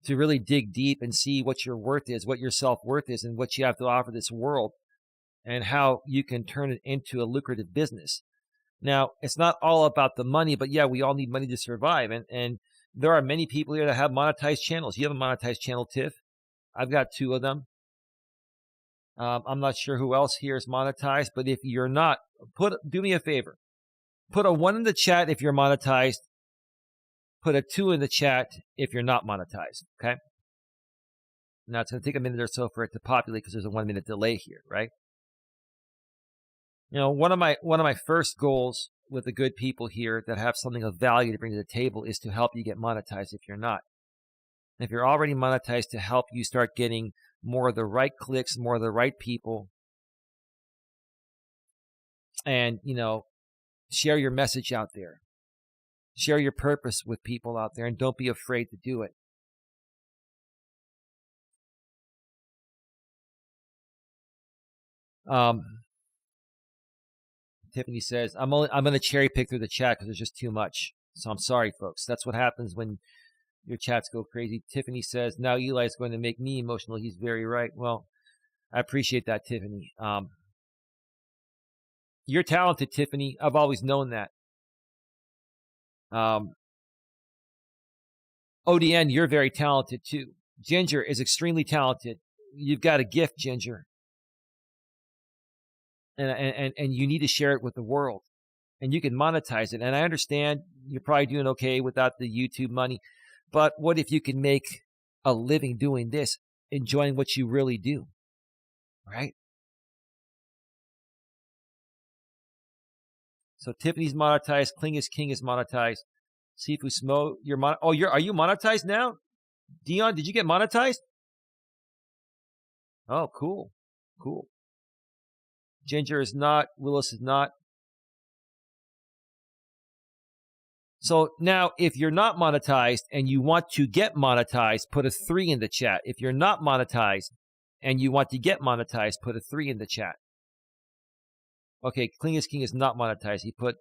to really dig deep and see what your worth is, what your self-worth is, and what you have to offer this world, and how you can turn it into a lucrative business. Now, it's not all about the money, but yeah, we all need money to survive. And there are many people here that have monetized channels. You have a monetized channel, Tiff. I've got 2 of them. I'm not sure who else here is monetized, but if you're not, do me a favor. Put a 1 in the chat if you're monetized. Put a 2 in the chat if you're not monetized, okay? Now, it's going to take a minute or so for it to populate because there's a 1-minute delay here, right? One of my first goals with the good people here that have something of value to bring to the table is to help you get monetized if you're not. If you're already monetized, to help you start getting more of the right clicks, more of the right people, and, share your message out there. Share your purpose with people out there, and don't be afraid to do it. Tiffany says, I'm going to cherry pick through the chat because there's just too much. So I'm sorry, folks. That's what happens when Your chats go crazy. Tiffany says, now Eli is going to make me emotional. He's very right. Well, I appreciate that, Tiffany. You're talented, Tiffany. I've always known that. ODN, you're very talented too. Ginger is extremely talented. You've got a gift, Ginger. And you need to share it with the world. And you can monetize it. And I understand you're probably doing okay without the YouTube money. But what if you can make a living doing this, enjoying what you really do? Right? So Tiffany's monetized. Kling is King is monetized. Sifu Smo, are you monetized now? Dion, did you get monetized? Oh, cool. Cool. Ginger is not. Willis is not. So now, if you're not monetized and you want to get monetized, put a 3 in the chat. If you're not monetized and you want to get monetized, put a 3 in the chat. Okay, Kling is King is not monetized. He put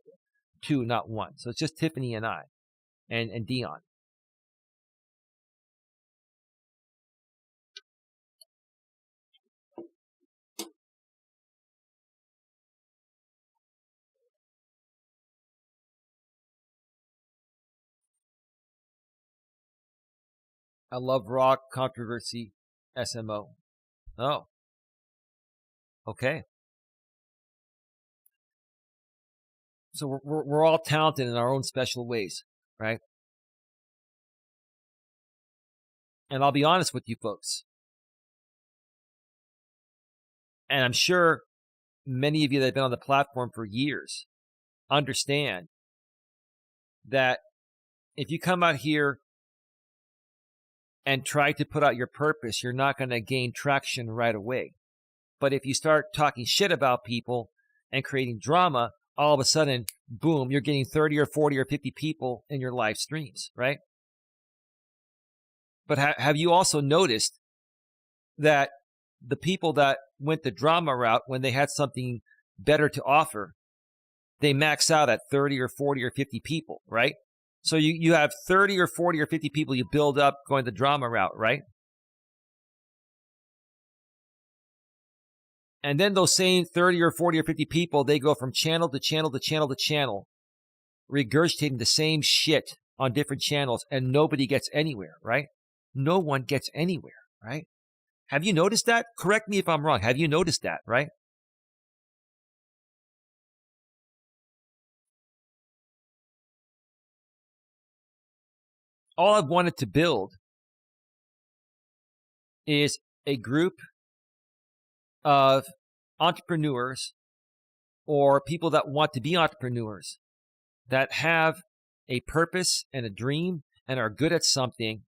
2, not 1. So it's just Tiffany and I and Dion. I love rock controversy SMO. Oh. Okay. So we're all talented in our own special ways, right? And I'll be honest with you folks. And I'm sure many of you that have been on the platform for years understand that if you come out here and try to put out your purpose, you're not going to gain traction right away. But if you start talking shit about people and creating drama, all of a sudden, boom, you're getting 30 or 40 or 50 people in your live streams, right? But have you also noticed that the people that went the drama route, when they had something better to offer, they max out at 30 or 40 or 50 people, right? So you have 30 or 40 or 50 people you build up going the drama route, right? And then those same 30 or 40 or 50 people, they go from channel to channel to channel to channel, regurgitating the same shit on different channels, and nobody gets anywhere, right? No one gets anywhere, right? Have you noticed that? Correct me if I'm wrong. Have you noticed that, right? All I've wanted to build is a group of entrepreneurs or people that want to be entrepreneurs that have a purpose and a dream and are good at something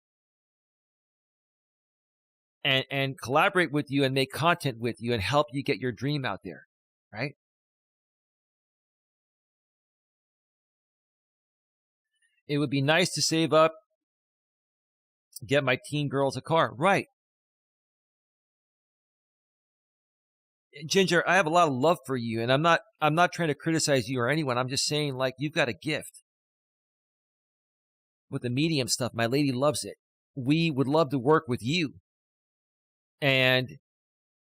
and collaborate with you and make content with you and help you get your dream out there, right? It would be nice to save up, get my teen girls a car. Right. Ginger, I have a lot of love for you, and I'm not trying to criticize you or anyone. I'm just saying, like, you've got a gift with the medium stuff. My lady loves it. We would love to work with you and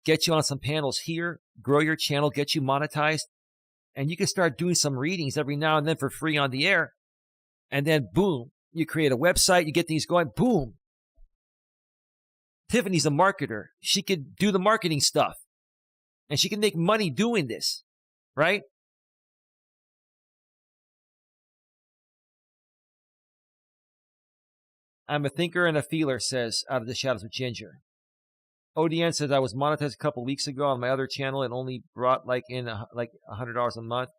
get you on some panels here, grow your channel, get you monetized, and you can start doing some readings every now and then for free on the air. And then, boom, you create a website, you get things going, boom. Tiffany's a marketer. She could do the marketing stuff. And she can make money doing this, right? I'm a thinker and a feeler, says Out of the Shadows of Ginger. ODN says I was monetized a couple weeks ago on my other channel and only brought like $100 a month.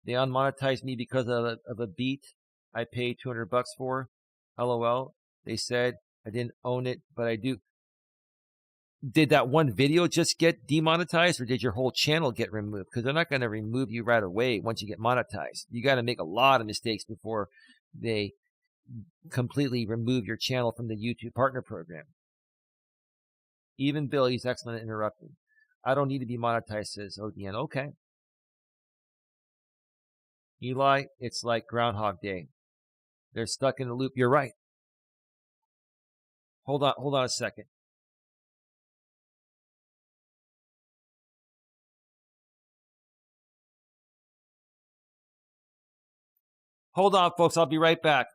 They unmonetized me because of a beat I paid $200 for. LOL. They said I didn't own it, but I do. Did that one video just get demonetized, or did your whole channel get removed? Because they're not going to remove you right away once you get monetized. You got to make a lot of mistakes before they completely remove your channel from the YouTube Partner Program. Even Bill, he's excellent at interrupting. I don't need to be monetized, says ODN. Okay. Eli, it's like Groundhog Day. They're stuck in the loop. You're right. Hold on a second. Hold on, folks. I'll be right back.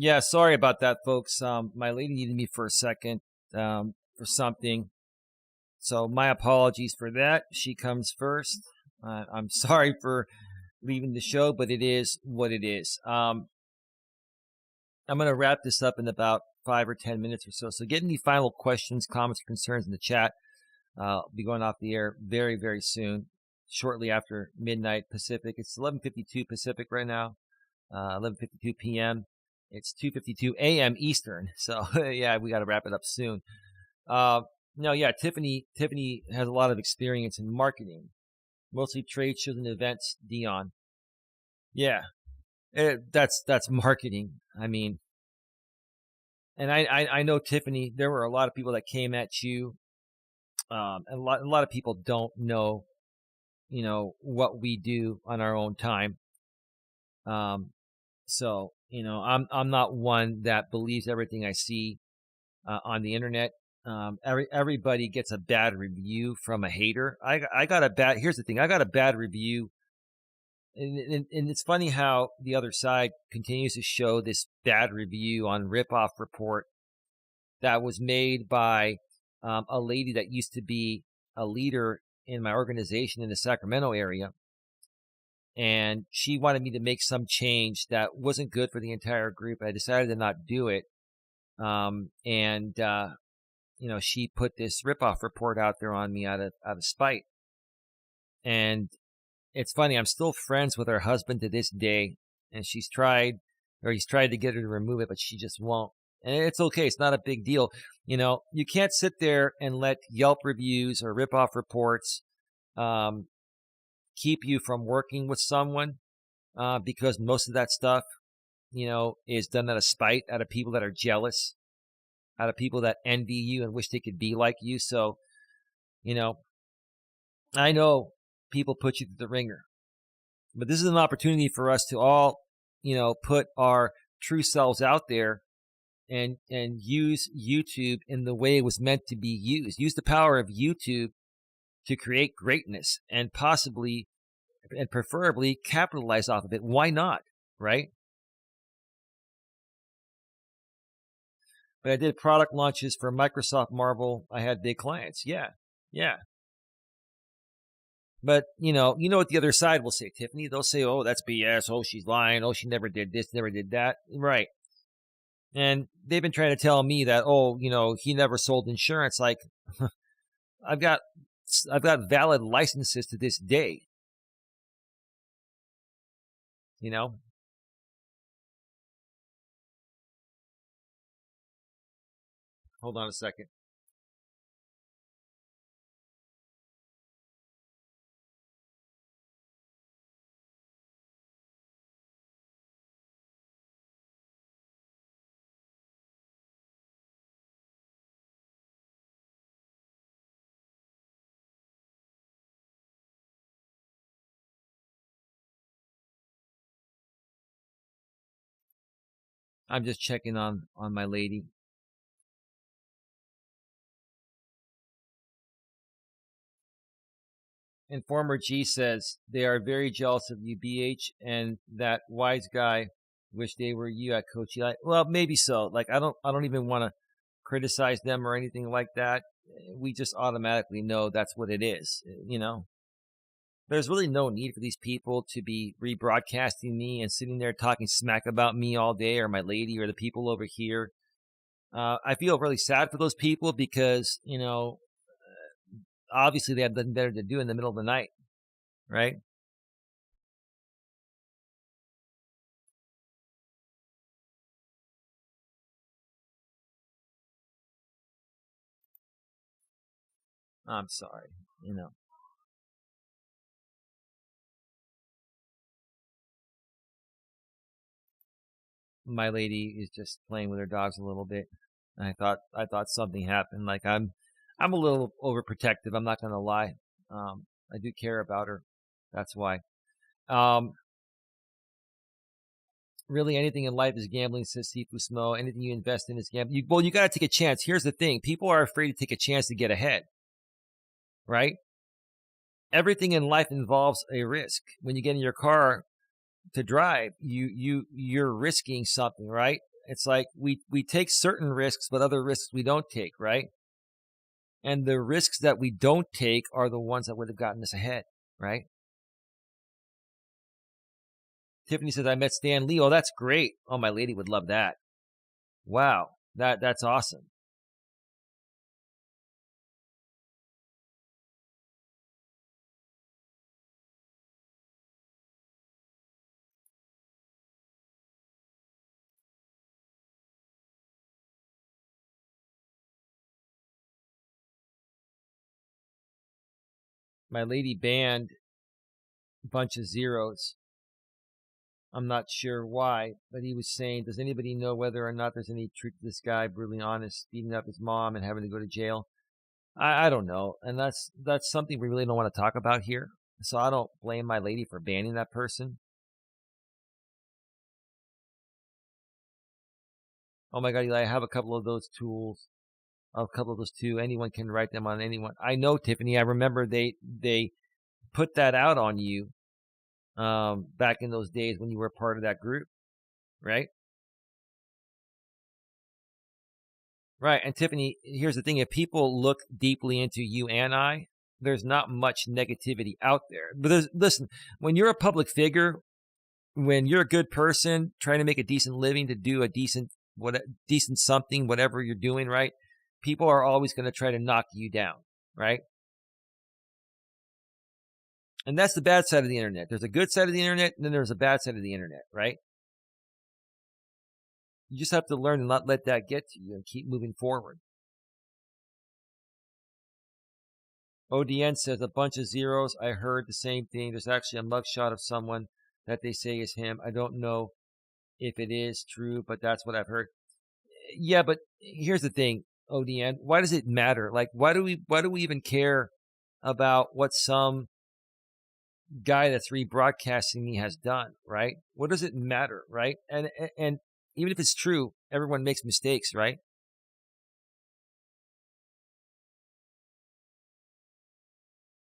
Yeah, sorry about that, folks. My lady needed me for a second for something. So my apologies for that. She comes first. I'm sorry for leaving the show, but it is what it is. I'm going to wrap this up in about 5 or 10 minutes or so. So get any final questions, comments, or concerns in the chat. I'll be going off the air very, very soon, shortly after midnight Pacific. It's 11:52 Pacific right now, 11:52 p.m. It's 2:52 a.m. Eastern. So yeah, we got to wrap it up soon. No, yeah, Tiffany has a lot of experience in marketing, mostly trade shows and events. Dion, yeah, that's marketing. I mean, and I know Tiffany. There were a lot of people that came at you. And a lot of people don't know, what we do on our own time. So, I'm not one that believes everything I see on the internet. Everybody gets a bad review from a hater. Here's the thing. I got a bad review. And it's funny how the other side continues to show this bad review on Ripoff Report that was made by a lady that used to be a leader in my organization in the Sacramento area. And she wanted me to make some change that wasn't good for the entire group. I decided to not do it. she put this ripoff report out there on me out of spite. And it's funny, I'm still friends with her husband to this day, and he's tried to get her to remove it, but she just won't. And it's okay. It's not a big deal. You can't sit there and let Yelp reviews or ripoff reports keep you from working with someone, because most of that stuff, is done out of spite, out of people that are jealous, out of people that envy you and wish they could be like you. So, I know people put you through the ringer, but this is an opportunity for us to all, put our true selves out there and use YouTube in the way it was meant to be used. Use the power of YouTube to create greatness and possibly and preferably capitalize off of it. Why not? Right? But I did product launches for Microsoft Marvel. I had big clients. Yeah. But, what the other side will say, Tiffany. They'll say, oh, that's BS. Oh, she's lying. Oh, she never did this, never did that. Right. And they've been trying to tell me that, oh, he never sold insurance. Like, I've got valid licenses to this day. Hold on a second. I'm just checking on my lady. Informer G says they are very jealous of you, BH, and that wise guy wish they were you at Coach Eli. Well, maybe so. Like I don't even want to criticize them or anything like that. We just automatically know that's what it is. There's really no need for these people to be rebroadcasting me and sitting there talking smack about me all day, or my lady, or the people over here. I feel really sad for those people because, obviously they have nothing better to do in the middle of the night, right? I'm sorry, My lady is just playing with her dogs a little bit. I thought something happened. Like I'm a little overprotective. I'm not gonna lie. I do care about her. That's why. Really, anything in life is gambling, says Sifu Smo. Anything you invest in is gambling. You got to take a chance. Here's the thing. People are afraid to take a chance to get ahead, right? Everything in life involves a risk. When you get in your car to drive, you're risking something, right? It's like we take certain risks, but other risks we don't take, right? And the risks that we don't take are the ones that would have gotten us ahead, right? Tiffany says, I met Stan Lee. Oh, that's great. Oh, my lady would love that. Wow. That's awesome. My lady banned a bunch of zeros. I'm not sure why, but he was saying, does anybody know whether or not there's any truth to this guy brutally honest, beating up his mom and having to go to jail? I don't know. And that's something we really don't want to talk about here. So I don't blame my lady for banning that person. Oh my God, Eli, I have a couple of those tools. A couple of those too. Anyone can write them on anyone. I know, Tiffany. I remember they put that out on you back in those days when you were part of that group, right? Right. And Tiffany, here's the thing. If people look deeply into you and I, there's not much negativity out there. But listen, when you're a public figure, when you're a good person trying to make a decent living, to do a decent something, whatever you're doing, right? people are always going to try to knock you down, right? And that's the bad side of the internet. There's a good side of the internet, and then there's a bad side of the internet, right? You just have to learn and not let that get to you and keep moving forward. ODN says a bunch of zeros. I heard the same thing. There's actually a mugshot of someone that they say is him. I don't know if it is true, but that's what I've heard. Yeah, but here's the thing, ODN. Why does it matter? Like, why do we even care about what some guy that's rebroadcasting me has done, right? What does it matter, right? And even if it's true, everyone makes mistakes, right?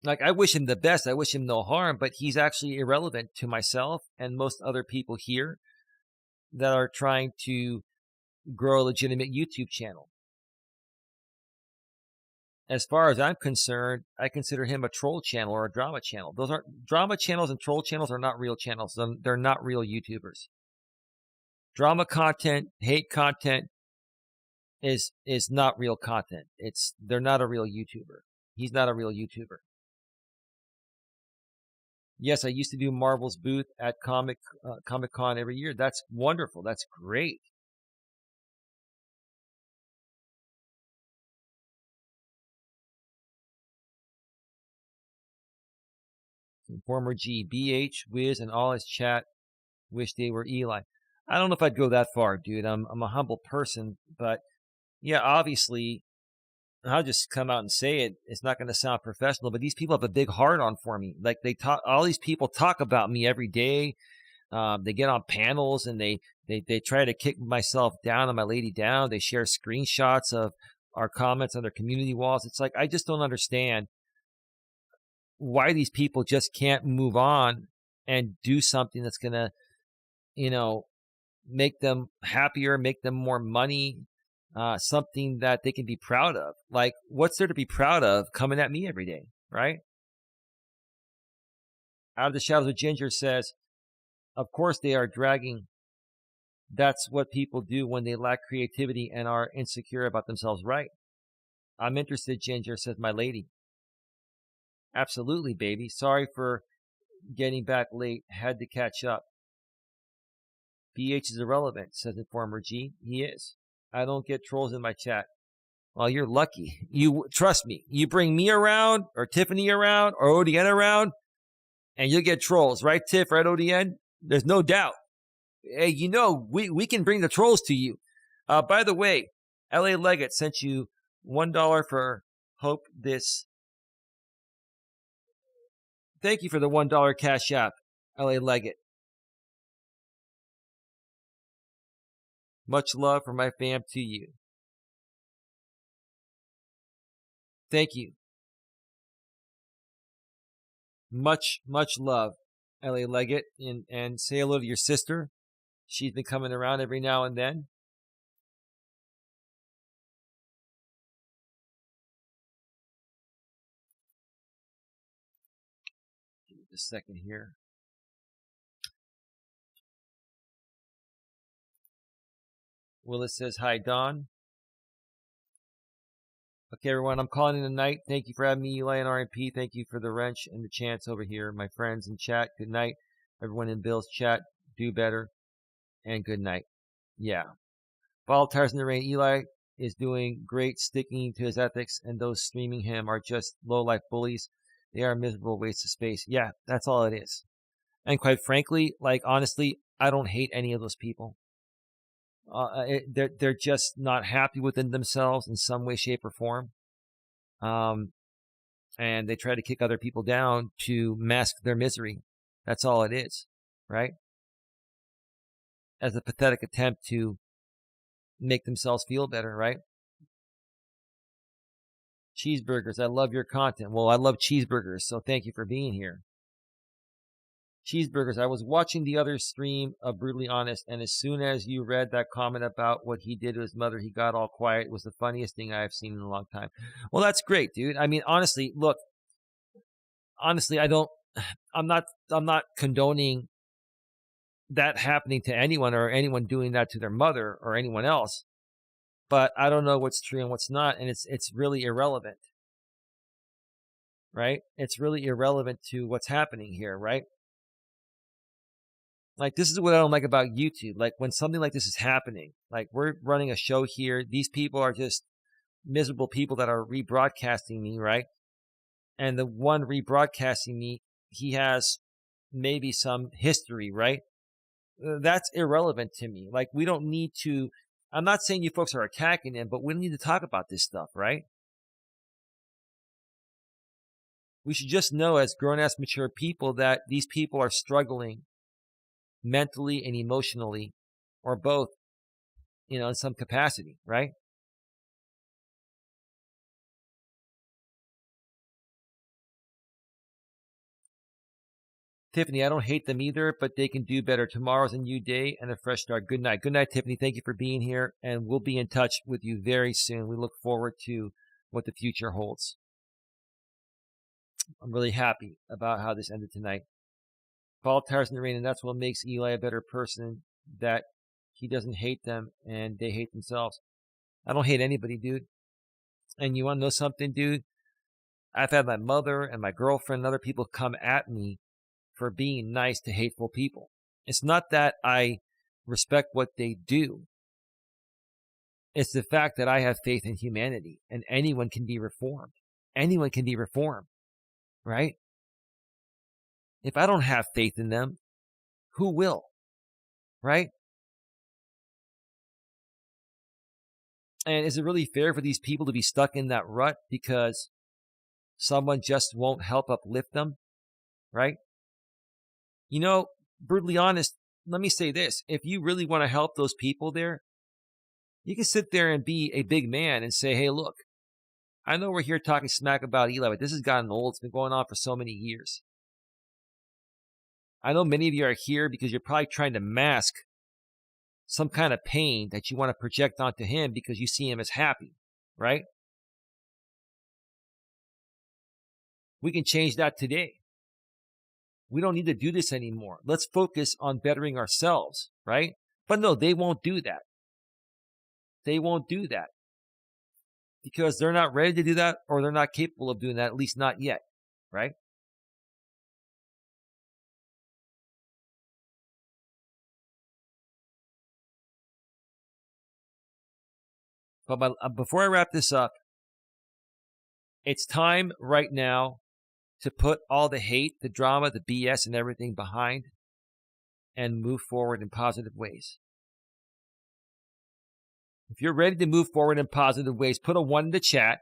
Like, I wish him the best. I wish him no harm, but he's actually irrelevant to myself and most other people here that are trying to grow a legitimate YouTube channel. As far as I'm concerned, I consider him a troll channel or a drama channel. Those aren't drama channels, and troll channels are not real channels. They're not real YouTubers. Drama content, hate content is not real content. They're not a real YouTuber. He's not a real YouTuber. Yes, I used to do Marvel's booth at Comic-Con every year. That's wonderful. That's great. Former G, BH, Wiz, and all his chat wish they were Eli. I don't know if I'd go that far, dude. I'm a humble person, but yeah, obviously, I'll just come out and say it. It's not going to sound professional, but these people have a big heart on for me. Like all these people talk about me every day. They get on panels and they try to kick myself down and my lady down. They share screenshots of our comments on their community walls. It's like, I just don't understand why these people just can't move on and do something that's going to, make them happier, make them more money, something that they can be proud of. Like, what's there to be proud of coming at me every day, right? Out of the Shadows of Ginger says, of course they are dragging. That's what people do when they lack creativity and are insecure about themselves, right? I'm interested, Ginger, says my lady. Absolutely, baby. Sorry for getting back late. Had to catch up. BH is irrelevant, says Informer G. He is. I don't get trolls in my chat. Well, you're lucky. You trust me. You bring me around, or Tiffany around, or ODN around, and you'll get trolls, right, Tiff? Right, ODN? There's no doubt. Hey, we can bring the trolls to you. By the way, LA Leggett sent you $1 for Hope This. Thank you for the $1 Cash App, LA Leggett. Much love from my fam to you. Thank you. Much love, LA Leggett. And say hello to your sister. She's been coming around every now and then. Give me a second here. Willis says, hi, Don. Okay, everyone, I'm calling in tonight. Thank you for having me, Eli and RMP. Thank you for the wrench and the chance over here. My friends in chat, good night. Everyone in Bill's chat, do better. And good night. Yeah. Volatiles in the Rain, Eli is doing great, sticking to his ethics, and those streaming him are just low-life bullies. They are a miserable waste of space. Yeah, that's all it is. And quite frankly, honestly, I don't hate any of those people. They're just not happy within themselves in some way, shape, or form. And they try to kick other people down to mask their misery. That's all it is, right? As a pathetic attempt to make themselves feel better, right? Cheeseburgers, I love your content. Well, I love cheeseburgers, so thank you for being here. Cheeseburgers, I was watching the other stream of Brutally Honest, and as soon as you read that comment about what he did to his mother, he got all quiet. It was the funniest thing I've seen in a long time. Well, that's great, dude. I mean, honestly, look, I'm not condoning that happening to anyone or anyone doing that to their mother or anyone else. but I don't know what's true and what's not, and it's really irrelevant, right? It's really irrelevant to what's happening here, right? Like, this is what I don't like about YouTube. Like, when something like this is happening, like, we're running a show here. These people are just miserable people that are rebroadcasting me, right? And the one rebroadcasting me, he has maybe some history, right? That's irrelevant to me. Like, we don't need to, I'm not saying you folks are attacking him, but we don't need to talk about this stuff, right? We should just know as grown-ass mature people that these people are struggling mentally and emotionally, or both, in some capacity, right? Tiffany, I don't hate them either, but they can do better. Tomorrow's a new day and a fresh start. Good night. Good night, Tiffany. Thank you for being here, and we'll be in touch with you very soon. We look forward to what the future holds. I'm really happy about how this ended tonight. Fall tires in the rain, and that's what makes Eli a better person, that he doesn't hate them and they hate themselves. I don't hate anybody, dude. And you want to know something, dude? I've had my mother and my girlfriend and other people come at me for being nice to hateful people. It's not that I respect what they do. It's the fact that I have faith in humanity, and anyone can be reformed. Anyone can be reformed, right? If I don't have faith in them, who will, right? And is it really fair for these people to be stuck in that rut because someone just won't help uplift them, right? Brutally honest, let me say this. If you really want to help those people there, you can sit there and be a big man and say, hey, look, I know we're here talking smack about Eli, but this has gotten old. It's been going on for so many years. I know many of you are here because you're probably trying to mask some kind of pain that you want to project onto him because you see him as happy, right? We can change that today. We don't need to do this anymore. Let's focus on bettering ourselves, right? But no, they won't do that. They won't do that because they're not ready to do that, or they're not capable of doing that, at least not yet, right? But before I wrap this up, it's time right now to put all the hate, the drama, the BS, and everything behind and move forward in positive ways. If you're ready to move forward in positive ways, put a 1 in the chat,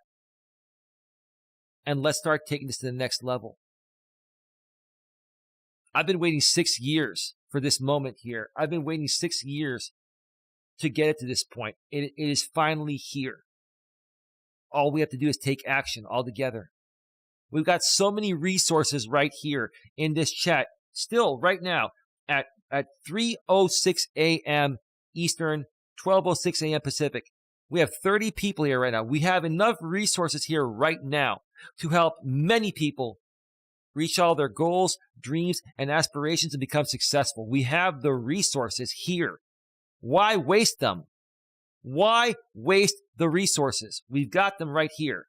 and let's start taking this to the next level. I've been waiting 6 years for this moment here. I've been waiting 6 years to get it to this point. It is finally here. All we have to do is take action all together. We've got so many resources right here in this chat, still right now at 3:06 a.m. Eastern, 12:06 a.m. Pacific. We have 30 people here right now. We have enough resources here right now to help many people reach all their goals, dreams, and aspirations and become successful. We have the resources here. Why waste them? Why waste the resources? We've got them right here.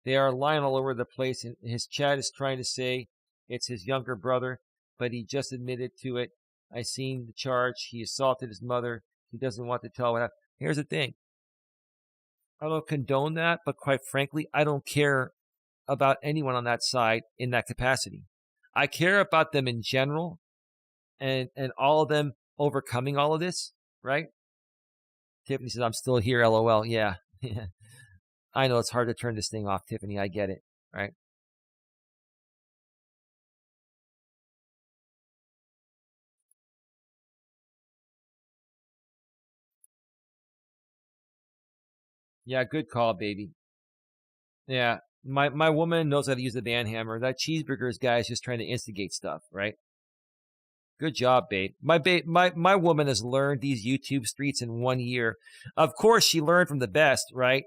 They are lying all over the place, and his chat is trying to say it's his younger brother, but he just admitted to it. I seen the charge. He assaulted his mother. He doesn't want to tell what happened. Here's the thing. I don't condone that, but quite frankly, I don't care about anyone on that side in that capacity. I care about them in general and all of them overcoming all of this, right? Tiffany says, I'm still here, LOL. Yeah. I know it's hard to turn this thing off, Tiffany. I get it, right? Yeah, good call, baby. Yeah, my woman knows how to use the band hammer. That cheeseburgers guy is just trying to instigate stuff, right? Good job, babe. My woman has learned these YouTube streets in 1 year. Of course, she learned from the best, right?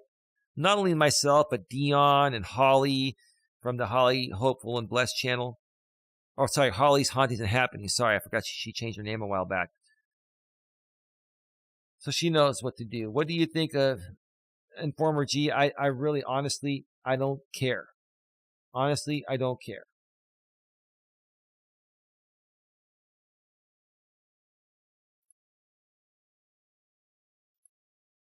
Not only myself, but Dion and Holly from the Holly Hopeful and Blessed channel. Oh, sorry, Holly's Hauntings and Happenings. Sorry, I forgot she changed her name a while back. So she knows what to do. What do you think of Informer G? I really, honestly, I don't care. Honestly, I don't care.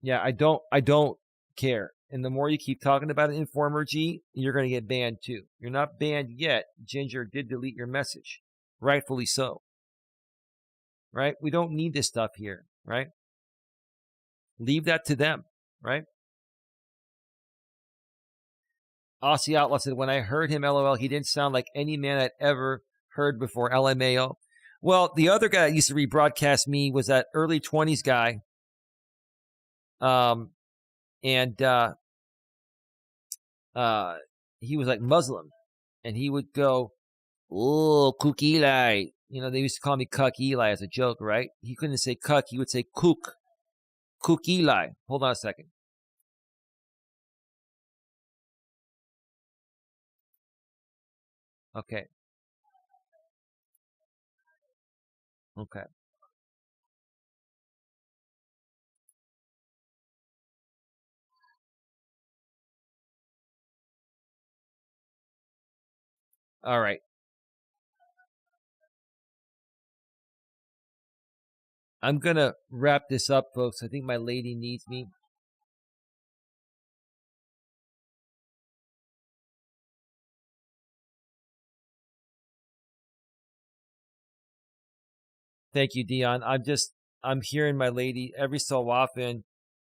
Yeah, I don't care. And the more you keep talking about it, Informer G, you're going to get banned too. You're not banned yet. Ginger did delete your message. Rightfully so. Right? We don't need this stuff here, right? Leave that to them, right? Aussie Outlaw said, when I heard him, LOL, he didn't sound like any man I'd ever heard before, LMAO. Well, the other guy that used to rebroadcast me was that early 20s guy. He was like Muslim. And he would go, oh, Coach Eli. You know, they used to call me Coach Eli as a joke, right? He couldn't say cuck, he would say kook. Coach Eli. Hold on a second. Okay. Okay. All right. I'm going to wrap this up, folks. I think my lady needs me. Thank you, Dion. I'm hearing my lady every so often,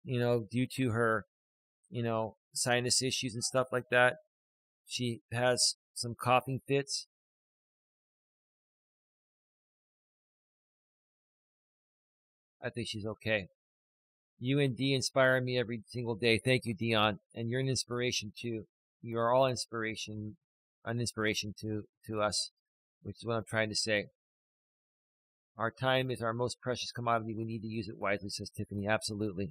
you know, due to her, you know, sinus issues and stuff like that. She has some coughing fits. I think she's okay. You and D inspire me every single day. Thank you, Dion. And you're an inspiration too. You are all an inspiration to us, which is what I'm trying to say. Our time is our most precious commodity. We need to use it wisely, says Tiffany. Absolutely.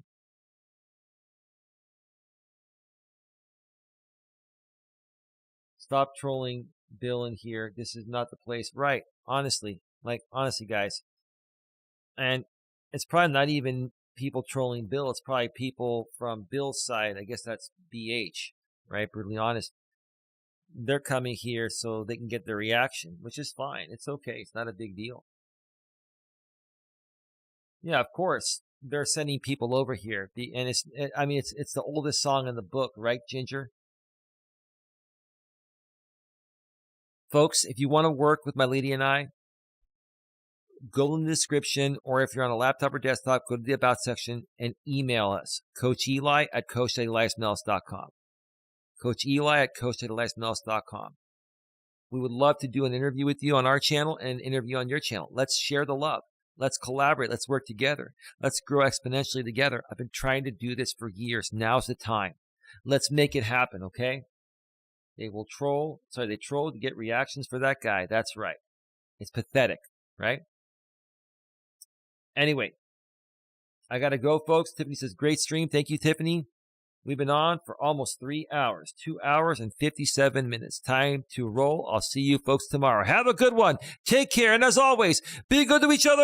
Stop trolling Bill in here. This is not the place. Right. Honestly, guys. And it's probably not even people trolling Bill. It's probably people from Bill's side. I guess that's BH, right? Brutally honest. They're coming here so they can get their reaction, which is fine. It's okay. It's not a big deal. Yeah, of course. They're sending people over here. And it's the oldest song in the book, right, Ginger? Folks, if you want to work with my lady and I, go in the description, or if you're on a laptop or desktop, go to the About section and email us, Coach Eli at coacheli@eliasmelas.com. Coach Eli at coacheli@eliasmelas.com. We would love to do an interview with you on our channel and an interview on your channel. Let's share the love. Let's collaborate. Let's work together. Let's grow exponentially together. I've been trying to do this for years. Now's the time. Let's make it happen, okay? They troll to get reactions for that guy. That's right. It's pathetic, right? Anyway, I got to go, folks. Tiffany says, great stream. Thank you, Tiffany. We've been on for almost 3 hours, 2 hours and 57 minutes. Time to roll. I'll see you folks tomorrow. Have a good one. Take care. And as always, be good to each other.